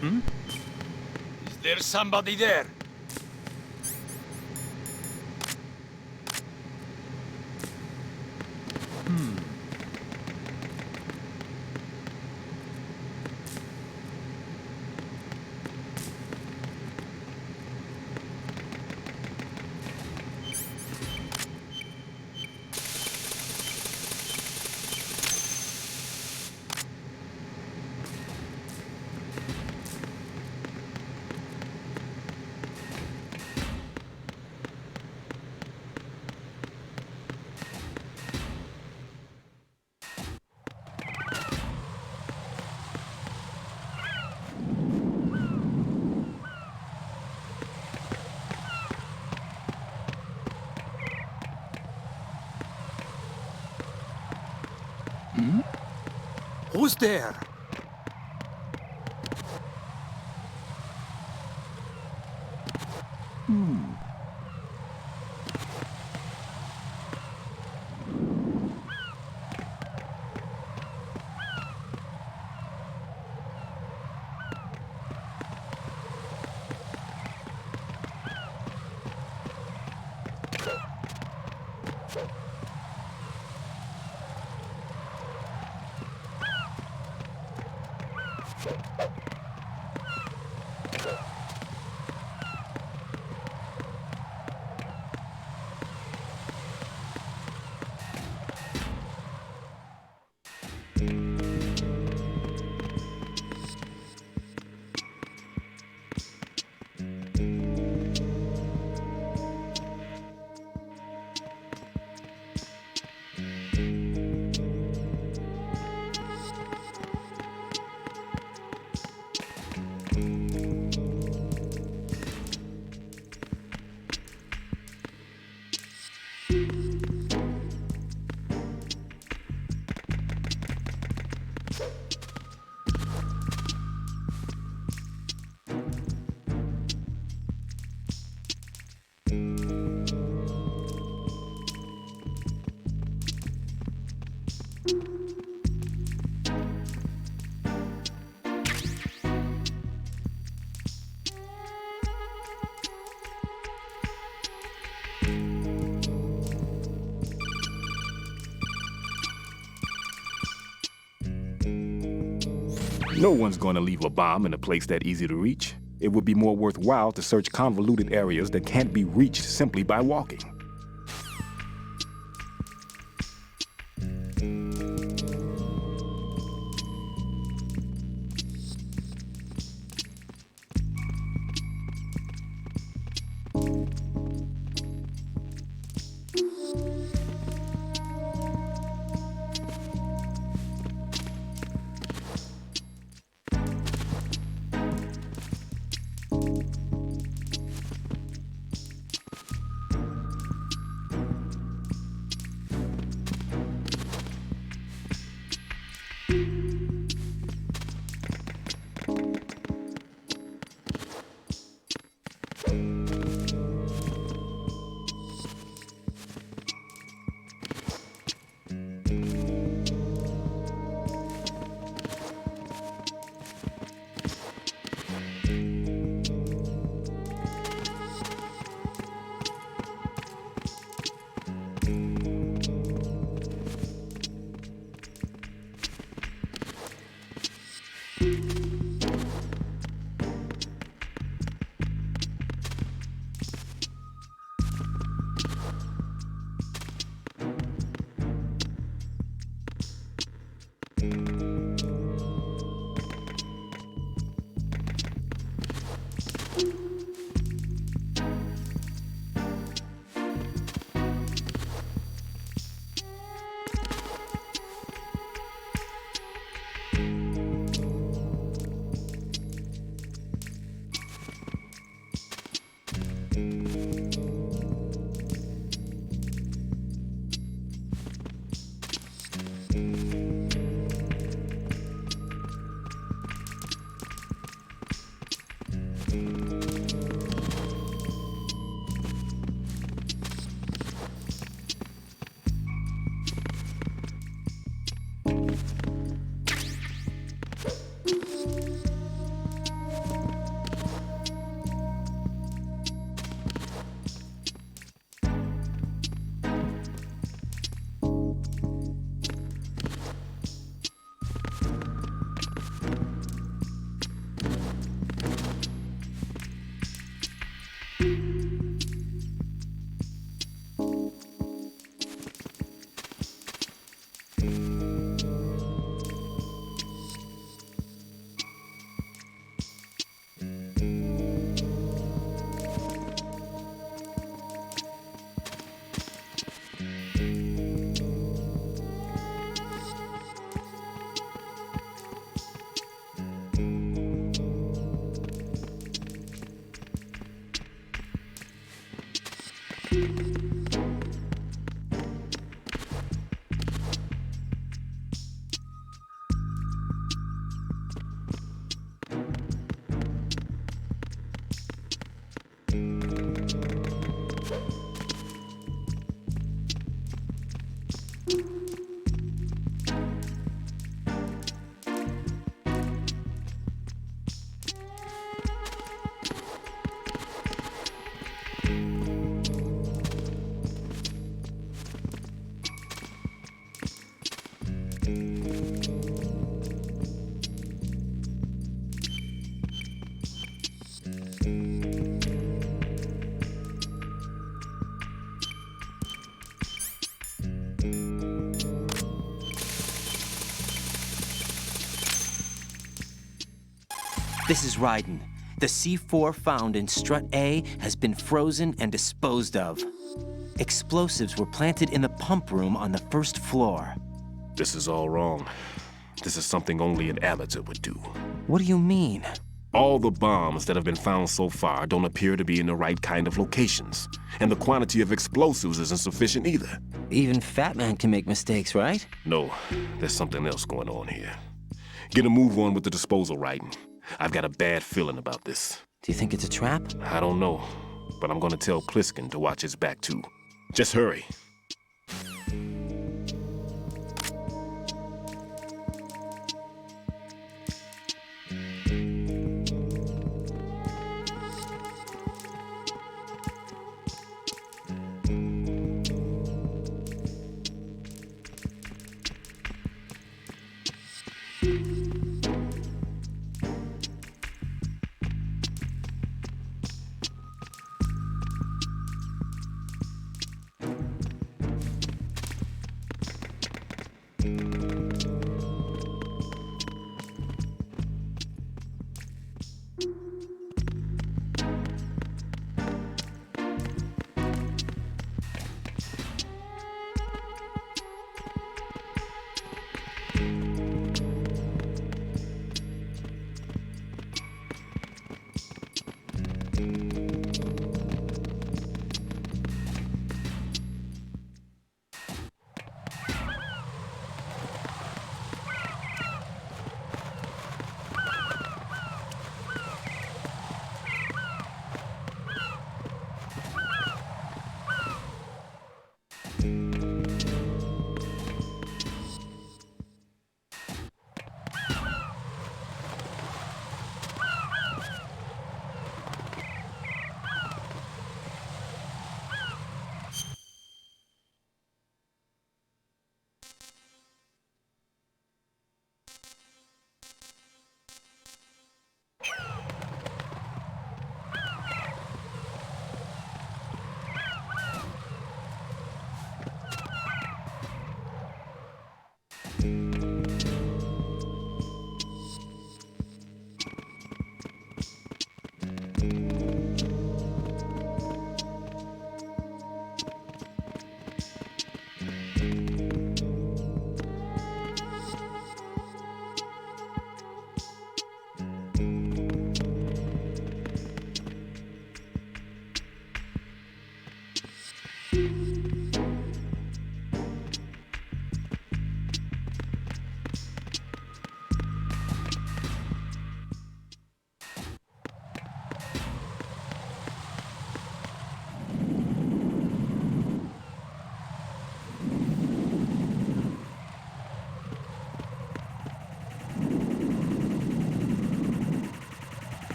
Is there somebody there? Who's there? No one's going to leave a bomb in a place that easy to reach. It would be more worthwhile to search convoluted areas that can't be reached simply by walking. This is Raiden. The C4 found in Strut A has been frozen and disposed of. Explosives were planted in the pump room on the first floor. This is all wrong. This is something only an amateur would do. What do you mean? All the bombs that have been found so far don't appear to be in the right kind of locations. And the quantity of explosives isn't sufficient either. Even Fat Man can make mistakes, right? No, there's something else going on here. Get a move on with the disposal, Raiden. I've got a bad feeling about this. Do you think it's a trap? I don't know, but I'm gonna tell Pliskin to watch his back too. Just hurry.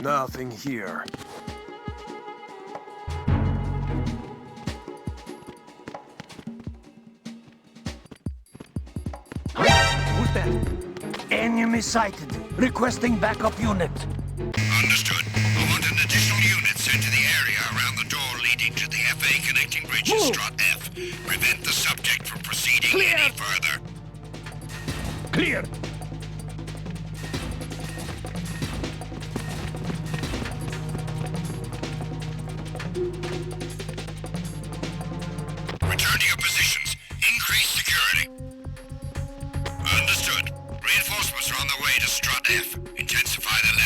Nothing here. Who's that? Enemy sighted. Requesting backup unit. Understood. I want an additional unit sent to the area around the door leading to the FA connecting bridge at Strut F. Prevent the subject from proceeding any further. Clear. Return to your positions. Increase security. Understood. Reinforcements are on the way to Strut F. Intensify the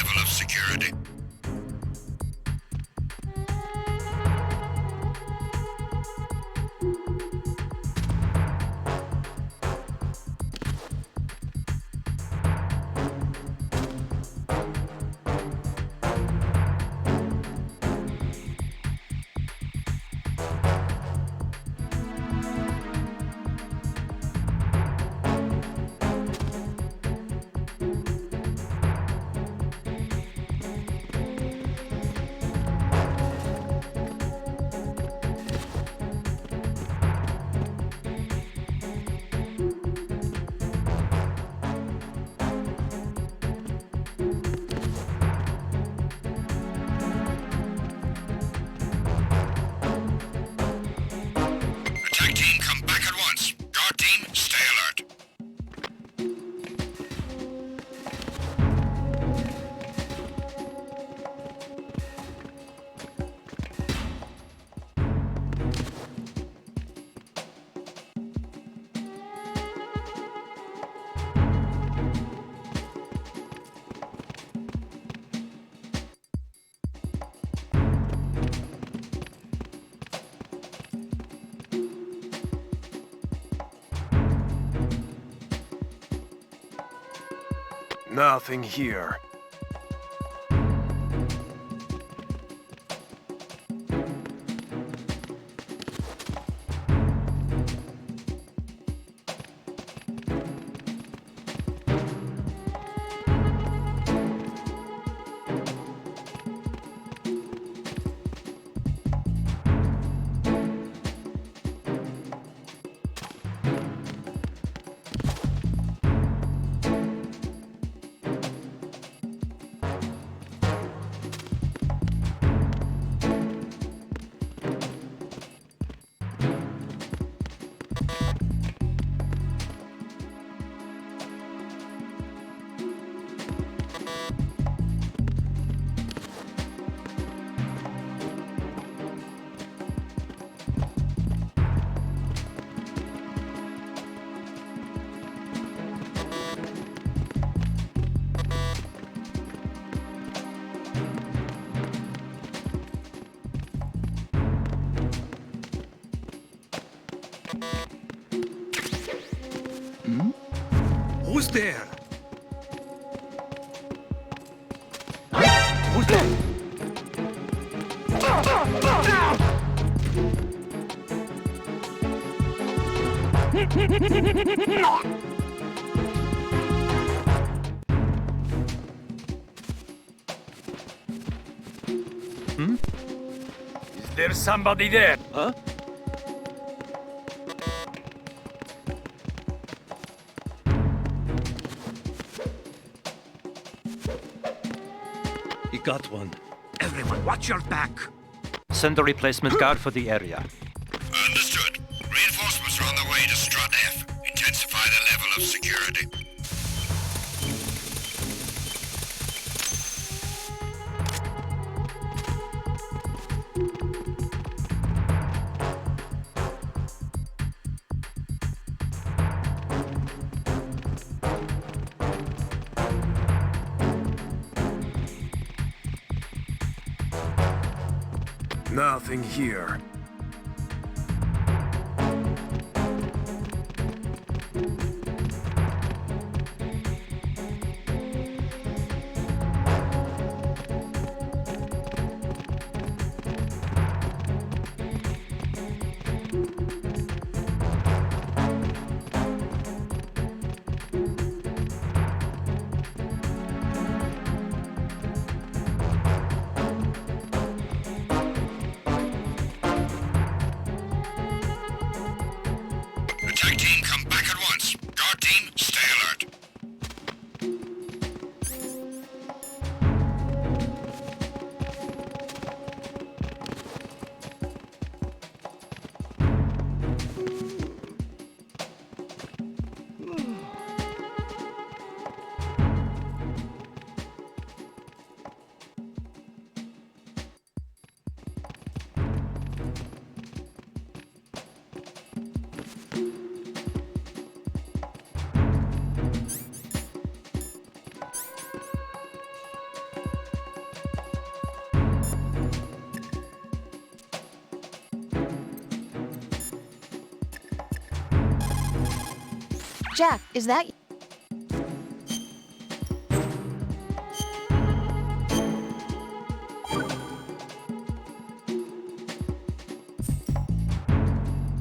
Nothing here. Who's there? Who's there? Is there somebody there? Huh? You got one. Everyone, watch your back. Send a replacement guard for the area. Understood. Reinforcements are on the way to Strut F. Intensify the level of security. Nothing here. Attack team, come back at once. Guard team, stay alert. Jack, is that...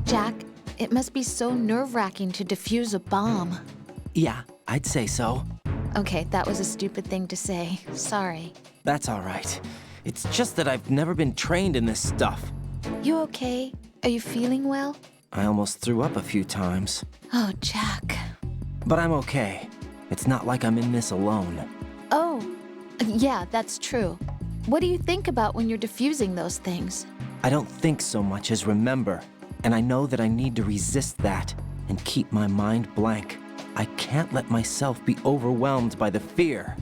Jack, it must be so nerve-wracking to defuse a bomb. Yeah, I'd say so. Okay, that was a stupid thing to say. Sorry. That's all right. It's just that I've never been trained in this stuff. You okay? Are you feeling well? I almost threw up a few times. Oh, Jack. But I'm okay. It's not like I'm in this alone. Oh, yeah, that's true. What do you think about when you're defusing those things? I don't think so much as remember, and I know that I need to resist that and keep my mind blank. I can't let myself be overwhelmed by the fear.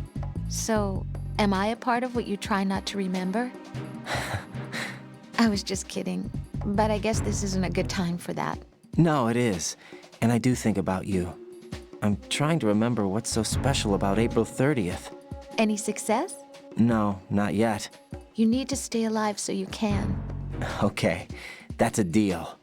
So, am I a part of what you try not to remember? I was just kidding, but I guess this isn't a good time for that. No, it is, and I do think about you. I'm trying to remember what's so special about April 30th. Any success? No, not yet. You need to stay alive so you can. Okay, that's a deal.